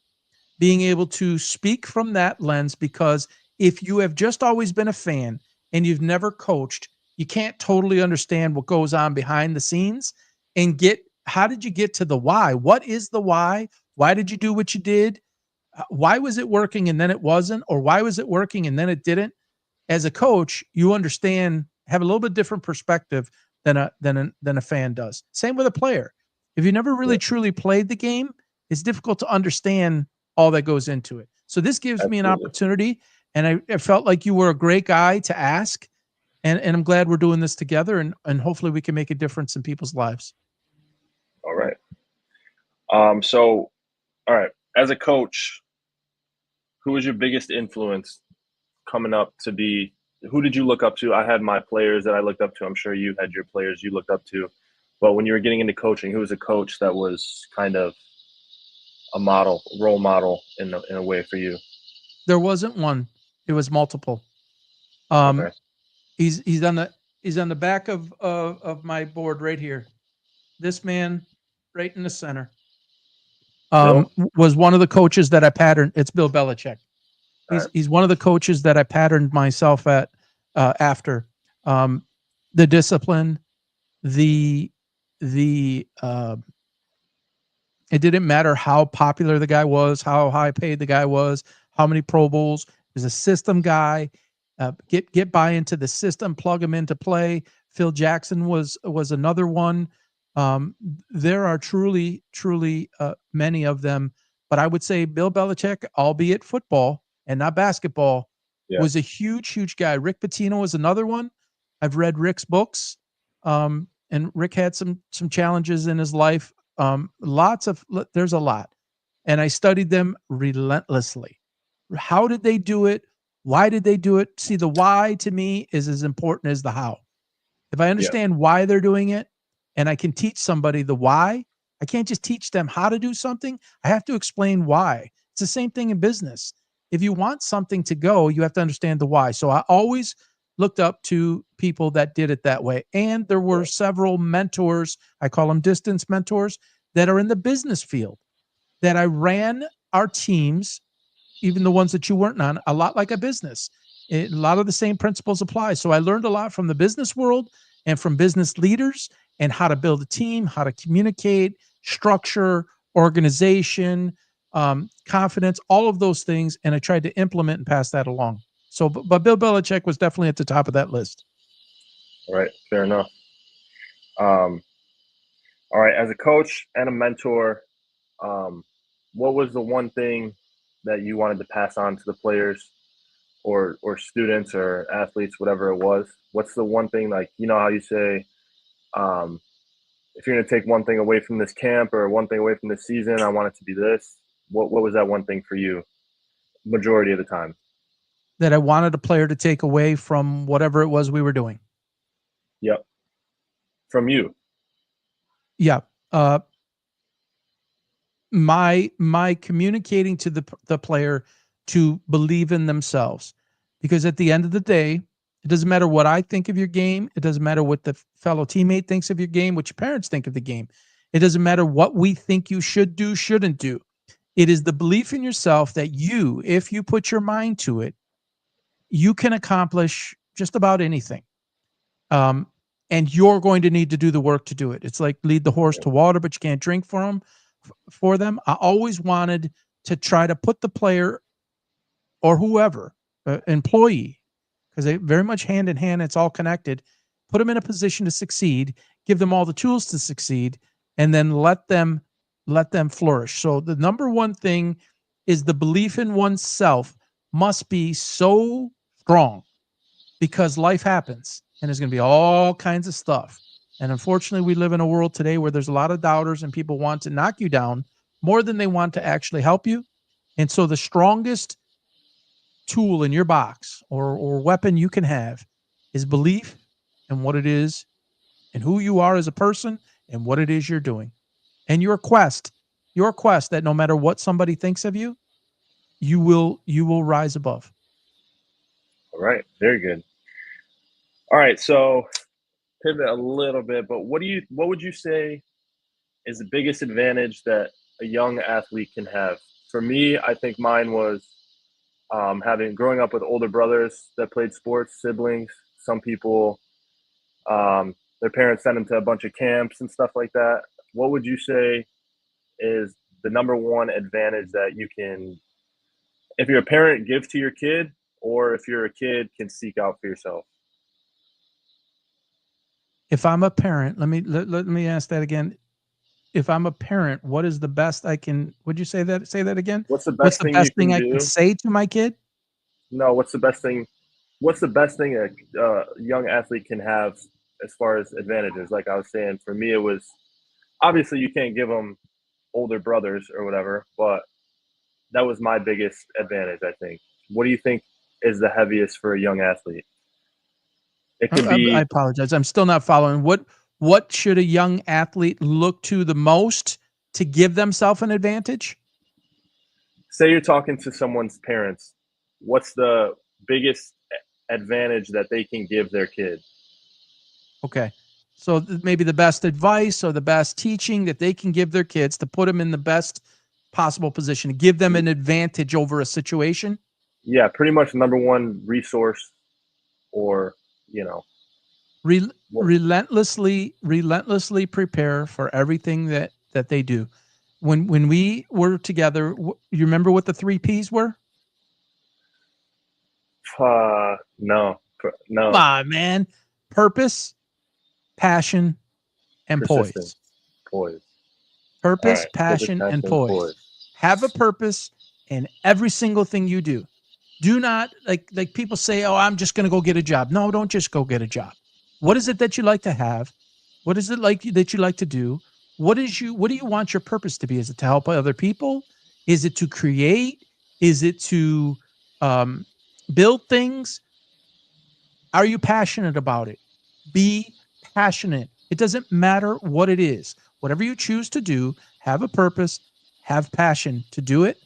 being able to speak from that lens, because if you have just always been a fan and you've never coached, you can't totally understand what goes on behind the scenes and get how did you get to the why? What is the why? Why did you do what you did? Why was it working and then it wasn't? Or why was it working and then it didn't? As a coach, you understand, have a little bit different perspective than a fan does. Same with a player. If you never really truly played the game, it's difficult to understand all that goes into it. So this gives me an Absolutely. opportunity, and I felt like you were a great guy to ask, and I'm glad we're doing this together, and hopefully we can make a difference in people's lives. All right. So, all right. As a coach, who was your biggest influence coming up to be? Who did you look up to? I had my players that I looked up to. I'm sure you had your players you looked up to. But when you were getting into coaching, who was a coach that was kind of a model, role model in a way for you? There wasn't one; it was multiple. Um, Okay. he's on the back of my board right here. This man, right in the center, Bill? was one of the coaches that I patterned. It's Bill Belichick. All right. He's one of the coaches that I patterned myself at after. The discipline, the the it didn't matter how popular the guy was, how high paid the guy was, how many Pro Bowls. He was a system guy. Get buy into the system, plug him into play. Phil Jackson was another one. There are truly many of them, but I would say Bill Belichick, albeit football and not basketball, Yeah. was a huge guy. Rick Pitino was another one. I've read Rick's books, and Rick had some challenges in his life. There's a lot, and I studied them relentlessly. How did they do it? Why did they do it? See, the why to me is as important as the how. If I Yeah. understand why they're doing it, and I can teach somebody the why, I can't just teach them how to do something. I have to explain why. It's the same thing in business. If you want something to go, you have to understand the why. So I always looked up to people that did it that way. And there were several mentors, I call them distance mentors, that are in the business field, that I ran our teams, even the ones that you weren't on, a lot like a business. A lot of the same principles apply. So I learned a lot from the business world and from business leaders, and how to build a team, how to communicate, structure, organization, confidence, all of those things. And I tried to implement and pass that along. So, but Bill Belichick was definitely at the top of that list. All right. Fair enough. Um, all right. As a coach and a mentor, what was the one thing that you wanted to pass on to the players or students or athletes, whatever it was? What's the one thing, like, you know how you say, um, if you're going to take one thing away from this camp or one thing away from this season, I want it to be this. What was that one thing for you majority of the time? That I wanted a player to take away from whatever it was we were doing. Yep. From you. Yeah. My communicating to the player to believe in themselves, because at the end of the day, it doesn't matter what I think of your game. It doesn't matter what the fellow teammate thinks of your game, what your parents think of the game. It doesn't matter what we think you should do, shouldn't do. It is the belief in yourself that you, if you put your mind to it, you can accomplish just about anything. And you're going to need to do the work to do it. It's like lead the horse to water, but you can't drink for them. I always wanted to try to put the player or whoever, employee, because they very much hand in hand, it's all connected, put them in a position to succeed, give them all the tools to succeed, and then let them flourish. So the number one thing is the belief in oneself must be so strong, because life happens and there's going to be all kinds of stuff. And unfortunately, we live in a world today where there's a lot of doubters and people want to knock you down more than they want to actually help you. And so the strongest tool in your box or weapon you can have is belief in what it is and who you are as a person and what it is you're doing. And your quest that no matter what somebody thinks of you, you will rise above. All right. Very good. All right. So pivot a little bit, but what would you say is the biggest advantage that a young athlete can have? For me, I think mine was growing up with older brothers that played sports, siblings. Some people, their parents sent them to a bunch of camps and stuff like that. What would you say is the number one advantage that you can, if you're a parent, give to your kid, or if you're a kid, can seek out for yourself? If I'm a parent, let me ask that again. If I'm a parent, what is the best I can, would you say that again? What's the What's best the thing you best can thing I can do? say to my kid? No, what's the best thing? What's the best thing a young athlete can have as far as advantages? Like I was saying, for me, it was obviously you can't give them older brothers or whatever, but that was my biggest advantage, I think. What do you think is the heaviest for a young athlete? It could I be, apologize. I'm still not following. What should a young athlete look to the most to give themselves an advantage? say you're talking to someone's parents, what's the biggest advantage that they can give their kid? Okay. So maybe the best advice or the best teaching that they can give their kids to put them in the best possible position, to give them an advantage over a situation. Yeah, pretty much number one resource, or, you know, what, Relentlessly prepare for everything that they do. When we were together, you remember what the 3 P's were? no, Come no, on, man. Purpose, passion, and poise. persistence, poise. All Purpose, right, purpose, passion, passion, and and poise. poise. Have a purpose in every single thing you do. Do not like people say, "Oh, I'm just going to go get a job." No, don't just go get a job. What is it that you like to have? What is it like that you like to do? What do you want your purpose to be? Is it to help other people? Is it to create? Is it to um, build things? Are you passionate about it? Be passionate. It doesn't matter what it is. Whatever you choose to do, have a purpose, have passion to do it,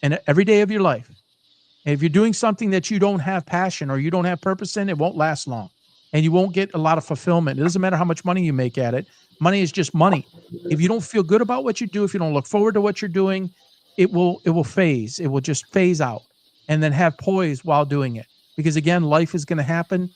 and every day of your life. And if you're doing something that you don't have passion or you don't have purpose in, it won't last long. And you won't get a lot of fulfillment. It doesn't matter how much money you make at it. Money is just money. If you don't feel good about what you do, if you don't look forward to what you're doing, it will phase. It will just phase out. And then have poise while doing it. Because again, life is going to happen.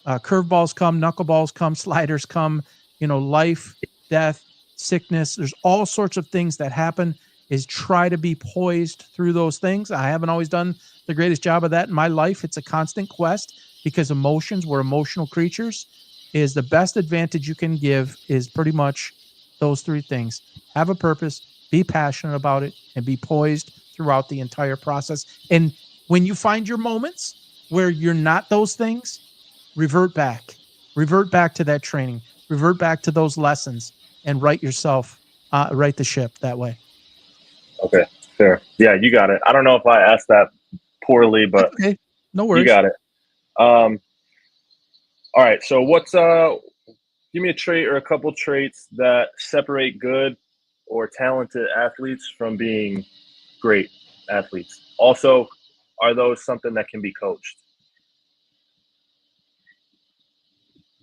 Curveballs come, knuckleballs come, sliders come, life, death, sickness. There's all sorts of things that happen. Is try to be poised through those things. I haven't always done the greatest job of that in my life. It's a constant quest because we're emotional creatures. Is the best advantage you can give is pretty much those 3 things. Have a purpose, be passionate about it, and be poised throughout the entire process. And when you find your moments where you're not those things, revert back to that training, revert back to those lessons, and right the ship that way. Okay, fair. Yeah, you got it. I don't know if I asked that poorly, That's but okay. No you worries. got it. All right. So give me a trait or a couple traits that separate good or talented athletes from being great athletes. Also, are those something that can be coached?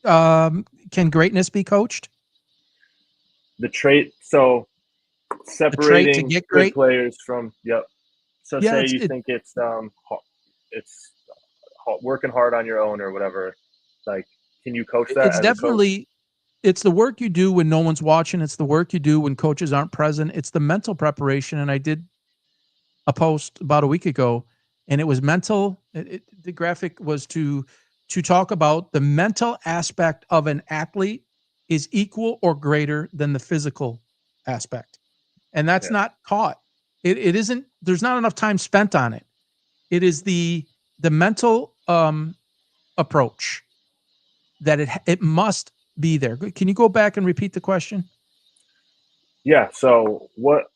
Can greatness be coached? The trait, so The trait to separating get good great? players from, yep. So Yeah, say you think it's working hard on your own or whatever. Like, can you coach that it's as a coach? definitely it's the work you do when no one's watching. It's the work you do when coaches aren't present. It's the mental preparation. And I did a post about a week ago, and it was mental. The graphic was to talk about the mental aspect of an athlete is equal or greater than the physical aspect, and that's Yeah. not taught. It isn't. There's not enough time spent on it. It is the mental approach that it must be there. Can you go back and repeat the question? Yeah. So what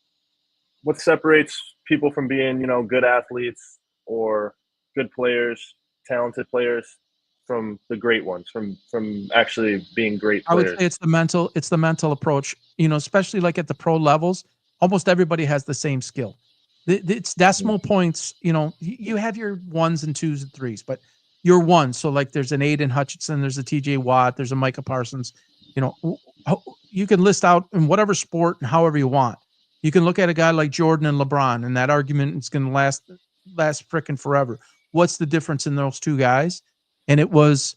separates people from being, good athletes or good players, talented players from the great ones, from actually being great I would say players. it's the mental approach, especially like at the pro levels, almost everybody has the same skill. It's Mhm. decimal points, you have your ones and twos and threes, but your ones. So like there's an Aiden Hutchinson, there's a TJ Watt, there's a Micah Parsons, you can list out in whatever sport and however you want. You can look at a guy like Jordan and LeBron, and that argument is going to last freaking forever. What's the difference in those two guys? And it was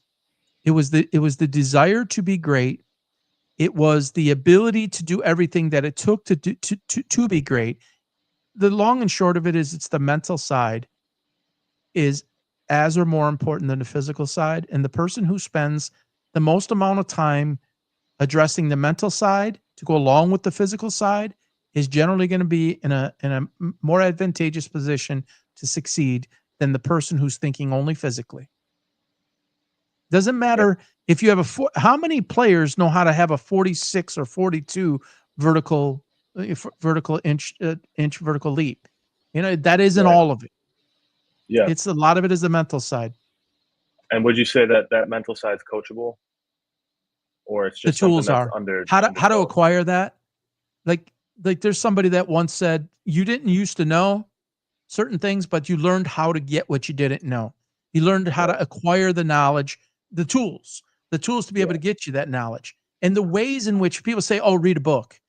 the desire to be great. It was the ability to do everything that it took to be great. The long and short of it is it's the mental side is as or more important than the physical side. And the person who spends the most amount of time addressing the mental side to go along with the physical side is generally going to be in a more advantageous position to succeed than the person who's thinking only physically. Doesn't Yeah. matter if you have how many players know how to have a 46 or 42 vertical inch vertical leap. That isn't Right. all of it. Yeah. It's a lot of it is the mental side. And would you say that mental side's coachable, or it's The just something tools that's are under how to underdeveloped? acquire that. Like there's somebody that once said you didn't used to know certain things, but you learned how to get what you didn't know. You learned how Right. to acquire the knowledge, the tools to be able Yeah. to get you that knowledge. And the ways in which people say, oh, read a book.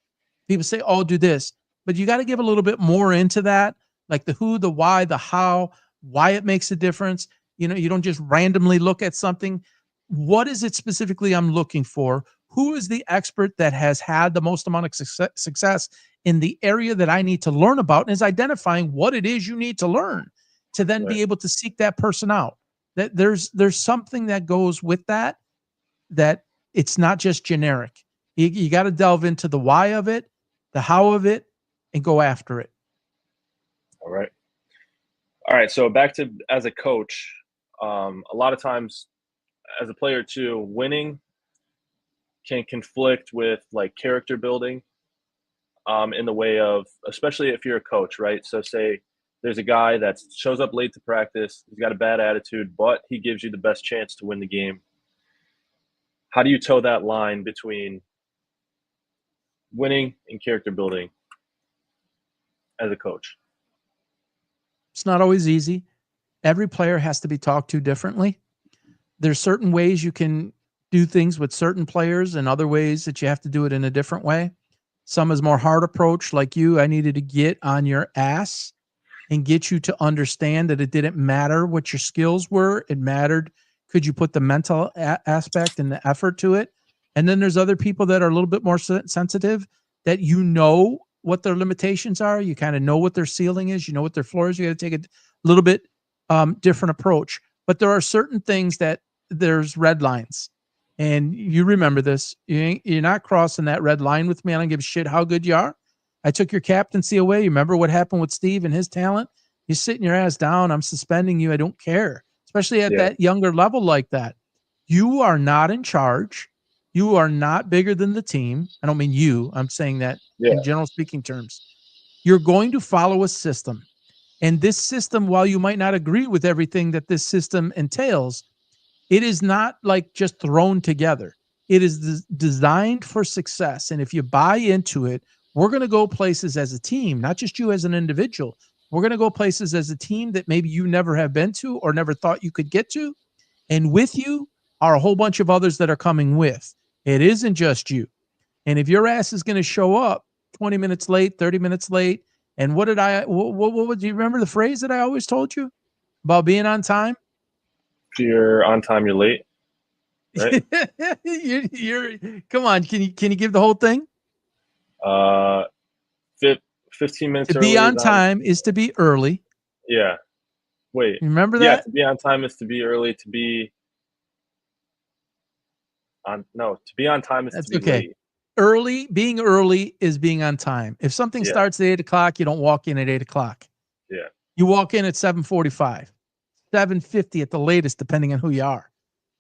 People say, oh, do this. But you got to give a little bit more into that, like the who, the why, the how, why it makes a difference. You don't just randomly look at something. What is it specifically I'm looking for? Who is the expert that has had the most amount of success in the area that I need to learn about, and is identifying what it is you need to learn to then Right. be able to seek that person out. That there's something that goes with that it's not just generic. You got to delve into the why of it, the how of it, and go after it. All right. All right. So back to as a coach, a lot of times as a player too, winning can conflict with like character building, in the way of, especially if you're a coach, right? So say there's a guy that shows up late to practice, he's got a bad attitude, but he gives you the best chance to win the game. How do you toe that line between winning and character building as a coach? It's not always easy. Every player has to be talked to differently. There's certain ways you can do things with certain players and other ways that you have to do it in a different way. Some is more hard approach, like you. I needed to get on your ass and get you to understand that it didn't matter what your skills were. It mattered. Could you put the mental aspect and the effort to it? And then there's other people that are a little bit more sensitive, that what their limitations are. You kind of know what their ceiling is. You know what their floor is. You got to take a little bit different approach. But there are certain things that there's red lines. And you remember this. You're not crossing that red line with me. I don't give a shit how good you are. I took your captaincy away. You remember what happened with Steve and his talent? You're sitting your ass down. I'm suspending you. I don't care, especially at Yeah. that younger level like that. You are not in charge. You are not bigger than the team. I don't mean you. I'm saying that Yeah. in general speaking terms. You're going to follow a system. And this system, while you might not agree with everything that this system entails, it is not like just thrown together. It is designed for success. And if you buy into it, we're going to go places as a team, not just you as an individual. We're going to go places as a team that maybe you never have been to or never thought you could get to. And with you are a whole bunch of others that are coming with. It isn't just you. And if your ass is going to show up 20 minutes late, 30 minutes late, and what would you remember the phrase that I always told you about being on time? If you're on time, you're late, right? you're come on. Can you give the whole thing? uh 15 minutes To be early on is on. time is to be early. Yeah. Wait. You remember Yeah, that? to be on time is to be early. To be on no, to be on time is to That's be okay. late. Being early is being on time. If something Yeah. starts at 8 o'clock, you don't walk in at 8 o'clock. Yeah. You walk in at 7:45, 7:50 at the latest, depending on who you are.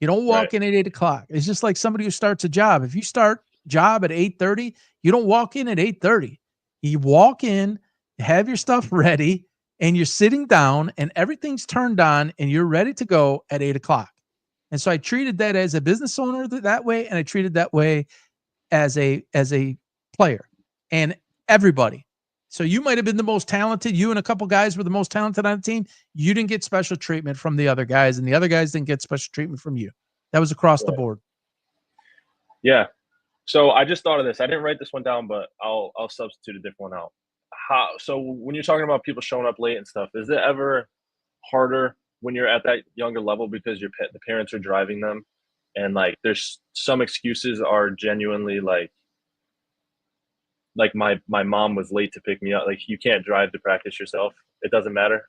You don't Right. walk in at 8 o'clock. It's just like somebody who starts a job. If you start job at 8:30, you don't walk in at 8:30. You walk in have your stuff ready, and you're sitting down and everything's turned on and you're ready to go at 8:00. And so I treated that as a business owner that way, and I treated that way as a player and everybody. So you might have been the most talented. You and a couple guys were the most talented on the team. You didn't get special treatment from the other guys, and the other guys didn't get special treatment from you. That was across the board. Yeah. So I just thought of this. I didn't write this one down, but I'll substitute a different one out. So when you're talking about people showing up late and stuff, is it ever harder when you're at that younger level because the parents are driving them, and like there's some excuses are genuinely like my mom was late to pick me up. Like, you can't drive to practice yourself. It doesn't matter.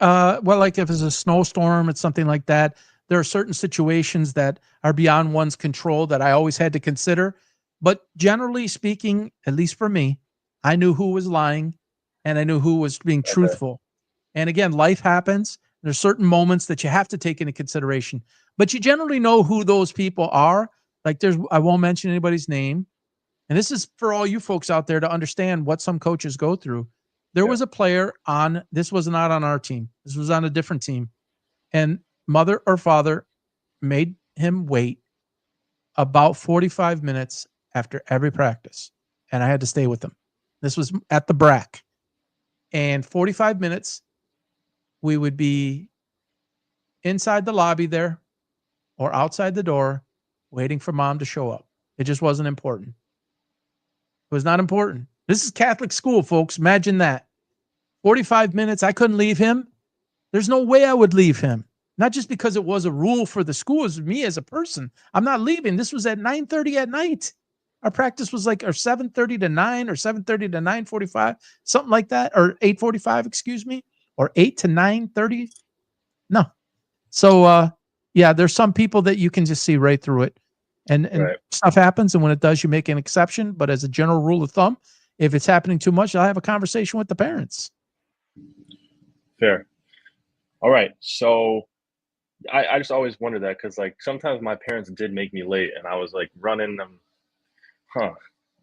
Well, like if it's a snowstorm, it's something like that. There are certain situations that are beyond one's control that I always had to consider. But generally speaking, at least for me, I knew who was lying and I knew who was being truthful. And again, life happens. There's certain moments that you have to take into consideration, but you generally know who those people are. Like I won't mention anybody's name. And this is for all you folks out there to understand what some coaches go through. There was a player this was not on our team. This was on a different team. And mother or father made him wait about 45 minutes after every practice. And I had to stay with him. This was at the BRAC. And 45 minutes, we would be inside the lobby there or outside the door waiting for mom to show up. It just wasn't important. It was not important. This is Catholic school, folks. Imagine that. 45 minutes, I couldn't leave him. There's no way I would leave him. Not just because it was a rule for the school, it was me as a person. I'm not leaving. This was at 9:30 at night. Our practice was like 7:30 to 9 or 7:30 to 9:45, something like that, or 8:45, excuse me, or 8 to 9:30. No. So, yeah, there's some people that you can just see right through it. And Right. stuff happens, and when it does, you make an exception. But as a general rule of thumb, if it's happening too much, I'll have a conversation with the parents. Fair. All right. So I just always wondered that because like sometimes my parents did make me late, and I was like running them.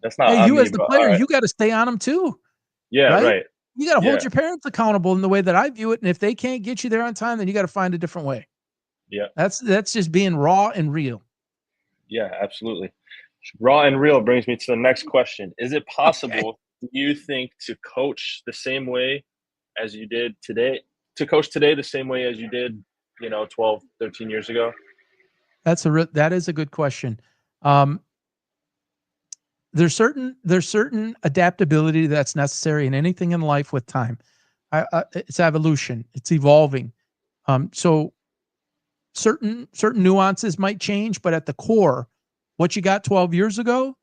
That's not Hey, on you me, as the but player, all right. you got to stay on them too, Yeah. right? Right. You got to hold Yeah. your parents accountable in the way that I view it. And if they can't get you there on time, then you got to find a different way. Yeah. That's just being raw and real. Yeah. Absolutely. Raw and real brings me to the next question. Is it possible, do you think, to coach the same way as you did today, the same way as you did, 12, 13 years ago? That is a good question. There's certain adaptability that's necessary in anything in life with time. It's evolution. It's evolving. So certain nuances might change, but at the core, what you got 12 years ago,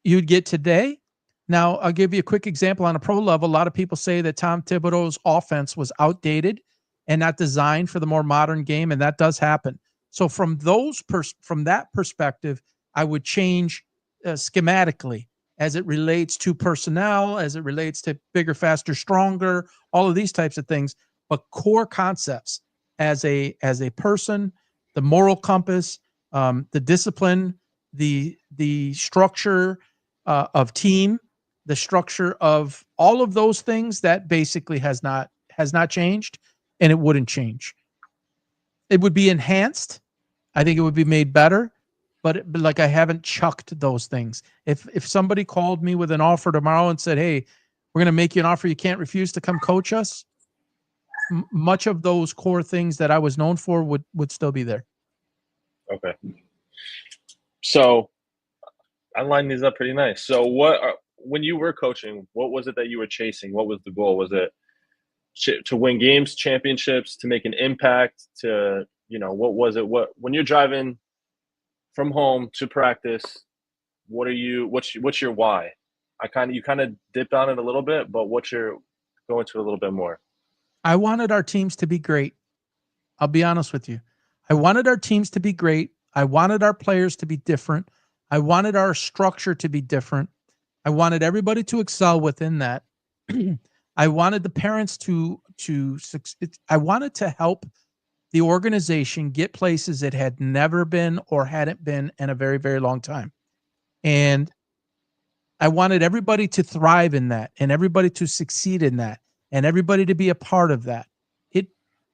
you'd get today. Now, I'll give you a quick example on a pro level. A lot of people say that Tom Thibodeau's offense was outdated and not designed for the more modern game, and that does happen. So from that perspective, I would change schematically as it relates to personnel, as it relates to bigger, faster, stronger, all of these types of things. But core concepts as a person, the moral compass, the discipline, the structure of team, the structure of all of those things, that basically has not changed, and it wouldn't change. It would be enhanced. I think it would be made better, but like I haven't chucked those things. If somebody called me with an offer tomorrow and said, "Hey, we're going to make you an offer you can't refuse to come coach us," much of those core things that I was known for would still be there. Okay. So I lined these up pretty nice. So when you were coaching, what was it that you were chasing? What was the goal? Was it to win games, championships, to make an impact, to, what was it? When you're driving from home to practice, what's your why? You kind of dipped on it a little bit, but go into it a little bit more. I wanted our teams to be great. I'll be honest with you. I wanted our teams to be great. I wanted our players to be different. I wanted our structure to be different. I wanted everybody to excel within that. I wanted the parents I wanted to help the organization get places it had never been or hadn't been in a very, very long time. And I wanted everybody to thrive in that and everybody to succeed in that and everybody to be a part of that. It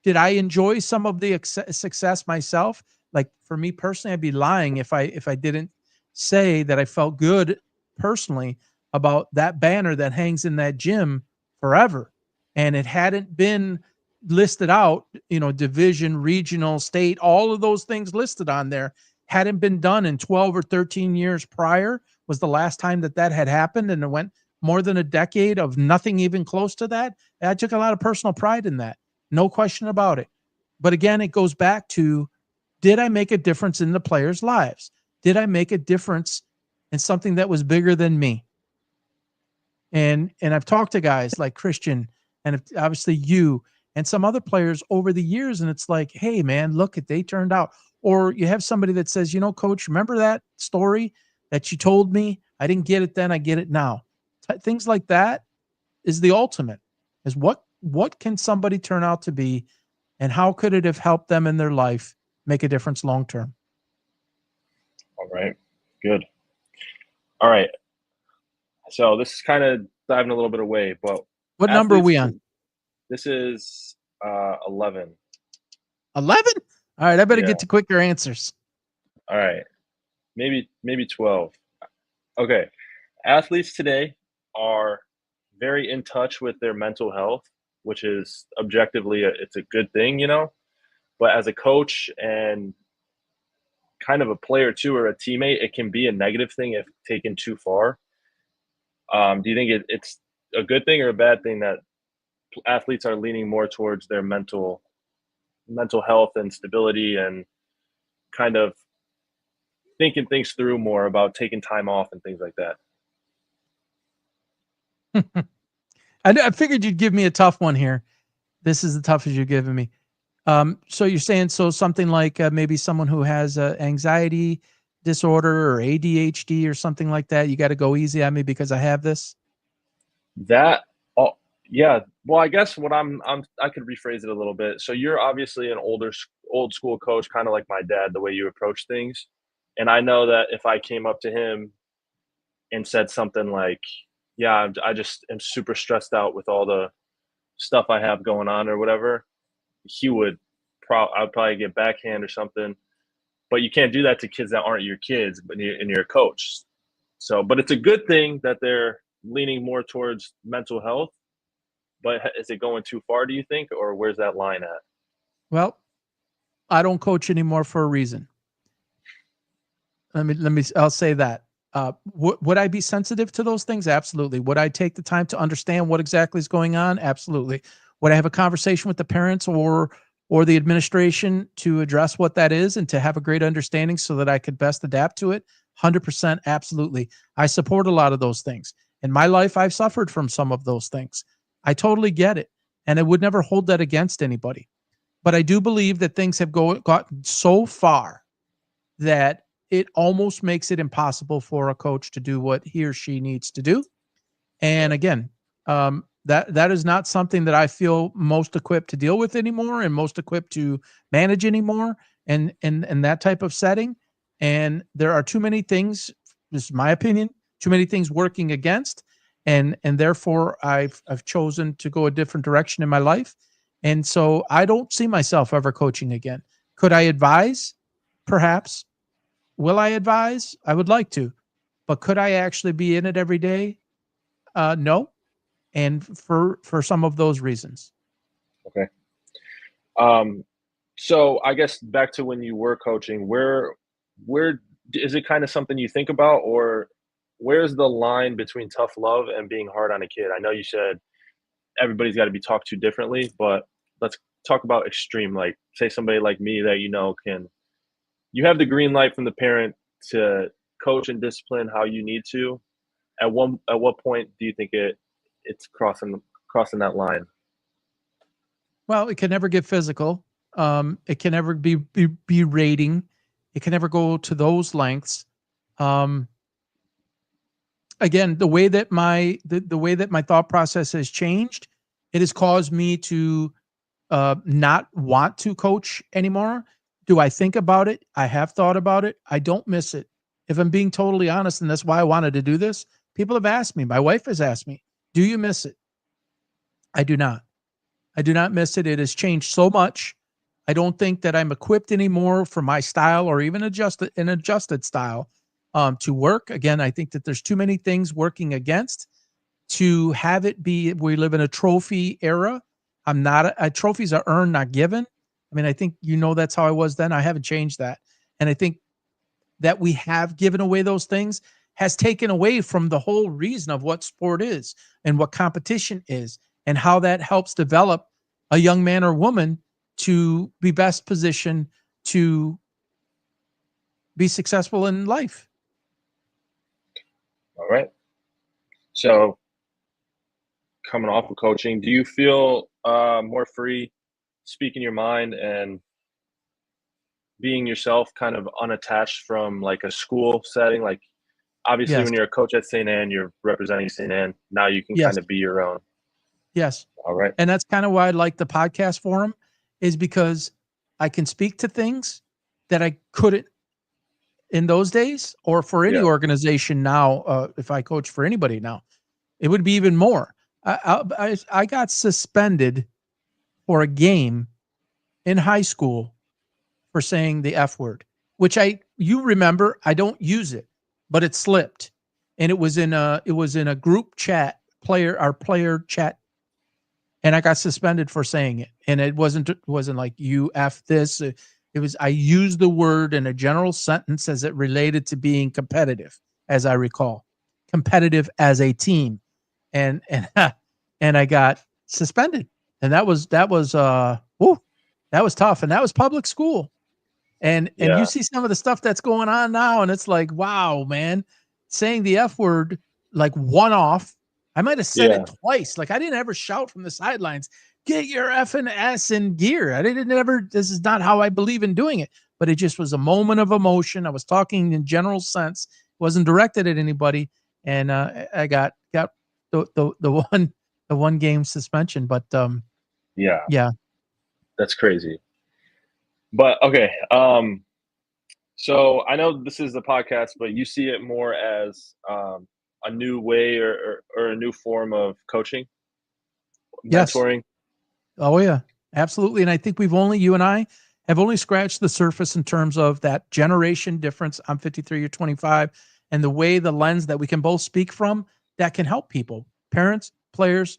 Did I enjoy some of the success myself? Like for me personally, I'd be lying if I didn't say that I felt good personally about that banner that hangs in that gym forever. And it hadn't been listed out, division, regional, state, all of those things listed on there hadn't been done in 12 or 13 years prior was the last time that had happened. And it went more than a decade of nothing even close to that. I took a lot of personal pride in that. No question about it. But again, it goes back to, did I make a difference in the players' lives? Did I make a difference in something that was bigger than me? And I've talked to guys like Christian and obviously you and some other players over the years, and it's like, hey man, look at they turned out. Or you have somebody that says, coach, remember that story that you told me? I didn't get it then, I get it now. Things like that is the ultimate. Is what can somebody turn out to be, and how could it have helped them in their life make a difference long term? All right, good. All right. So this is kind of diving a little bit away, but what number are we on? This is 11. 11? All right, I better get to quicker answers. All right, maybe 12. Okay, athletes today are very in touch with their mental health, which is objectively it's a good thing, But as a coach and kind of a player too, or a teammate, it can be a negative thing if taken too far. Do you think it's a good thing or a bad thing that athletes are leaning more towards their mental health and stability and kind of thinking things through more about taking time off and things like that? I figured you'd give me a tough one here. This is the toughest you've given me. So you're saying something like maybe someone who has anxiety disorder or ADHD or something like that. You got to go easy on me because I have this. Yeah. Well, I guess what I could rephrase it a little bit. So you're obviously an old school coach, kind of like my dad, the way you approach things. And I know that if I came up to him and said something like, yeah, I just am super stressed out with all the stuff I have going on or whatever, he would I'd probably get backhand or something. But you can't do that to kids that aren't your kids, but you're a coach. So, but it's a good thing that they're leaning more towards mental health. But is it going too far, do you think, or where's that line at? Well, I don't coach anymore for a reason. I'll say that. Would I be sensitive to those things? Absolutely. Would I take the time to understand what exactly is going on? Absolutely. Would I have a conversation with the parents or the administration to address what that is and to have a great understanding so that I could best adapt to it? 100%. Absolutely. I support a lot of those things. In my life, I've suffered from some of those things. I totally get it. And I would never hold that against anybody. But I do believe that things have gotten so far that it almost makes it impossible for a coach to do what he or she needs to do. And again, that is not something that I feel most equipped to deal with anymore and most equipped to manage anymore and that type of setting. And there are too many things, this is my opinion, too many things working against. And therefore I've chosen to go a different direction in my life. And so I don't see myself ever coaching again. Could I advise? Perhaps. Will I advise? I would like to. But could I actually be in it every day? No. And for some of those reasons. Okay. So I guess back to when you were coaching, where is it kind of something you think about, or where's the line between tough love and being hard on a kid? I know you said everybody's got to be talked to differently, but let's talk about extreme. Like, say somebody like me that you have the green light from the parent to coach and discipline how you need to. At what point do you think it's crossing that line? Well, it can never get physical. It can never be berating. It can never go to those lengths. Again, the way that my thought process has changed, it has caused me to not want to coach anymore. Do I think about it? I have thought about it. I don't miss it. If I'm being totally honest, and that's why I wanted to do this, People have asked me, my wife has asked me, do you miss it? I do not. I do not miss it. It has changed so much. I don't think that I'm equipped anymore for my style or even an adjusted style to work. Again, I think that there's too many things working against to have it be. We live in a trophy era. I'm not trophies are earned, not given. I mean, I think that's how I was then. I haven't changed that, and I think that we have given away those things has taken away from the whole reason of what sport is and what competition is and how that helps develop a young man or woman to be best positioned to be successful in life. All right. So coming off of coaching, do you feel more free speaking your mind and being yourself, kind of unattached from like a school setting? Like obviously Yes. when you're a coach at St. Anne, you're representing St. Anne. Now you can Yes. kind of be your own. Yes. All right. And that's kind of why I like the podcast forum, is because I can speak to things that I couldn't in those days, or for any Yeah. organization now. If I coach for anybody now, it would be even more. I got suspended for a game in high school for saying the F word, which you remember, I don't use it, but it slipped. And it was in a group chat, our player chat. And I got suspended for saying it. And it wasn't like you F this. It was, I used the word in a general sentence as it related to being competitive, as I recall, competitive as a team. And and I got suspended. And that was that was tough. And that was public school. And Yeah. you see some of the stuff that's going on now, and it's like, wow, man, saying the F word like one off. I might have said it twice. Like I didn't ever shout from the sidelines, get your F and S in gear. I didn't ever, this is not how I believe in doing it. But it just was a moment of emotion. I was talking in general sense, wasn't directed at anybody. And I got the one game suspension. But yeah. That's crazy. But okay. So I know this is a podcast, but you see it more as a new way or a new form of coaching, Yes. mentoring. Oh yeah, absolutely. And I think you and I have only scratched the surface in terms of that generation difference. I'm 53, you're 25, and the lens that we can both speak from that can help people, parents, players,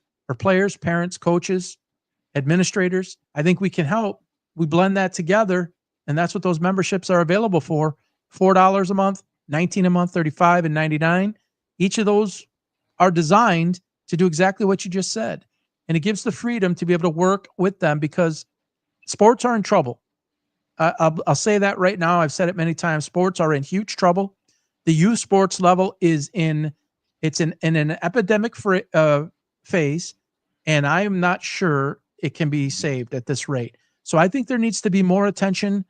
parents, coaches, administrators. I think we can help. We blend that together, and that's what those memberships are available for. $4 a month, $19 a month, $35 and $99. Each of those are designed to do exactly what you just said. And it gives the freedom to be able to work with them, because sports are in trouble. I'll say that right now. I've said it many times. Sports are in huge trouble. The youth sports level is in an epidemic phase, and I am not sure it can be saved at this rate. So I think there needs to be more attention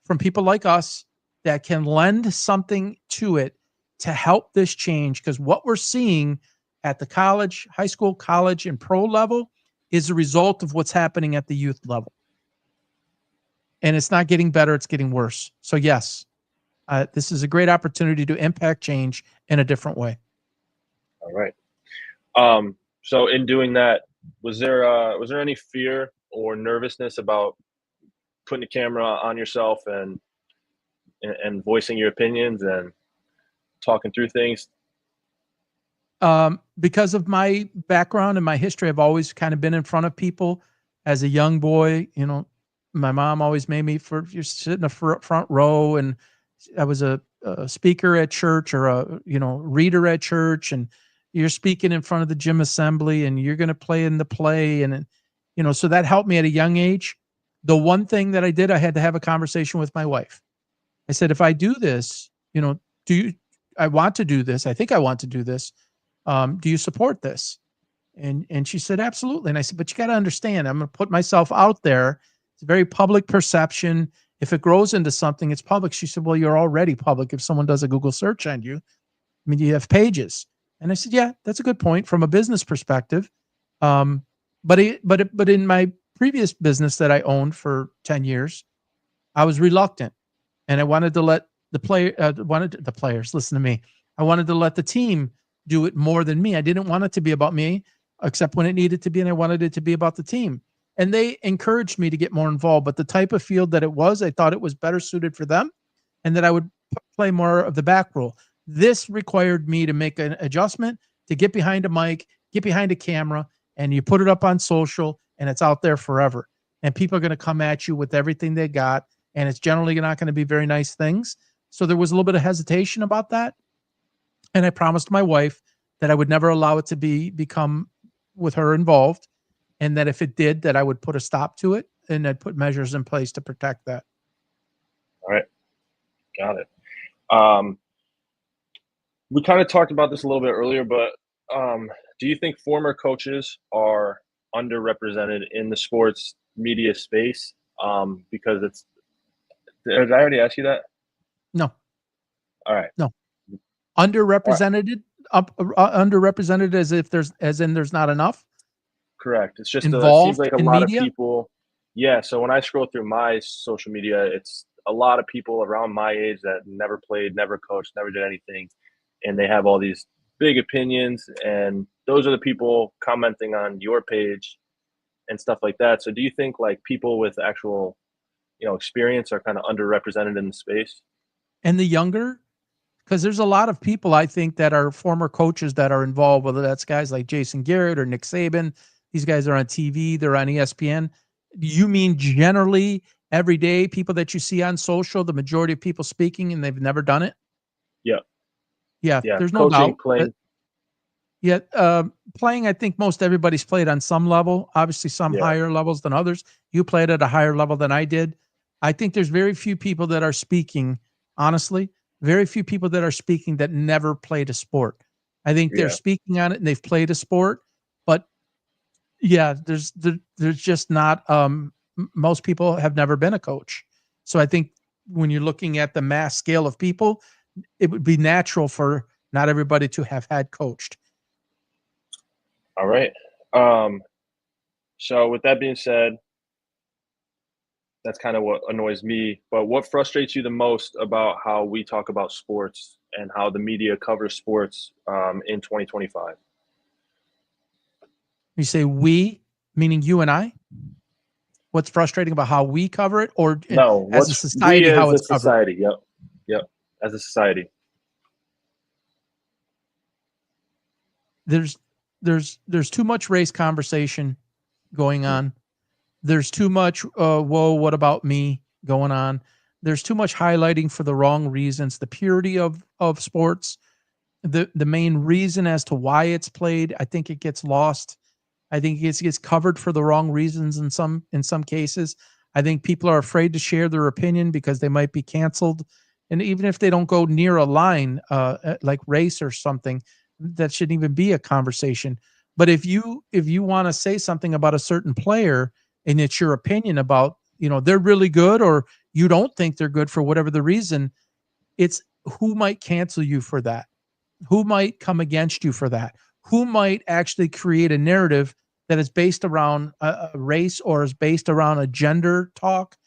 from people like us that can lend something to it to help this change, because what we're seeing at the college, high school, college, and pro level is a result of what's happening at the youth level. And it's not getting better, it's getting worse. So yes, this is a great opportunity to impact change in a different way. All right. So in doing that, was there any fear or nervousness about putting the camera on yourself and voicing your opinions and talking through things? Because of my background and my history, I've always kind of been in front of people as a young boy. My mom always made me you sit in the front row, and I was a speaker at church, or a reader at church, and you're speaking in front of the gym assembly, and you're going to play in the play, and so that helped me at a young age. The one thing that I did, I had to have a conversation with my wife. I said, if I do this, I want to do this. I think I want to do this. Do you support this? And she said, absolutely. And I said, but you got to understand, I'm going to put myself out there. It's a very public perception. If it grows into something, it's public. She said, well, you're already public. If someone does a Google search on you, I mean, you have pages. And I said, yeah, that's a good point from a business perspective. But in my previous business that I owned for 10 years, I was reluctant, and I wanted to let the players listen to me. I wanted to let the team do it more than me. I didn't want it to be about me, except when it needed to be, and I wanted it to be about the team. And they encouraged me to get more involved. But the type of field that it was, I thought it was better suited for them, and that I would play more of the back role. This required me to make an adjustment, to get behind a mic, get behind a camera, and you put it up on social, and it's out there forever. And people are going to come at you with everything they got, and it's generally not going to be very nice things. So there was a little bit of hesitation about that. And I promised my wife that I would never allow it to become with her involved, and that if it did, that I would put a stop to it, and I'd put measures in place to protect that. All right. Got it. We kind of talked about this a little bit earlier, but do you think former coaches are underrepresented in the sports media space? Because did I already ask you that? No. All right. No. Underrepresented, underrepresented as in there's not enough. Correct. It's just it seems Involved like a in lot of media? people. Yeah. So when I scroll through my social media, it's a lot of people around my age that never played, never coached, never did anything, and they have all these big opinions, and those are the people commenting on your page and stuff like that. So do you think like people with actual, experience are kind of underrepresented in the space? And the younger, because there's a lot of people I think that are former coaches that are involved, whether that's guys like Jason Garrett or Nick Saban. These guys are on TV, they're on ESPN. You mean generally every day people that you see on social, the majority of people speaking, and they've never done it? Yeah. Yeah, Yeah. there's no Coaching, doubt. playing. Yeah, playing, I think most everybody's played on some level, obviously some Yeah. higher levels than others. You played at a higher level than I did. I think there's very few people that are speaking, honestly, very few people that are speaking that never played a sport. I think they're Yeah. speaking on it and they've played a sport, but yeah, there's just not most people have never been a coach. So I think when you're looking at the mass scale of people, it would be natural for not everybody to have had coached. All right. So with that being said, that's kind of what annoys me. But what frustrates you the most about how we talk about sports and how the media covers sports in 2025? You say we, meaning you and I? What's frustrating about how we cover it, or No, as a what's we society, how as a it's covered? society? Yep, yep. As a society, There's there's too much race conversation going mm, on. There's too much whoa, what about me going on. There's too much highlighting for the wrong reasons. The purity of sports, the main reason as to why it's played, I think it gets lost. I think it gets covered for the wrong reasons in some cases. I think people are afraid to share their opinion because they might be canceled. And even if they don't go near a line, like race or something, that shouldn't even be a conversation. But if you want to say something about a certain player and it's your opinion about, they're really good, or you don't think they're good for whatever the reason, it's who might cancel you for that, who might come against you for that, who might actually create a narrative that is based around a race or is based around a gender talk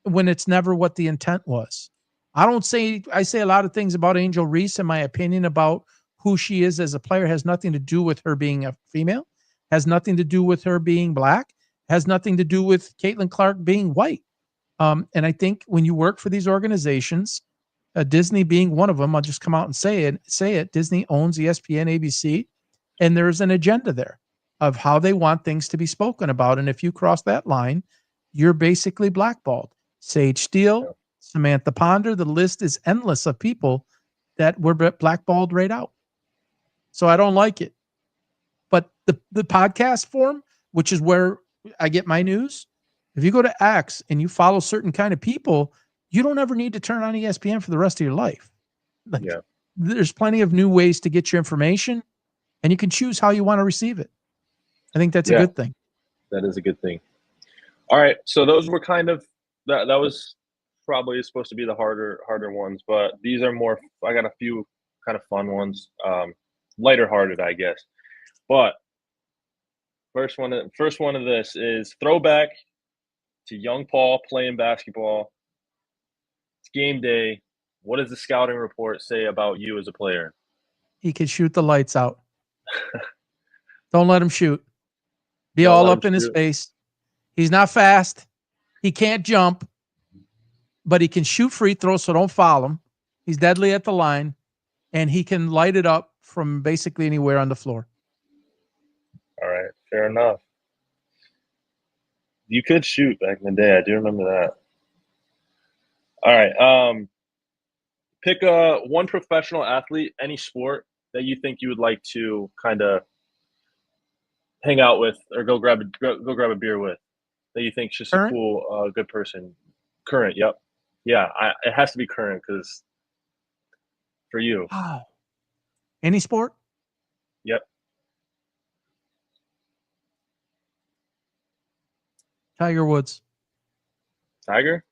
when it's never what the intent was. I say a lot of things about Angel Reese, and my opinion about who she is as a player has nothing to do with her being a female, has nothing to do with her being black, has nothing to do with Caitlin Clark being white. And I think when you work for these organizations, Disney being one of them, I'll just come out and say it. Disney owns ESPN, ABC, and there's an agenda there of how they want things to be spoken about. And if you cross that line, you're basically blackballed. Sage Steele, yeah. Samantha Ponder, the list is endless of people that were blackballed right out. So I don't like it. But the podcast form, which is where I get my news, if you go to X and you follow certain kind of people, you don't ever need to turn on ESPN for the rest of your life. Like, Yeah. there's plenty of new ways to get your information, and you can choose how you want to receive it. I think that's a Yeah, good thing. that is a good thing. All right, so those were kind of that was probably supposed to be the harder ones, but these are more. I got a few kind of fun ones, lighter hearted, I guess. But first one of this is throwback to young Paul playing basketball. It's game day. What does the scouting report say about you as a player? he can shoot the lights out. Don't let him shoot. Be Don't all let up him in his shoot. face. He's not fast. He can't jump, but he can shoot free throws, so don't foul him. He's deadly at the line, and he can light it up from basically anywhere on the floor. All right, fair enough. You could shoot back in the day. I do remember that. All right. Pick one professional athlete, any sport that you think you would like to kind of hang out with or go grab a beer with. That you think is just a Current? cool, good person. Current. Yep. Yeah. It has to be current because for you. Wow. Any sport? Yep. Tiger Woods. Tiger.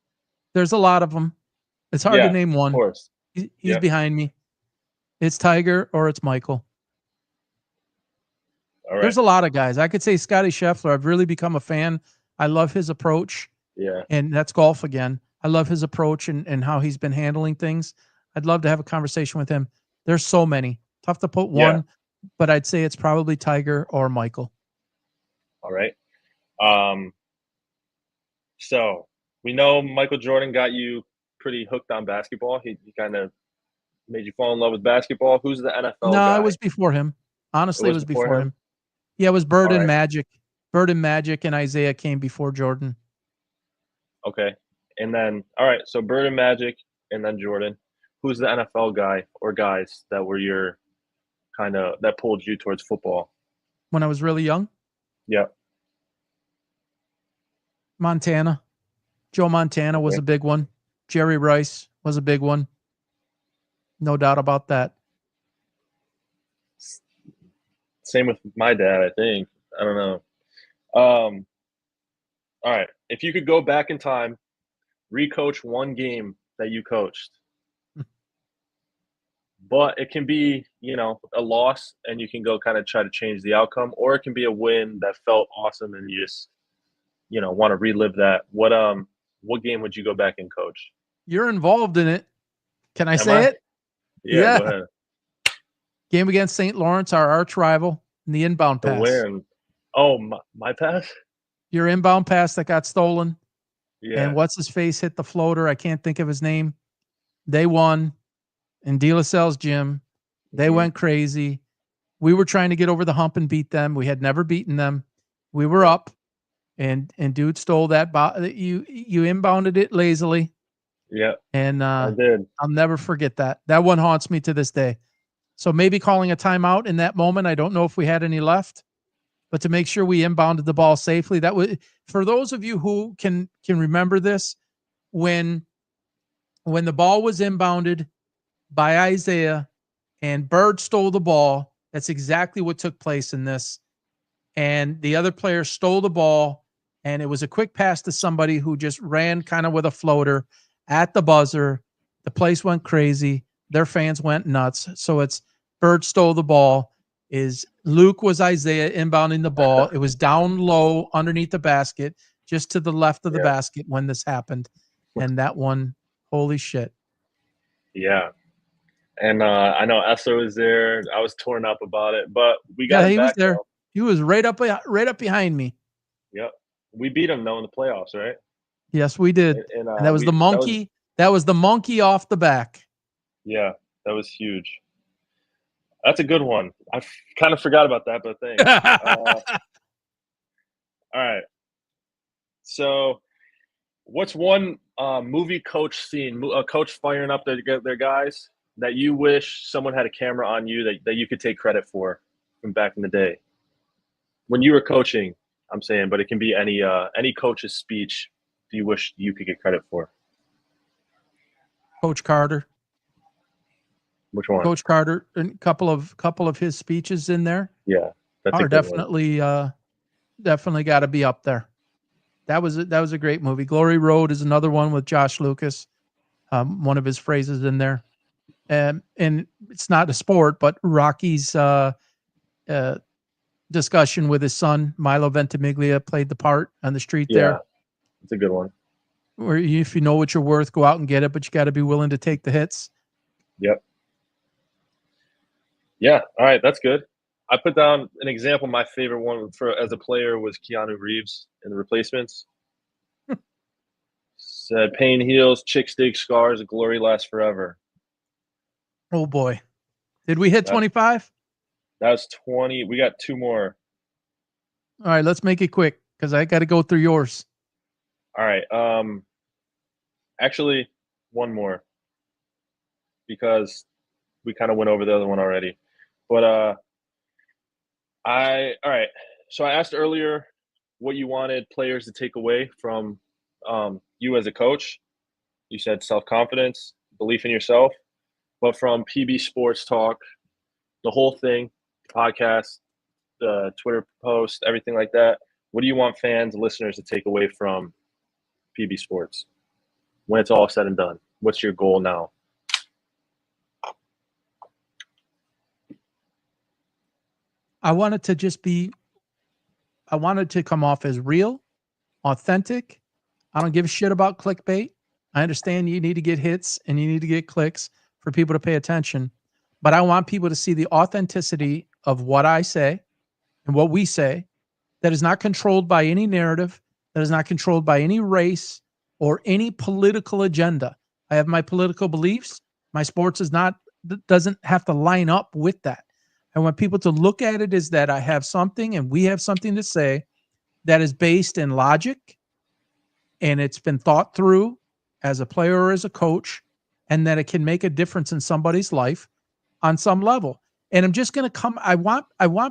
There's a lot of them. It's hard to Yeah. name Of one. course. He's Yep. behind me. It's Tiger or it's Michael. All right. There's a lot of guys. I could say Scotty Scheffler. I've really become a fan. I love his approach, Yeah. and that's golf again. I love his approach and how he's been handling things. I'd love to have a conversation with him. There's so many. Tough to put one, but I'd say it's probably Tiger or Michael. All right. So we know Michael Jordan got you pretty hooked on basketball. He kind of made you fall in love with basketball. Who's the NFL No, guy? it was before him. Honestly, it was before him. Yeah, it was Bird All and right. Magic. Bird and Magic and Isaiah came before Jordan. Okay. And then, all right, so Bird and Magic and then Jordan. Who's the NFL guy or guys that were your that pulled you towards football? When I was really young, Yep. Montana. Joe Montana was Okay. a big one. Jerry Rice was a big one. No doubt about that. Same with my dad, I think. I don't know. All right. If you could go back in time, recoach one game that you coached, but it can be, a loss and you can go kind of try to change the outcome, or it can be a win that felt awesome and you just, want to relive that. What game would you go back and coach? You're involved in it. Can I Am say I? it? Yeah, go ahead. Game against St. Lawrence, our arch rival, in the inbound The pass. win. Oh, my pass? Your inbound pass that got stolen. Yeah. And what's his face hit the floater. I can't think of his name. They won in De La Salle's gym. They went crazy. We were trying to get over the hump and beat them. We had never beaten them. We were up, and dude stole that. You inbounded it lazily. Yeah. And I did. I'll never forget that. That one haunts me to this day. So maybe calling a timeout in that moment. I don't know if we had any left, but to make sure we inbounded the ball safely. That was, for those of you who can remember this, when the ball was inbounded by Isaiah and Bird stole the ball, that's exactly what took place in this. And the other player stole the ball, and it was a quick pass to somebody who just ran kind of with a floater at the buzzer. The place went crazy. Their fans went nuts. So it's Bird stole the ball. Luke was Isaiah inbounding the ball. It was down low underneath the basket, just to the left of the basket when this happened. And that one, holy shit. Yeah. And I know Esther was there. I was torn up about it, but we got him he back, was there. though. He was right up behind me. Yep. We beat him, though, in the playoffs, right? Yes, we did. And that was the monkey. That was the monkey off the back. Yeah, that was huge. That's a good one. I kind of forgot about that, but thanks. All right. So what's one movie coach scene, a coach firing up their guys that you wish someone had a camera on you that you could take credit for from back in the day? When you were coaching, I'm saying, but it can be any coach's speech you wish you could get credit for. Coach Carter. Which one? Coach Carter, and a couple of his speeches in there. Yeah, that's are definitely got to be up there. That was a great movie. Glory Road is another one with Josh Lucas. One of his phrases in there, and it's not a sport, but Rocky's discussion with his son Milo Ventimiglia played the part on the street there. It's a good one. Where if you know what you're worth, go out and get it, but you got to be willing to take the hits. Yep. Yeah. All right. That's good. I put down an example. My favorite one for as a player was Keanu Reeves in The Replacements. Said, "Pain heals, chick stick scars, glory lasts forever." Oh boy. Did we hit That 25? that's 20. We got two more. All right, let's make it quick because I got to go through yours. All right. Actually, one more because we kind of went over the other one already. But all right. So I asked earlier what you wanted players to take away from you as a coach. You said self confidence, belief in yourself. But from PB Sports Talk, the whole thing, podcast, the Twitter post, everything like that. What do you want fans, listeners to take away from PB Sports when it's all said and done? What's your goal now? I wanted to just be, I wanted to come off as real, authentic. I don't give a shit about clickbait. I understand you need to get hits and you need to get clicks for people to pay attention, but I want people to see the authenticity of what I say and what we say that is not controlled by any narrative, that is not controlled by any race or any political agenda. I have my political beliefs. My sports is not, doesn't have to line up with that. I want people to look at it as that I have something and we have something to say that is based in logic and it's been thought through as a player or as a coach, and that it can make a difference in somebody's life on some level. And I'm just going to come. I want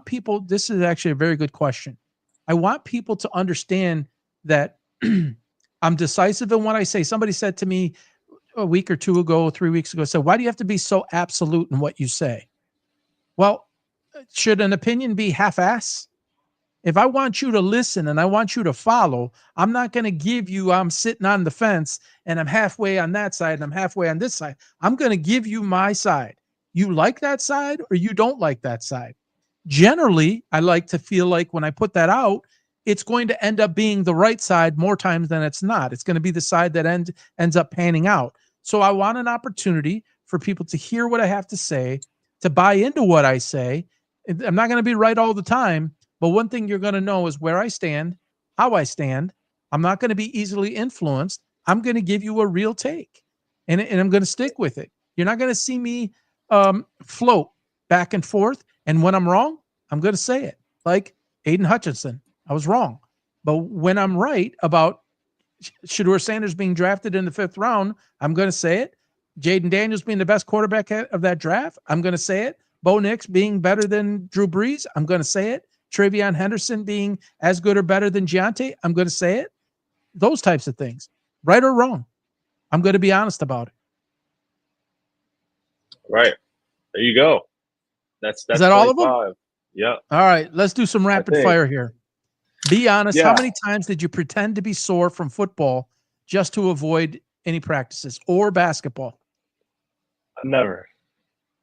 people. This is actually a very good question. I want people to understand that I'm decisive in what I say. Somebody said to me a week or two ago, 3 weeks ago, said, "Why do you have to be so absolute in what you say?" Well, should an opinion be half-ass? If I want you to listen and I want you to follow, I'm not going to give you, I'm sitting on the fence and I'm halfway on that side and I'm halfway on this side. I'm going to give you my side. You like that side or you don't like that side. Generally, I like to feel like when I put that out, it's going to end up being the right side more times than it's not. It's going to be the side that ends up panning out. So I want an opportunity for people to hear what I have to say, to buy into what I say. I'm not going to be right all the time, but one thing you're going to know is where I stand, how I stand. I'm not going to be easily influenced. I'm going to give you a real take, and I'm going to stick with it. You're not going to see me float back and forth. And when I'm wrong, I'm going to say it. Like Aiden Hutchinson, I was wrong. But when I'm right about Shedeur Sanders being drafted in the 5th round, I'm going to say it. Jaden Daniels being the best quarterback of that draft, I'm going to say it. Bo Nix being better than Drew Brees, I'm going to say it. Travion Henderson being as good or better than Giante, I'm going to say it. Those types of things, right or wrong, I'm going to be honest about it. Right. There you go. That's Is that all of them? 25. Yeah. All right, let's do some rapid fire here. Be honest. Yeah. How many times did you pretend to be sore from football just to avoid any practices or basketball? Never.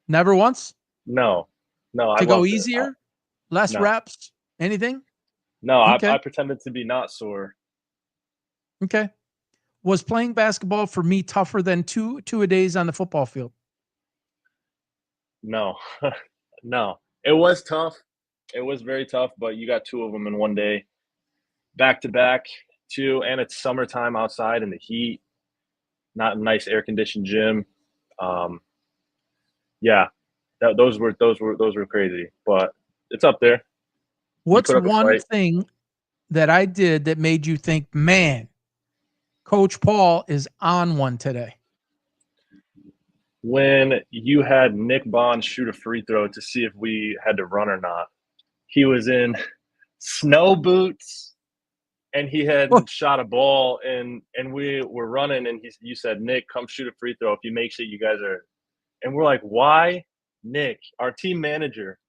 Never once? No. No. To I go loved it. easier? Less No. reps? Anything? No. Okay. I pretended to be not sore. Okay. Was playing basketball for me tougher than two-a-days on the football field? No. No. It was tough. It was very tough, but you got 2 of them in one day, back to back, too, and it's summertime outside in the heat, not a nice air conditioned gym. Yeah, those were crazy, but it's up there. What's put up a one fight. thing that I did that made you think, man, Coach Paul is on one today? When you had Nick Bond shoot a free throw to see if we had to run or not, he was in snow boots and he had shot a ball and we were running and you said, Nick, come shoot a free throw. If you make it, you guys are. And we're like, why Nick, our team manager?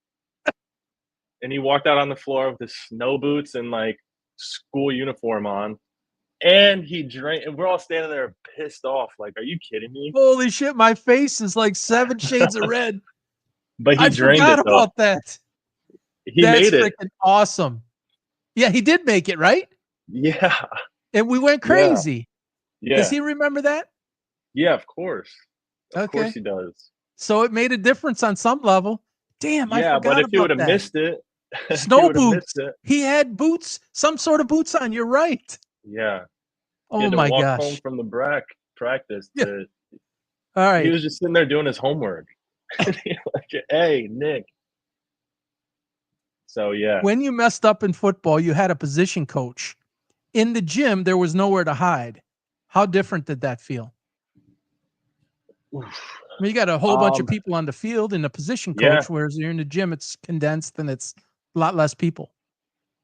And he walked out on the floor with his snow boots and like school uniform on. And he drank, and we're all standing there pissed off. Like, are you kidding me? Holy shit, my face is like 7 shades of red. But he I drained forgot it, though. about that. That's made it. Freaking awesome. Yeah, he did make it, right? Yeah. And we went crazy. Yeah. Does he remember that? Yeah, of course. Of Okay. course he does. So it made a difference on some level. Damn, I Yeah, but forgot if he would about have that. missed it, if he Snow would have missed boots. it, He had boots, some sort of boots on. You're right. yeah, he Oh had to my walk home gosh. from the practice Yeah. to. All He right. was just sitting there doing his homework. Like, hey, Nick. So yeah. When you messed up in football, you had a position coach. In the gym, there was nowhere to hide. How different did that feel? Oof. I mean, you got a whole bunch of people on the field and a position Yeah, coach, whereas you're in the gym, it's condensed and it's a lot less people.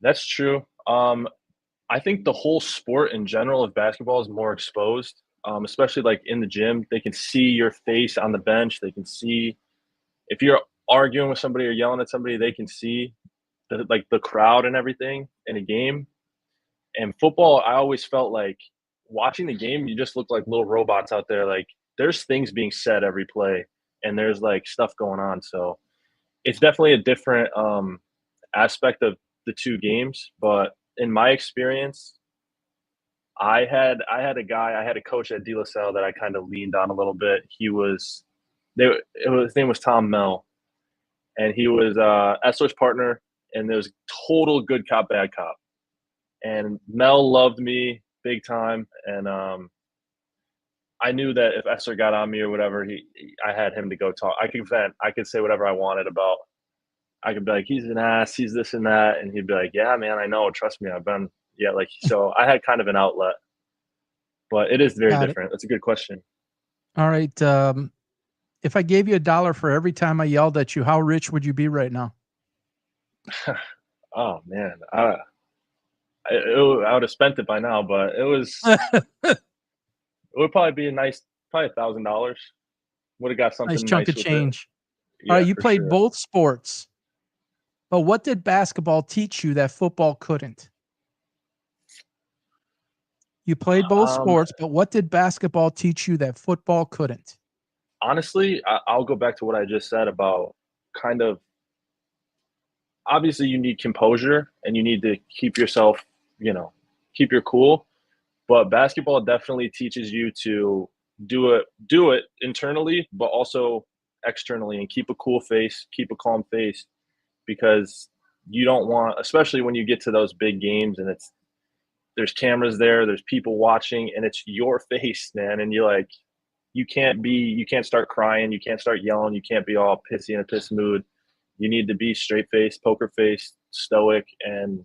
that's true. I think the whole sport in general of basketball is more exposed, especially like in the gym. They can see your face on the bench. They can see if you're arguing with somebody or yelling at somebody. They can see the crowd and everything in a game. And football, I always felt like watching the game, you just look like little robots out there. Like there's things being said every play, and there's like stuff going on. So it's definitely a different aspect of the two games. But in my experience, I had a coach at De La Salle that I kind of leaned on a little bit. His name was Tom Mel, and he was Essler's partner, and there was total good cop bad cop. And Mel loved me big time, and I knew that if Essler got on me or whatever, I had him to go talk. I could vent. I could say whatever I wanted about. I could be like, he's an ass, he's this and that, and he'd be like, yeah, man, I know. Trust me, I've been like. So I had kind of an outlet, but it is very Got it. different. That's a good question. All right. If I gave you $1 for every time I yelled at you, how rich would you be right now? Oh man, I would have spent it by now, but it would probably be probably $1,000. Would have got Nice something chunk nice of with it. change. All Yeah, right. You for played sure. both sports, but what did basketball teach you that football couldn't? You played both Um, sports, but what did basketball teach you that football couldn't? Honestly, I'll go back to what I just said about kind of obviously you need composure and you need to keep yourself, keep your cool. But basketball definitely teaches you to do it internally, but also externally, and keep a cool face, keep a calm face, because you don't want, especially when you get to those big games and there's cameras there, there's people watching, and it's your face, man, and you can't start crying, you can't start yelling, you can't be all pissy in a piss mood. You need to be straight faced, poker faced, stoic, and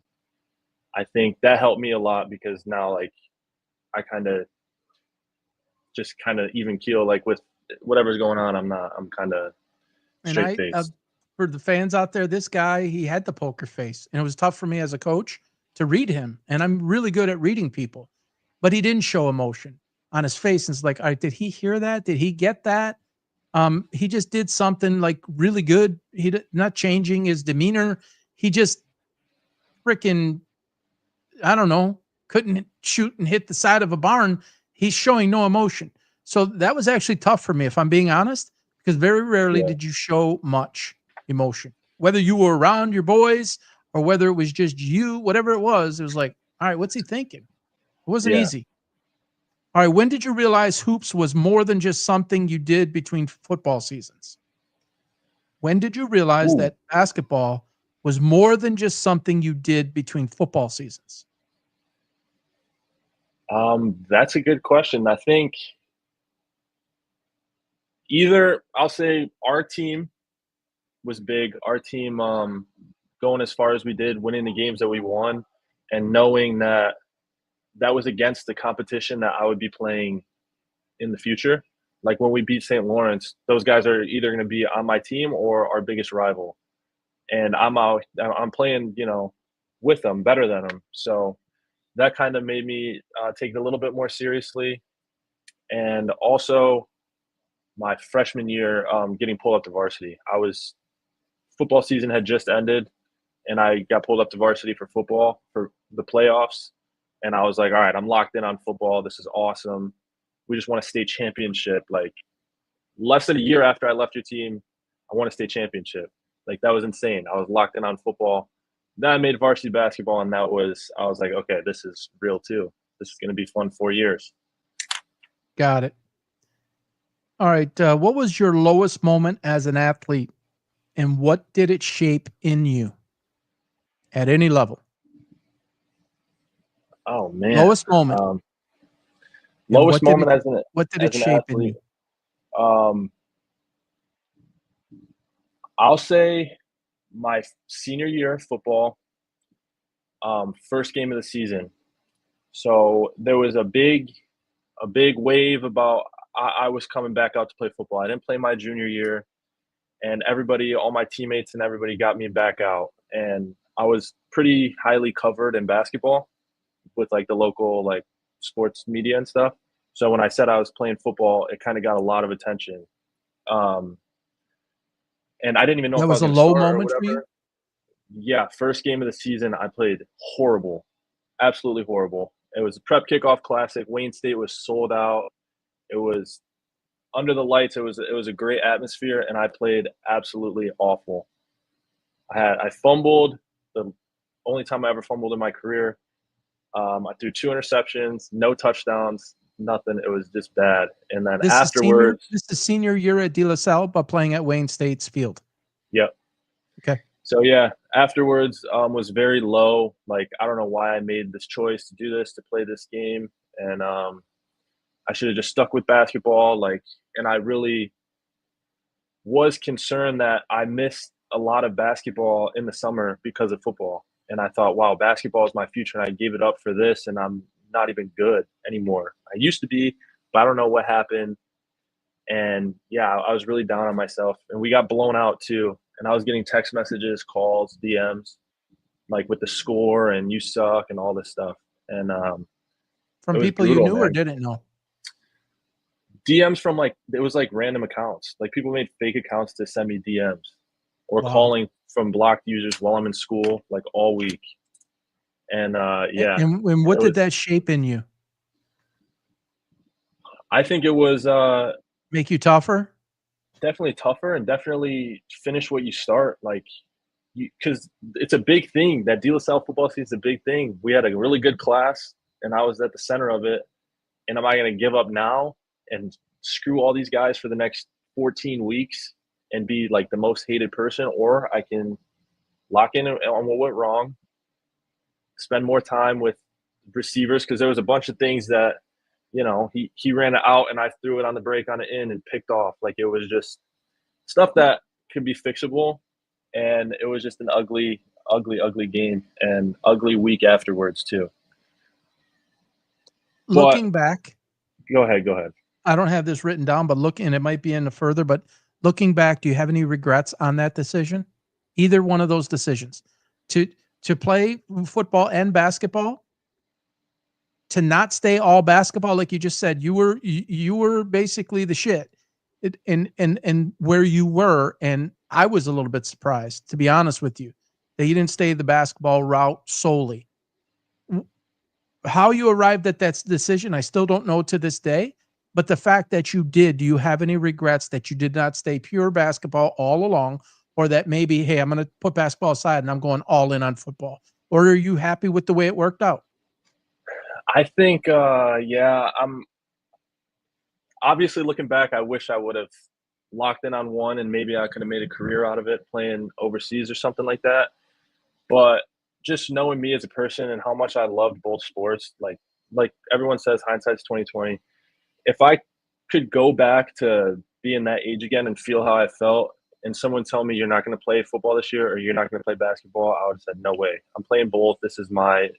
I think that helped me a lot because now like I kind of even keel like with whatever's going on. I'm kind of And straight faced. for the fans out there, this guy, he had the poker face, and it was tough for me as a coach to read him. And I'm really good at reading people, but he didn't show emotion on his face. And it's like, all right, did he hear that? Did he get that? He just did something like really good. Not changing his demeanor. He just freaking, I don't know, couldn't shoot and hit the side of a barn. He's showing no emotion. So that was actually tough for me, if I'm being honest, because very rarely Yeah, did you show much emotion. Whether you were around your boys or whether it was just you, whatever it was like, all right, what's he thinking? It wasn't yeah. easy. All right, when did you realize hoops was more than just something you did between football seasons? When did you realize Ooh, that basketball was more than just something you did between football seasons? that's a good question. I think either I'll say our team was big. Our team going as far as we did, winning the games that we won, and knowing that that was against the competition that I would be playing in the future. Like when we beat St. Lawrence, those guys are either going to be on my team or our biggest rival. And I'm playing, with them, better than them. So that kind of made me take it a little bit more seriously. And also my freshman year, getting pulled up to varsity. Football season had just ended, and I got pulled up to varsity for football for the playoffs. And I was like, all right, I'm locked in on football. This is awesome. We just won a state championship. Like less than a year after I left your team, I won a state championship. Like that was insane. I was locked in on football. Then I made varsity basketball, and I was like, okay, this is real too. This is going to be fun 4 years. Got it. All right. What was your lowest moment as an athlete? and what did it shape in you at any level? Oh man. Lowest moment. Um, And lowest moment as what did it an shape in athlete. you? Um, I'll say my senior year in football, first game of the season. So there was a big wave about I was coming back out to play football. I didn't play my junior year, and all my teammates and everybody got me back out. And I was pretty highly covered in basketball with like the local like sports media and stuff. So when I said I was playing football, it kind of got a lot of attention. Um, and I didn't even know That if I was was a going to low start or moment for you? whatever. Yeah, first game of the season, I played horrible, absolutely horrible. It was a prep kickoff classic. Wayne State was sold out. It was under the lights. It was a great atmosphere, and I played absolutely awful. I fumbled the only time I ever fumbled in my career. I threw 2 interceptions, no touchdowns, nothing. It was just bad. And then afterwards, This is senior year at De La Salle, but playing at Wayne State's field. yep. Okay. So yeah, afterwards was very low. Like I don't know why I made this choice to do this, to play this game, and I should have just stuck with basketball. Like, and I really was concerned that I missed a lot of basketball in the summer because of football. And I thought, wow, basketball is my future, and I gave it up for this, and I'm not even good anymore. I used to be, but I don't know what happened. And yeah, I was really down on myself, and we got blown out too. And I was getting text messages, calls, DMs, like with the score and you suck and all this stuff. And it From was people you brutal, knew or man. didn't know? DMs from like it was like random accounts. Like people made fake accounts to send me DMs or Wow. calling from blocked users while I'm in school, like all week. And yeah, And what it did was. that shape in you? I think it was Make you tougher? definitely tougher and definitely finish what you start. Like, because it's a big thing. That De La Salle football season is a big thing. We had a really good class, and I was at the center of it. And am I going to give up now and screw all these guys for the next 14 weeks and be like the most hated person, or I can lock in on what went wrong, spend more time with receivers because there was a bunch of things that he ran it out and I threw it on the break on the in and picked off. Like it was just stuff that could be fixable, and it was just an ugly game and ugly week afterwards too. But Looking back, go ahead. I don't have this written down, but and it might be in the further, but looking back, do you have any regrets on that decision? Either one of those decisions to play football and basketball, to not stay all basketball, like you just said, you were basically the shit. And where you were, and I was a little bit surprised, to be honest with you, that you didn't stay the basketball route solely. How you arrived at that decision, I still don't know to this day. But the fact that you did, do you have any regrets that you did not stay pure basketball all along, or that maybe, hey, I'm going to put basketball aside and I'm going all in on football? Or are you happy with the way it worked out? I think, yeah, I'm obviously looking back. I wish I would have locked in on one, and maybe I could have made a career out of it playing overseas or something like that. But just knowing me as a person and how much I loved both sports, like everyone says, hindsight's 2020. If I could go back to being that age again and feel how I felt, and someone tell me you're not going to play football this year or you're not going to play basketball, I would have said no way. I'm playing both. This is my.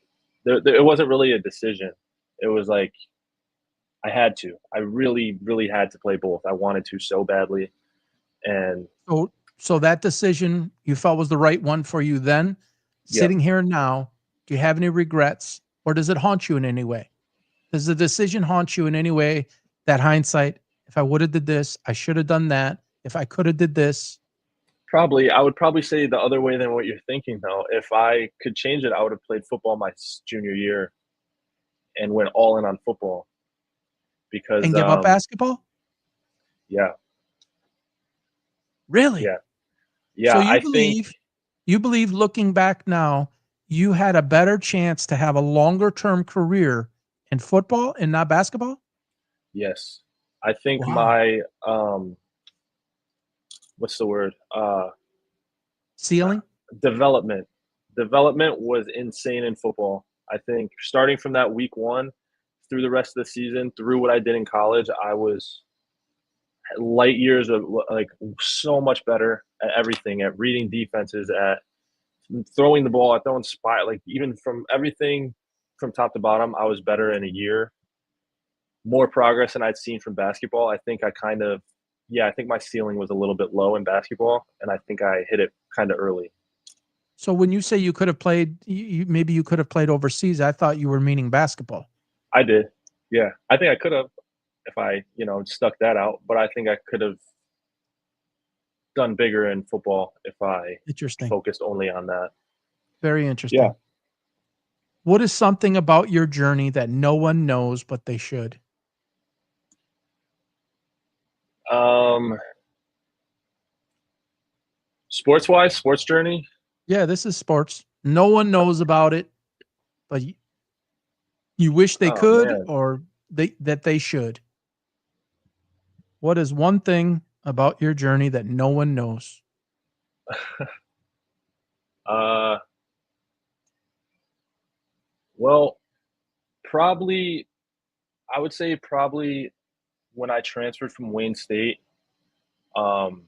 It wasn't really a decision. It was like I had to. I really, really had to play both. I wanted to so badly, and So that decision you felt was the right one for you then. yep. Sitting here now, do you have any regrets, or does it haunt you in any way? Does the decision haunt you in any way? That hindsight, if I would have did this, I should have done that. If I could have did this. Probably, I would probably say the other way than what you're thinking, though. If I could change it, I would have played football my junior year and went all in on football because, And give up basketball? yeah, Really? yeah, So yeah. you believe looking back now, you had a better chance to have a longer term career in football and not basketball? Yes, I think Wow. my what's the word? Ceiling? Development. Development was insane in football. I think starting from that week 1 through the rest of the season, through what I did in college, I was light years of like so much better at everything, at reading defenses, at throwing the ball, at throwing spot, like even from everything from top to bottom, I was better in a year. More progress than I'd seen from basketball. I think I think my ceiling was a little bit low in basketball, and I think I hit it kind of early. So when you say you could have played, maybe you could have played overseas, I thought you were meaning basketball. I did. Yeah. I think I could have if I, stuck that out, but I think I could have done bigger in football if I Interesting. focused only on that. Very interesting. Yeah. What is something about your journey that no one knows but they should? Sports-wise, sports journey. Yeah, this is sports. No one knows about it, but you wish they Oh, could man. or that they should. What is one thing about your journey that no one knows? Well, probably I would say probably when I transferred from Wayne State, um,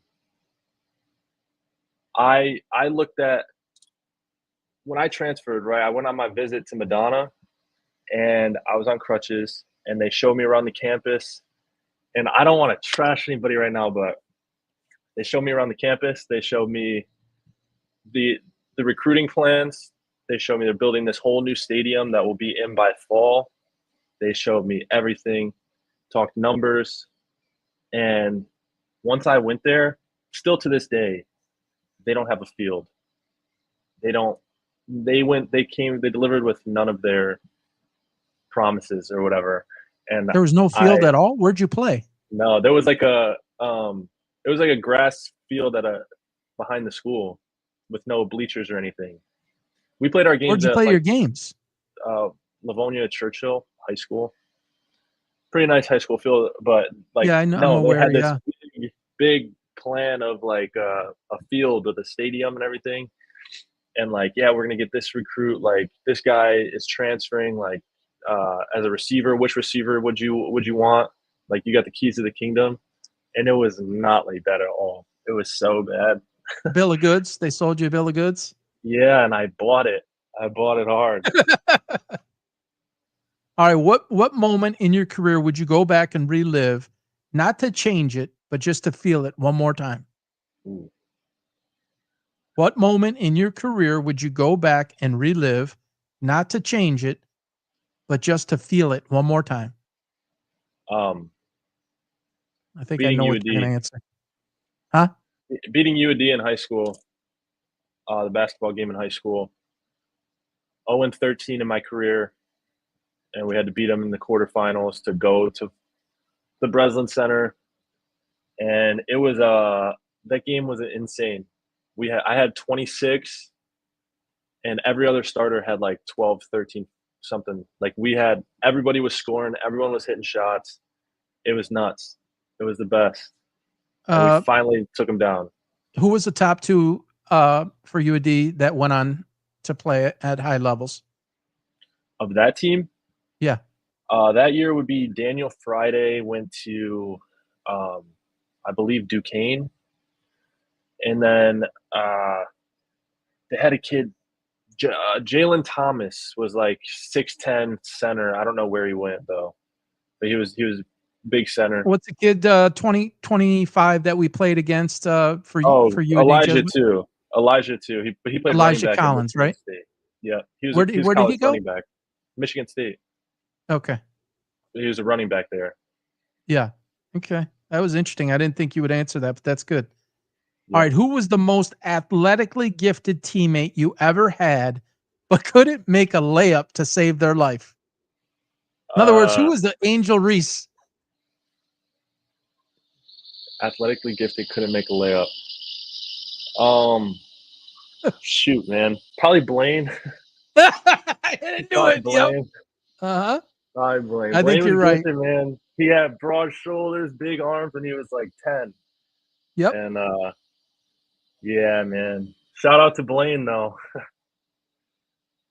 I looked at when I transferred, right, I went on my visit to Madonna, and I was on crutches, and they showed me around the campus, and I don't wanna trash anybody right now, but they showed me around the campus, they showed me the recruiting plans, they showed me they're building this whole new stadium that will be in by fall. They showed me everything, talked numbers, and once I went there, still to this day, they don't have a field. They don't they delivered with none of their promises or whatever. And There was no field at all? Where'd you play? no, there was like it was like a grass field behind the school with no bleachers or anything. We played our games Where'd you at play like your games? Livonia Churchill High School. Pretty nice high school field, but like Yeah, I know. I'm no, they aware. had this Yeah. big plan of like a field with a stadium and everything. And like, yeah, we're gonna get this recruit. Like this guy is transferring. Like as a receiver, which receiver would you want? Like you got the keys to the kingdom, and it was not like that at all. It was so bad. Bill of goods. They sold you a bill of goods. Yeah, and I bought it. I bought it hard. All right. What moment in your career would you go back and relive, not to change it, but just to feel it one more time? Ooh. What moment in your career would you go back and relive, not to change it, but just to feel it one more time? Um, I think I beating know what you're UAD, going to answer. Huh? beating UAD in high school. The basketball game in high school. 0-13 in my career, and we had to beat them in the quarterfinals to go to the Breslin Center, and it was that game was insane. I had 26, and every other starter had like 12, 13 something. Like everybody was scoring, everyone was hitting shots. It was nuts. It was the best. And we finally took them down. Who was the top two for UAD that went on to play at high levels? Of that team? Yeah. That year would be Daniel Friday went to, I believe, Duquesne. And then they had a kid, Jalen Thomas was like 6'10" center. I don't know where he went though, but he was big center. What's the kid 2025 that we played against for UAD? Elijah too. He played Elijah running back Collins, at Michigan right? State. Yeah, Where did he go? running back, Michigan State. Okay. He was a running back there. Yeah. Okay. That was interesting. I didn't think you would answer that, but that's good. Yeah. All right. Who was the most athletically gifted teammate you ever had, but couldn't make a layup to save their life? In other words, who was the Angel Reese? Athletically gifted, couldn't make a layup. Shoot, man. Probably Blaine. I didn't do it. Blaine. Yep. Uh-huh. Probably Blaine. I think Blaine you're was right. gifted, man. He had broad shoulders, big arms, and he was like 10. Yep. And yeah, man. Shout out to Blaine though.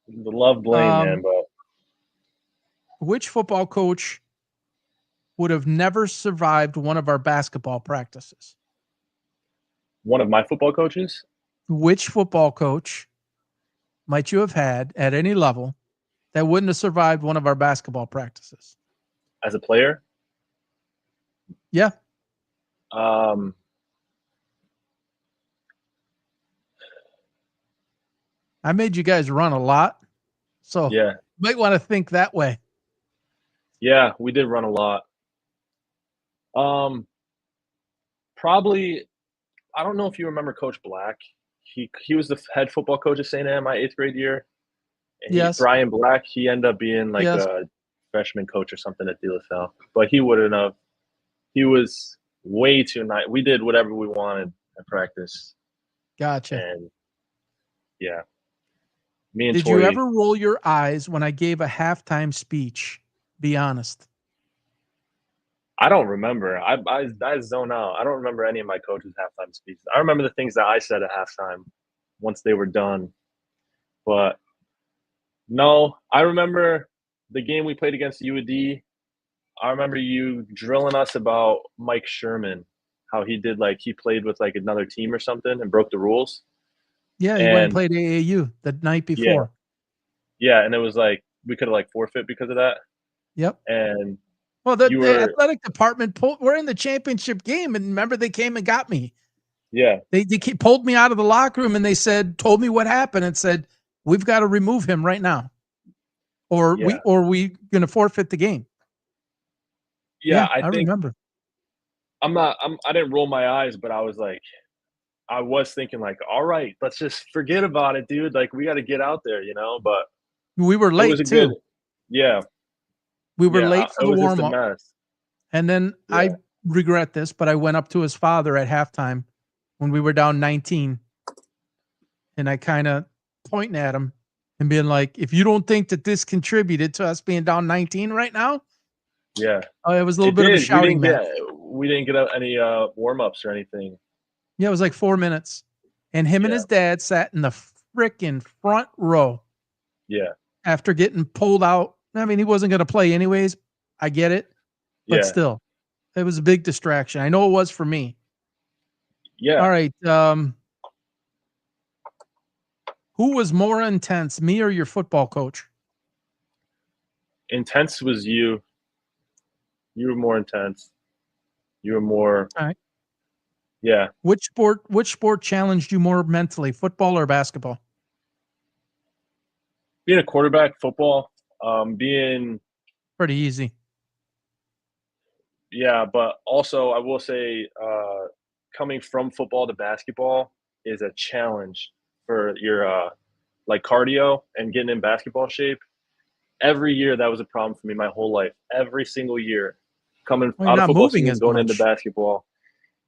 Love Blaine, man, Um, but which football coach would have never survived one of our basketball practices? one of my football coaches Which football coach might you have had at any level that wouldn't have survived one of our basketball practices? as a player, Yeah. um, I made you guys run a lot. So yeah, you might want to think that way. yeah, we did run a lot. Um, Probably, I don't know if you remember Coach Black. He was the head football coach at St. Anne my 8th grade year. And Yes. Brian Black, he ended up being like Yes. a freshman coach or something at De La Salle. But he wouldn't have. He was way too nice. We did whatever we wanted at practice, Gotcha. and yeah, me and Did you Tori. ever roll your eyes when I gave a halftime speech? Be honest. I don't remember. I zone out. I don't remember any of my coaches' halftime speeches. I remember the things that I said at halftime once they were done. But no, I remember the game we played against UAD. I remember you drilling us about Mike Sherman, how he did he played with like another team or something and broke the rules. Yeah, he went and And played AAU the night yeah, before. yeah, and it was like we could have forfeit because of that. Yep. And Well, you the were athletic department we're in the championship game, and remember they came and got me. yeah, They pulled me out of the locker room and they told me what happened and said, we've got to remove him right now, or yeah, we going to forfeit the game. yeah. Yeah, I I think remember. I didn't roll my eyes, but I was thinking all right, let's just forget about it, dude. Like we got to get out there, But We were it was late a good, too. yeah, We were yeah. late for It the was just warm a up, mess. and then Yeah, I regret this, but I went up to his father at halftime when we were down 19, and I kind of pointing at him and being like, "If you don't think that this contributed to us being down 19 right now," yeah. it was a little It bit of a did. shouting match. We didn't get any warm ups or anything. Yeah, it was like 4 minutes, and him and Yeah, his dad sat in the frickin' front row yeah, after getting pulled out. I mean, he wasn't going to play anyways. I get it, but yeah, still, it was a big distraction. I know it was for me. yeah. All right. Who was more intense, me or your football coach? Intense was you. You were more intense. You were more, All right. yeah. Which sport challenged you more mentally, football or basketball? Being a quarterback, football, being, Pretty easy. yeah, but also I will say, coming from football to basketball is a challenge for your cardio and getting in basketball shape. Every year that was a problem for me my whole life. Every single year, coming Well, you're out of not football moving season, as going into much. basketball.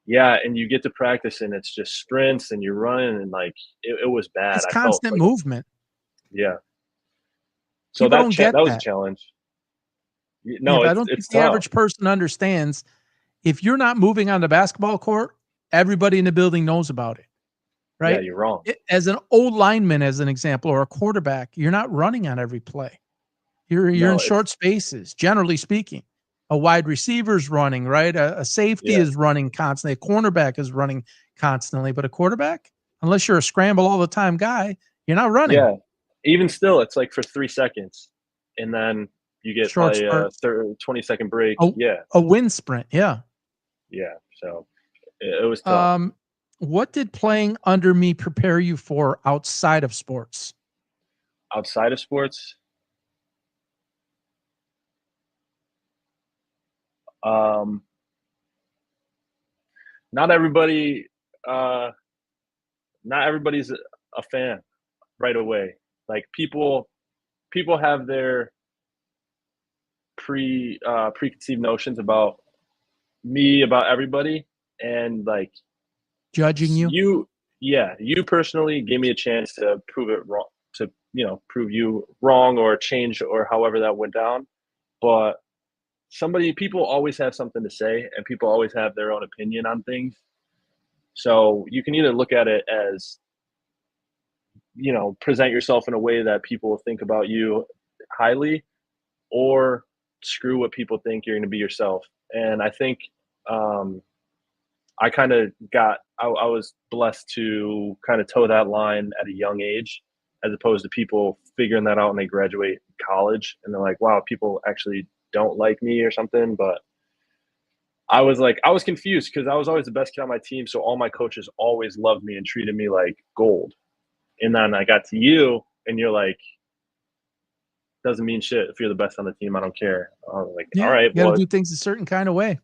Yeah, and you get to practice and it's just sprints and you're running and it was bad. It's I felt constant movement. yeah. So People don't get that was a that. challenge. Yeah, No, but I don't think it's the tough. average person understands if you're not moving on the basketball court, everybody in the building knows about it, Yeah, right? you're wrong. As an old lineman, as an example, or a quarterback, you're not running on every play. You're in No, it's short spaces, generally speaking. A wide receiver's running, right? A safety yeah, is running constantly. A cornerback is running constantly. But a quarterback, unless you're a scramble all the time guy, you're not running. yeah. Even still, it's for 3 seconds, and then you get Short probably a spurts. 20-second break. A, Yeah, a wind sprint. Yeah. yeah. So it was tough. Um, what did playing under me prepare you for outside of sports? Outside of sports, um, not everybody, uh, not everybody's a fan right away. People have their preconceived notions about me, about everybody, and Judging you? you, yeah, you personally gave me a chance to prove it wrong, to prove you wrong or change or however that went down. But people always have something to say, and people always have their own opinion on things. So you can either look at it as present yourself in a way that people will think about you highly, or screw what people think, you're going to be yourself. And I think um, I kind of I was blessed to kind of toe that line at a young age, as opposed to people figuring that out when they graduate college and they're like, wow, people actually don't like me or something. But I was confused because I was always the best kid on my team. So all my coaches always loved me and treated me like gold. And then I got to you and you're like, doesn't mean shit. If you're the best on the team, I don't care. I was like, all Yeah, right, you got to well, do things a certain kind of way.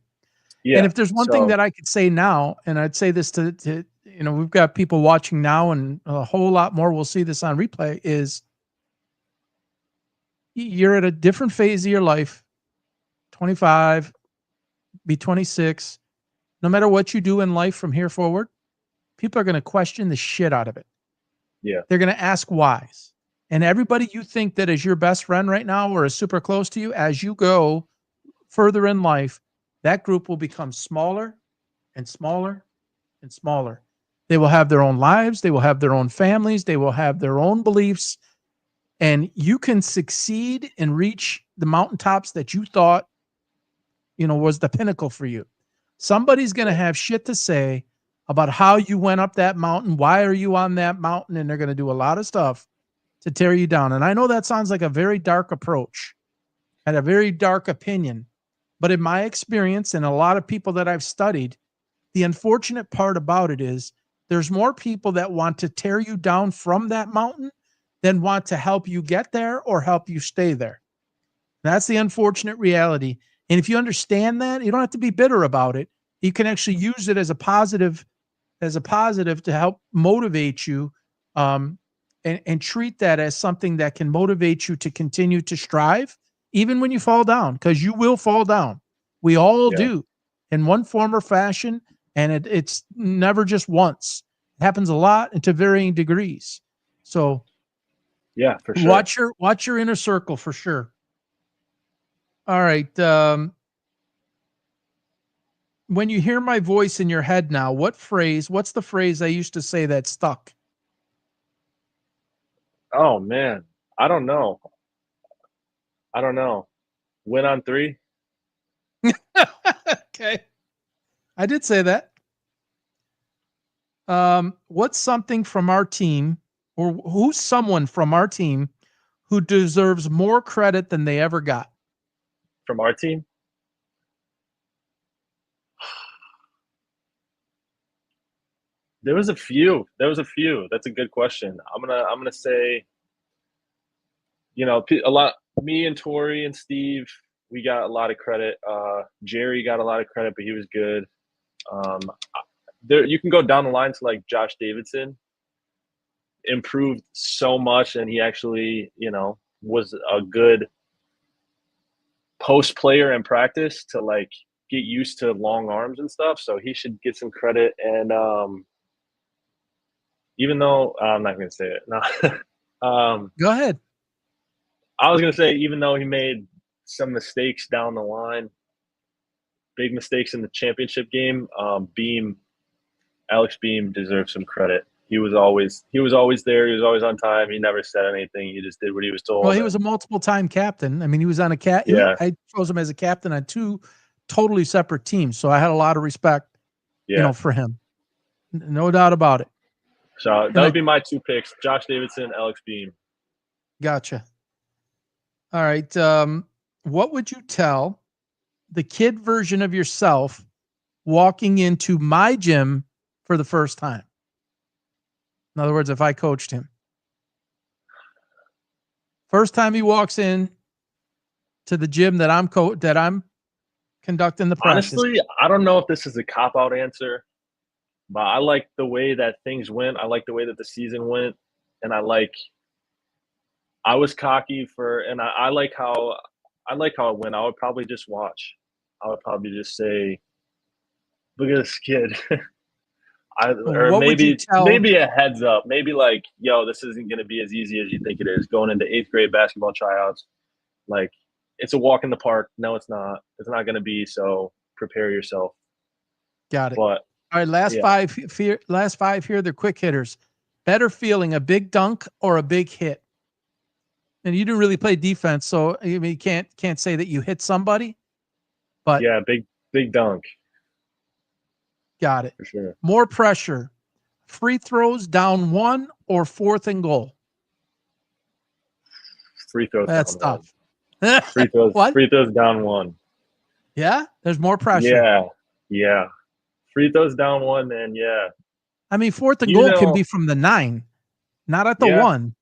yeah. And if there's one thing that I could say now, and I'd say this to we've got people watching now, and a whole lot more will see this on replay, is you're at a different phase of your life, 25, be 26. No matter what you do in life from here forward, people are going to question the shit out of it. Yeah. They're going to ask whys. And everybody you think that is your best friend right now or is super close to you, as you go further in life, that group will become smaller and smaller and smaller. They will have their own lives. They will have their own families. They will have their own beliefs. And you can succeed and reach the mountaintops that you thought, was the pinnacle for you. Somebody's going to have shit to say about how you went up that mountain. Why are you on that mountain? And they're going to do a lot of stuff to tear you down. And I know that sounds like a very dark approach and a very dark opinion. But in my experience and a lot of people that I've studied, the unfortunate part about it is there's more people that want to tear you down from that mountain than want to help you get there or help you stay there. That's the unfortunate reality. And if you understand that, you don't have to be bitter about it. You can actually use it as a positive to help motivate you, and treat that as something that can motivate you to continue to strive, even when you fall down, because you will fall down. We all do in one form or fashion. And it's never just once. It happens a lot and to varying degrees. So yeah, for sure. Watch your inner circle for sure. All right. When you hear my voice in your head now, what's the phrase I used to say that stuck? Oh man, I don't know. Win on 3. Okay. I did say that. What's something from our team, or who's someone from our team who deserves more credit than they ever got? From our team? There was a few. That's a good question. I'm gonna say, a lot. Me and Tori and Steve, we got a lot of credit. Jerry got a lot of credit, but he was good. There, you can go down the line to like Josh Davidson. Improved so much, and he actually, was a good post player in practice to like get used to long arms and stuff. So he should get some credit. And even though I'm not going to say it, no. Go ahead. I was going to say, even though he made some mistakes down the line, big mistakes in the championship game, Alex Beam deserves some credit. He was always there. He was always on time. He never said anything. He just did what he was told. Well, he was a multiple-time captain. I mean, he was on Yeah. I chose him as a captain on 2 totally separate teams, so I had a lot of respect, for him. No doubt about it. So that would be my 2 picks: Josh Davidson, Alex Beam. Gotcha. All right. What would you tell the kid version of yourself walking into my gym for the first time? In other words, if I coached him. First time he walks in to the gym that I'm conducting the practice. Honestly, I don't know if this is a cop-out answer, but I like the way that things went. I like the way that the season went, and I was cocky and I like how it went. I would probably just watch. I would probably just say, "Look at this kid." Or maybe a heads up. Maybe like, "Yo, this isn't going to be as easy as you think it is." Going into 8th grade basketball tryouts, like, it's a walk in the park. No, it's not. It's not going to be. So prepare yourself. Got it. But all right, last 5 here. They're quick hitters. Better feeling, a big dunk or a big hit? And you didn't really play defense, so I mean, you can't say that you hit somebody, but Yeah, big dunk got it. for sure. More pressure, free throws down 1 or 4th and goal? Free throws That's down one. tough. What? Free throws down one. Yeah, there's more pressure. Yeah. Free throws down one, man. Yeah. I mean, 4th and You goal can be know, from the 9, not at the yeah, 1.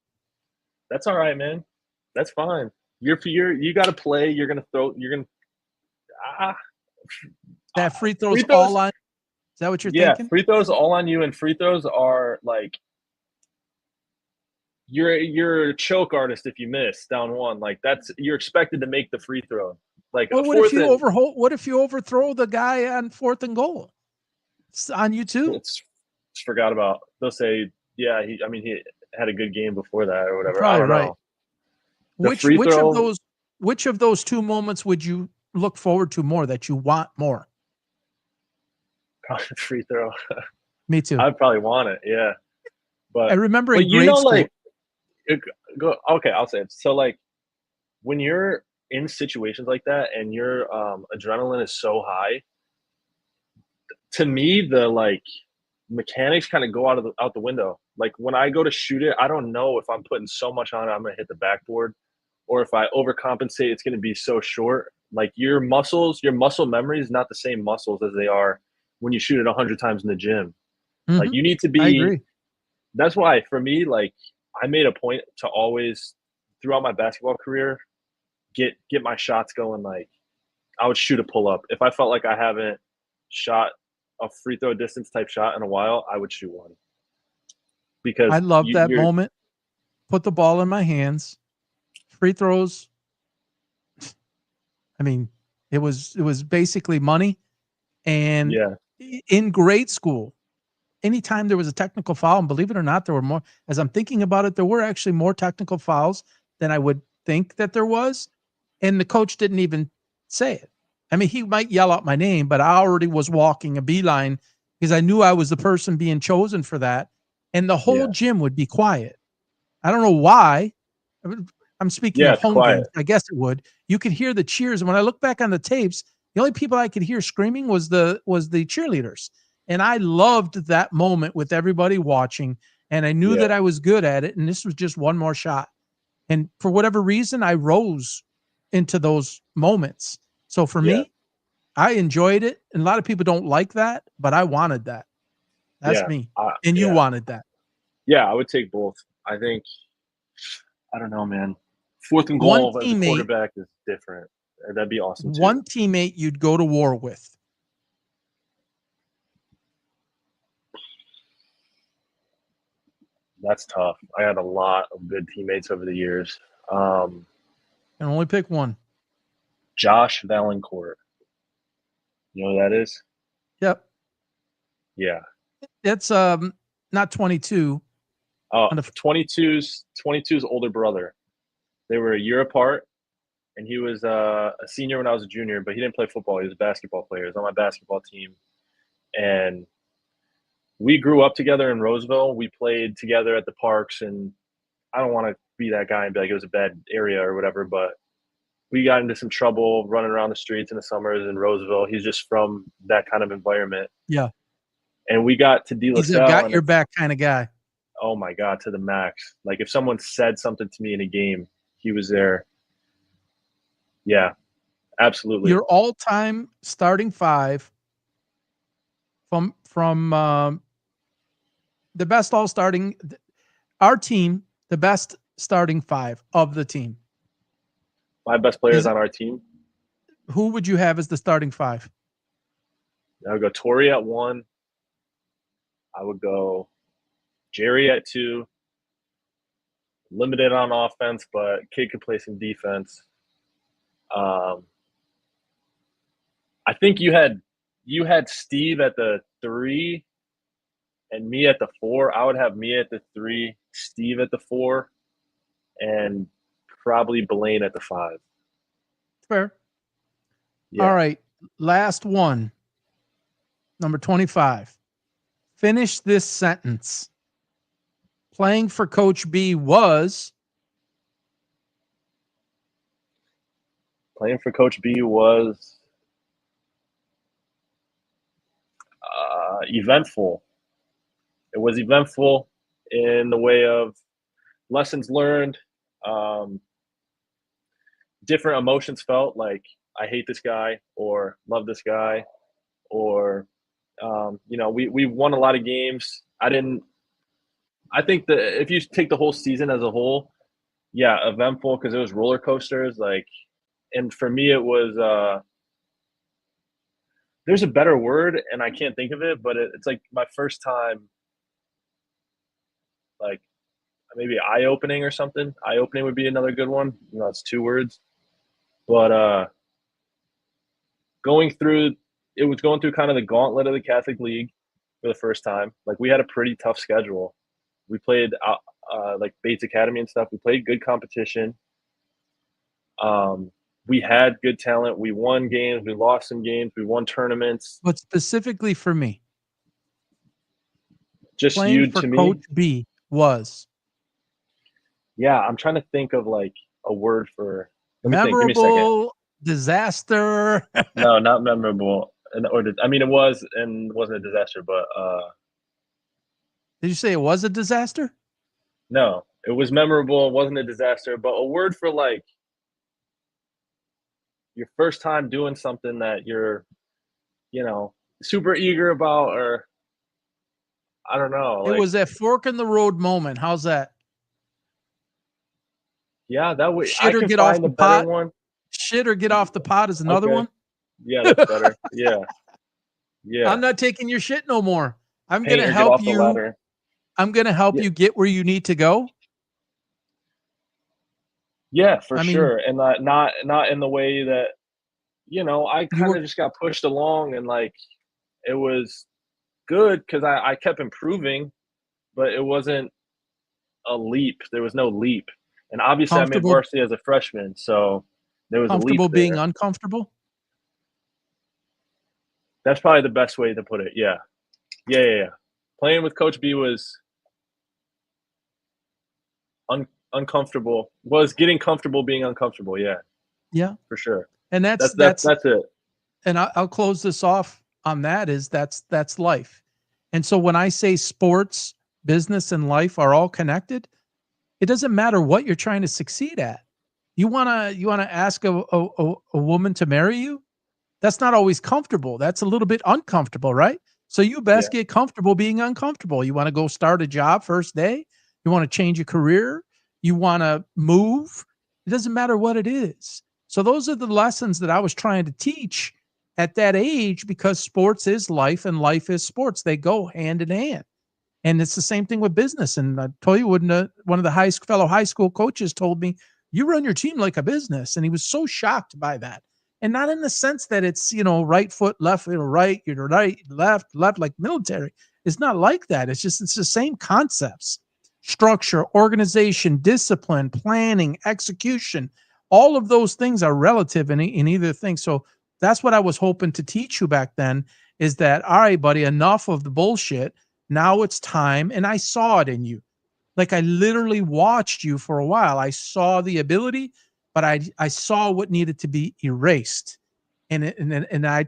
that's all right, man. That's fine. You got to play. You're gonna throw. You're gonna ah, That free throws free all throws. line. Is that what you're Yeah, thinking? free throws all on you, and free throws are like you're a choke artist if you miss down one. Like you're expected to make the free throw. Like Well, a fourth and what if you overthrow the guy on 4th and goal? It's on you too. it's forgot about. They'll say, yeah. He had a good game before that or You're whatever. I probably don't right. know. The free throw. Which of those 2 moments would you look forward to more, that you want more? Probably the free throw. Me too. I'd probably want it, yeah. I remember in you grade know, school. like, okay, I'll say it. So, like, when you're in situations like that and your adrenaline is so high, to me, the like mechanics kind of go out the window. Like when I go to shoot it, I don't know if I'm putting so much on it, I'm gonna hit the backboard, or if I overcompensate, it's gonna be so short. Like your muscle memory is not the same muscles as they are when you shoot it 100 times in the gym. Like Mhm. you need to I be. agree. That's why for me, like I made a point to always throughout my basketball career get my shots going. Like I would shoot a pull up if I felt like I haven't shot a free throw distance type shot in a while. I would shoot one I because love that you're moment. Put the ball in my hands. Free throws. I mean, it was basically money. And yeah in grade school, anytime there was a technical foul, and believe it or not, there were more. As I'm thinking about it, there were actually more technical fouls than I would think that there was, and the coach didn't even say it. I mean, he might yell out my name, but I already was walking a beeline because I knew I was the person being chosen for that, and the whole yeah gym would be quiet. I don't know why. I'm speaking yeah. of It's home quiet. games. I guess it would. You could hear the cheers, and when I look back on the tapes, the only people I could hear screaming was the cheerleaders. And I loved that moment with everybody watching, and I knew Yeah that I was good at it, and this was just one more shot. And for whatever reason, I rose into those moments. So for yeah me, I enjoyed it. And a lot of people don't like that, but I wanted that. That's yeah me. And you yeah wanted that. yeah. I would take both. I think I don't know, man. Fourth and One goal as a teammate, quarterback is different. That'd be awesome too. one teammate you'd go to war with. That's tough. I had a lot of good teammates over the years. And only pick one. Josh Valancourt. You know who that is? Yep. Yeah. That's not 22. Oh, On the 22's older brother. They were a year apart, and he was a senior when I was a junior, but he didn't play football. He was a basketball player. He was on my basketball team. And we grew up together in Roseville. We played together at the parks, and I don't want to be that guy and be like it was a bad area or whatever, but we got into some trouble running around the streets in the summers in Roseville. He's just from that kind of environment. Yeah. And we got to De La He's a Salle, got and your back kind of guy. oh my God, to the max. Like if someone said something to me in a game, he was there. Yeah, absolutely. Your all-time starting five from the best all starting our team, the best starting five of the team. My best players on our team. Who would you have as the starting five? I would go Torrey at 1. I would go Jerry at 2. Limited on offense, but kid could play some defense. I think you had Steve at the 3 and me at the 4. I would have me at the 3, Steve at the 4, and probably Blaine at the 5. Fair. Yeah. All right. Last one. Number 25. Finish this sentence. Playing for Coach B was Playing for Coach B was eventful. It was eventful in the way of lessons learned, different emotions felt, like I hate this guy or love this guy, or we won a lot of games. I think that if you take the whole season as a whole, yeah, eventful because it was roller coasters. Like, and for me, it was. There's a better word, and I can't think of it, but it's like my first time, like maybe eye opening or something. Eye opening would be another good one. It's 2 words, but going through it was going through kind of the gauntlet of the Catholic League for the first time. Like, we had a pretty tough schedule. We played like Bates Academy and stuff. We played good competition. We had good talent. We won games. We lost some games. We won tournaments. but specifically for me, Just playing you for to me. Coach B was Yeah, I'm trying to think of like a word for. Let me think. Give me a second. memorable, disaster. No, not memorable. I mean, it was and wasn't a disaster, but Did you say it was a disaster? no, it was memorable. It wasn't a disaster, but a word for like your first time doing something that you're, super eager about, or I don't know. It Like, was that fork in the road moment. How's that? yeah, that would. Shit I or can get off find the a better pot. one. Shit or get off the pot is another Okay. one. Yeah, that's better. Yeah, yeah. I'm not taking your shit no more. I'm Paint gonna or get help off the you. ladder. I'm gonna help Yeah. you get where you need to go. Yeah, for I mean, sure, and not in the way that I you kind were of just got pushed along, and like it was good because I kept improving, but it wasn't a leap. There was no leap, and obviously I made comfortable varsity as a freshman, so there was a leap being there. uncomfortable. That's probably the best way to put it. Yeah, yeah. Playing with Coach B was uncomfortable. Was getting comfortable being uncomfortable. Yeah, Yeah. for sure. And That's that's it. and I'll close this off on that is that's life. And so when I say sports, business, and life are all connected, it doesn't matter what you're trying to succeed at. You wanna ask a woman to marry you? That's not always comfortable. That's a little bit uncomfortable, right? So you Yeah, best get comfortable being uncomfortable. You want to go start a job first day? You want to change your career? You want to move? It doesn't matter what it is. So those are the lessons that I was trying to teach at that age because sports is life and life is sports. They go hand in hand. And it's the same thing with business. And I told you, one of the fellow high school coaches told me, you run your team like a business. And he was so shocked by that. And not in the sense that it's, right foot, left, right, right, left, like military. It's not like that. It's the same concepts: structure, organization, discipline, planning, execution. All of those things are relative in either thing. So that's what I was hoping to teach you back then is that, all right, buddy, enough of the bullshit. Now it's time. And I saw it in you. Like I literally watched you for a while. I saw the ability, but I saw what needed to be erased. And I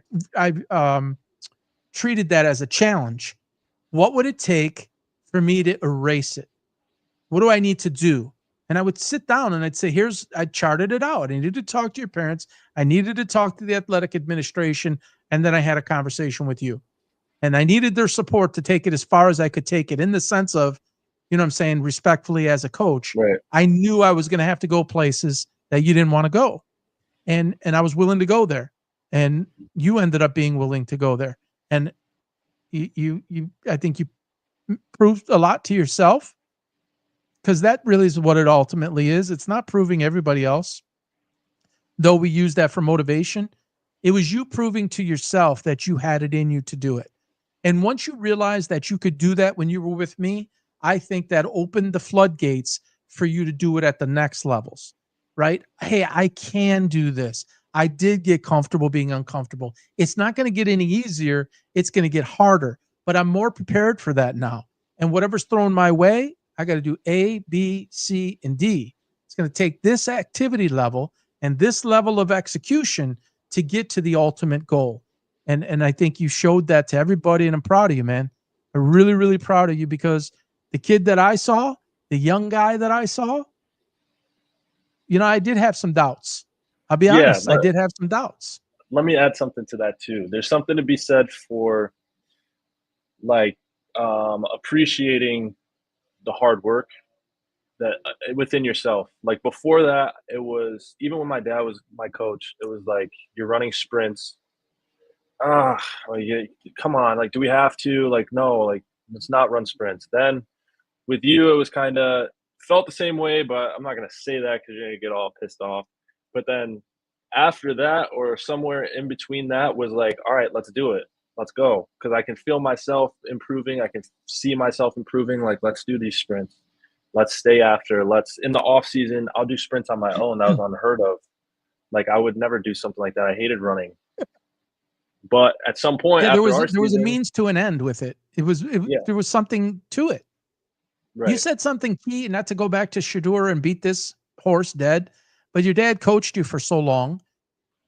treated that as a challenge. What would it take for me to erase it? What do I need to do? And I would sit down and I'd say, I charted it out. I needed to talk to your parents. I needed to talk to the athletic administration. And then I had a conversation with you. And I needed their support to take it as far as I could take it in the sense of, what I'm saying, respectfully as a coach. right. I knew I was going to have to go places that you didn't want to go. And I was willing to go there. And you ended up being willing to go there. And you I think you proved a lot to yourself, because that really is what it ultimately is. It's not proving everybody else, though we use that for motivation. It was you proving to yourself that you had it in you to do it. And once you realized that you could do that when you were with me, I think that opened the floodgates for you to do it at the next levels, right? Hey, I can do this. I did get comfortable being uncomfortable. It's not going to get any easier. It's going to get harder, but I'm more prepared for that now. And whatever's thrown my way, I got to do A, B, C, and D. It's going to take this activity level and this level of execution to get to the ultimate goal. And I think you showed that to everybody, and I'm proud of you, man. I'm really, really proud of you, because the kid that I saw, the young guy that I saw, I did have some doubts. I'll be honest. I did have some doubts. Let me add something to that too. There's something to be said for like appreciating the hard work that within yourself. Like before that, it was, even when my dad was my coach, it was like, you're running sprints. Come on, like, do we have to? Like, no, like, let's not run sprints. Then with you, it was kind of felt the same way, but I'm not gonna say that because you're gonna get all pissed off. But then after that, or somewhere in between that, was like, all right, let's do it. Let's go. Because I can feel myself improving. I can see myself improving. Like, let's do these sprints. Let's stay after. Let's, in the off season, I'll do sprints on my own. That was unheard of. Like, I would never do something like that. I hated running. But at some point, there was season, a means to an end with it. There was something to it. Right. You said something key, not to go back to Shedeur and beat this horse dead, but your dad coached you for so long,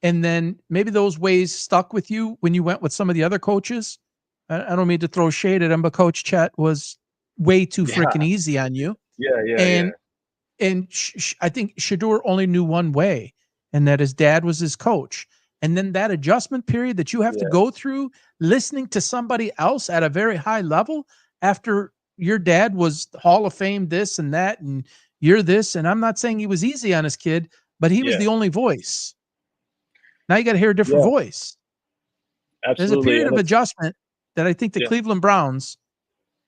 and then maybe those ways stuck with you when you went with some of the other coaches. I don't mean to throw shade at him, but Coach Chet was way too freaking easy on you. And I think Shedeur only knew one way, and that his dad was his coach. And then that adjustment period that you have to go through, listening to somebody else at a very high level after your dad was Hall of Fame, this and that, and you're this. And I'm not saying he was easy on his kid, but he was the only voice. Now you got to hear a different voice. Absolutely. There's a period of adjustment that I think the Cleveland Browns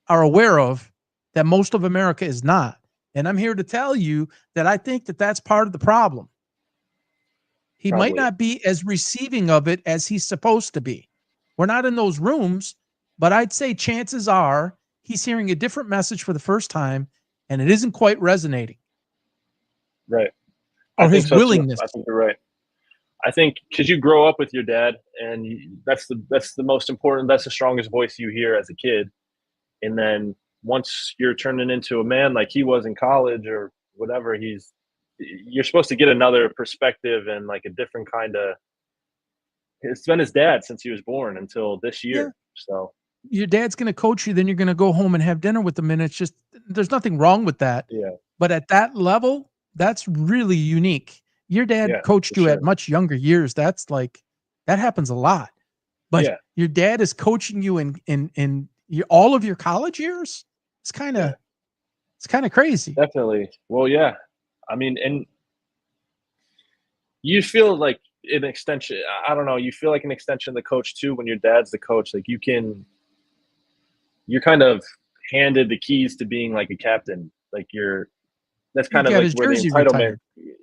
are aware of that most of America is not. And I'm here to tell you that I think that that's part of the problem. He might not be as receiving of it as he's supposed to be. We're not in those rooms, but I'd say chances are he's hearing a different message for the first time, and it isn't quite resonating. Right. Or his willingness. I think you're right. I think because you grow up with your dad, and that's the most important, that's the strongest voice you hear as a kid. And then once you're turning into a man like he was in college or whatever, you're supposed to get another perspective and like a different kind of, it's been his dad since he was born until this year. Yeah. So your dad's going to coach you, then you're going to go home and have dinner with him. And it's just, there's nothing wrong with that. Yeah. But at that level, that's really unique. Your dad coached you at much younger years. That's like, that happens a lot. But your dad is coaching you in all of your college years. It's kind of crazy. Definitely. Well, yeah. I mean, and you feel like an extension. I don't know. You feel like an extension of the coach too when your dad's the coach. Like you're kind of handed the keys to being like a captain. Like that's kind of like where the entitlement. Retired.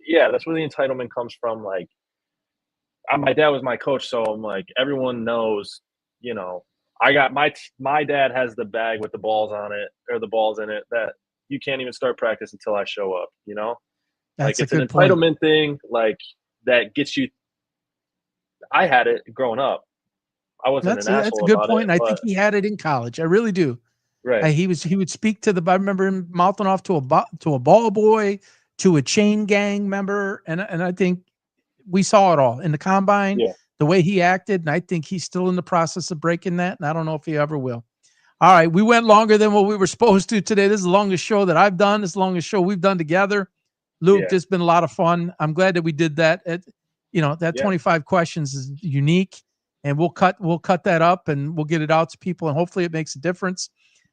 Yeah, that's where the entitlement comes from. Like, my dad was my coach, so I'm like, everyone knows. I got my dad has the bag with the balls on it, or the balls in it, that you can't even start practice until I show up. That's like, it's an entitlement thing, like, that gets you. I had it growing up. I wasn't an asshole. That's a good point. I think he had it in college. I really do. Right. He would speak to I remember him mouthing off to a ball boy, to a chain gang member, and I think we saw it all in the combine. Yeah. The way he acted, and I think he's still in the process of breaking that, and I don't know if he ever will. All right, we went longer than what we were supposed to today. This is the longest show that I've done. This is the longest show we've done together. Luke, it's been a lot of fun. I'm glad that we did that. 25 questions is unique, and we'll cut that up and we'll get it out to people, and hopefully it makes a difference.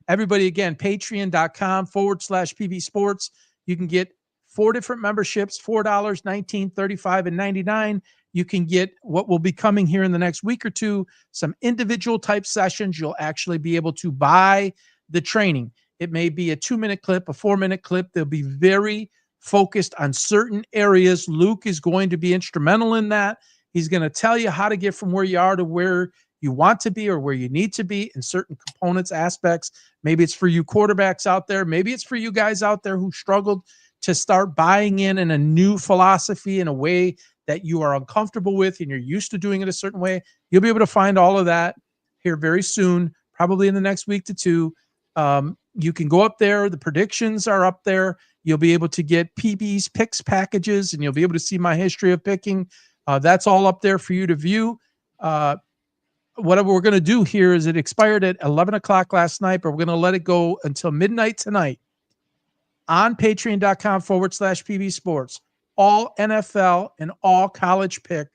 Everybody, again, patreon.com/PB Sports. You can get 4 different memberships, $4, $19, $35, and $99. You can get what will be coming here in the next week or two, some individual type sessions. You'll actually be able to buy the training. It may be a 2-minute clip, a 4-minute clip. They'll be very focused on certain areas. Luke is going to be instrumental in that. He's going to tell you how to get from where you are to where you want to be or where you need to be in certain components, aspects. Maybe it's for you quarterbacks out there. Maybe it's for you guys out there who struggled to start buying in a new philosophy in a way that you are uncomfortable with and you're used to doing it a certain way. You'll be able to find all of that here very soon, probably in the next week to two. You can go up there. The predictions are up there. You'll be able to get PB's picks packages, and you'll be able to see my history of picking. That's all up there for you to view. What we're going to do here is it expired at 11 o'clock last night, but we're going to let it go until midnight tonight on patreon.com/PB Sports. All NFL and all college picks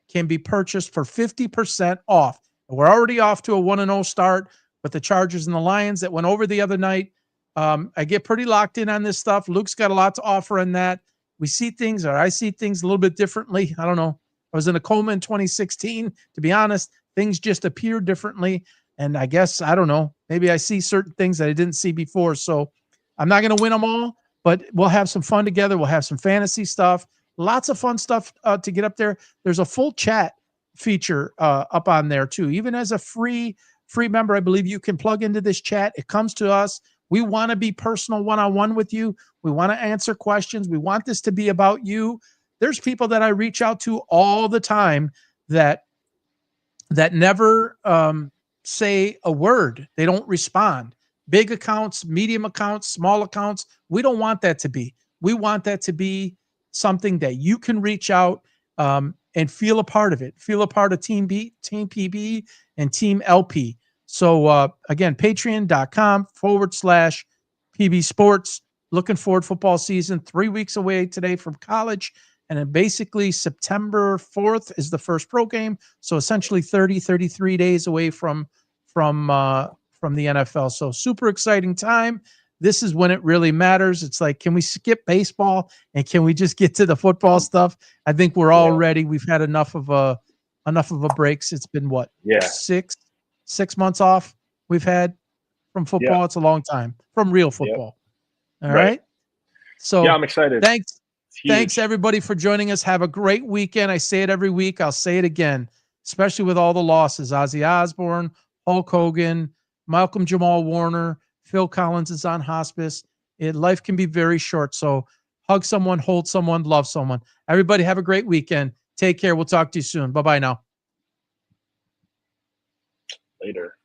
can be purchased for 50% off. We're already off to a 1-0 start with the Chargers and the Lions that went over the other night. I get pretty locked in on this stuff. Luke's got a lot to offer on that. We see things, or I see things a little bit differently. I don't know. I was in a coma in 2016. To be honest, things just appear differently. And I guess, I don't know, maybe I see certain things that I didn't see before. So I'm not going to win them all, but we'll have some fun together. We'll have some fantasy stuff, lots of fun stuff to get up there. There's a full chat feature up on there too. Even as a free member, I believe you can plug into this chat. It comes to us. We want to be personal one-on-one with you. We want to answer questions. We want this to be about you. There's people that I reach out to all the time that never say a word. They don't respond. Big accounts, medium accounts, small accounts. We don't want that to be. We want that to be something that you can reach out and feel a part of it. Feel a part of Team PB, and Team LP. So again, patreon.com/PB Sports. Looking forward to football season. 3 weeks away today from college. And then basically September 4th is the first pro game. So essentially 33 days away from the NFL. So super exciting time. This is when it really matters. It's like, can we skip baseball and can we just get to the football stuff? I think we're all ready. We've had enough of a breaks. It's been what? Yeah. 6 months off we've had from football. Yeah. It's a long time from real football. All right. So yeah, I'm excited. Thanks everybody for joining us. Have a great weekend. I say it every week. I'll say it again, especially with all the losses. Ozzy Osbourne, Hulk Hogan, Malcolm Jamal Warner, Phil Collins is on hospice. Life can be very short. So hug someone, hold someone, love someone. Everybody have a great weekend. Take care. We'll talk to you soon. Bye-bye now. Later.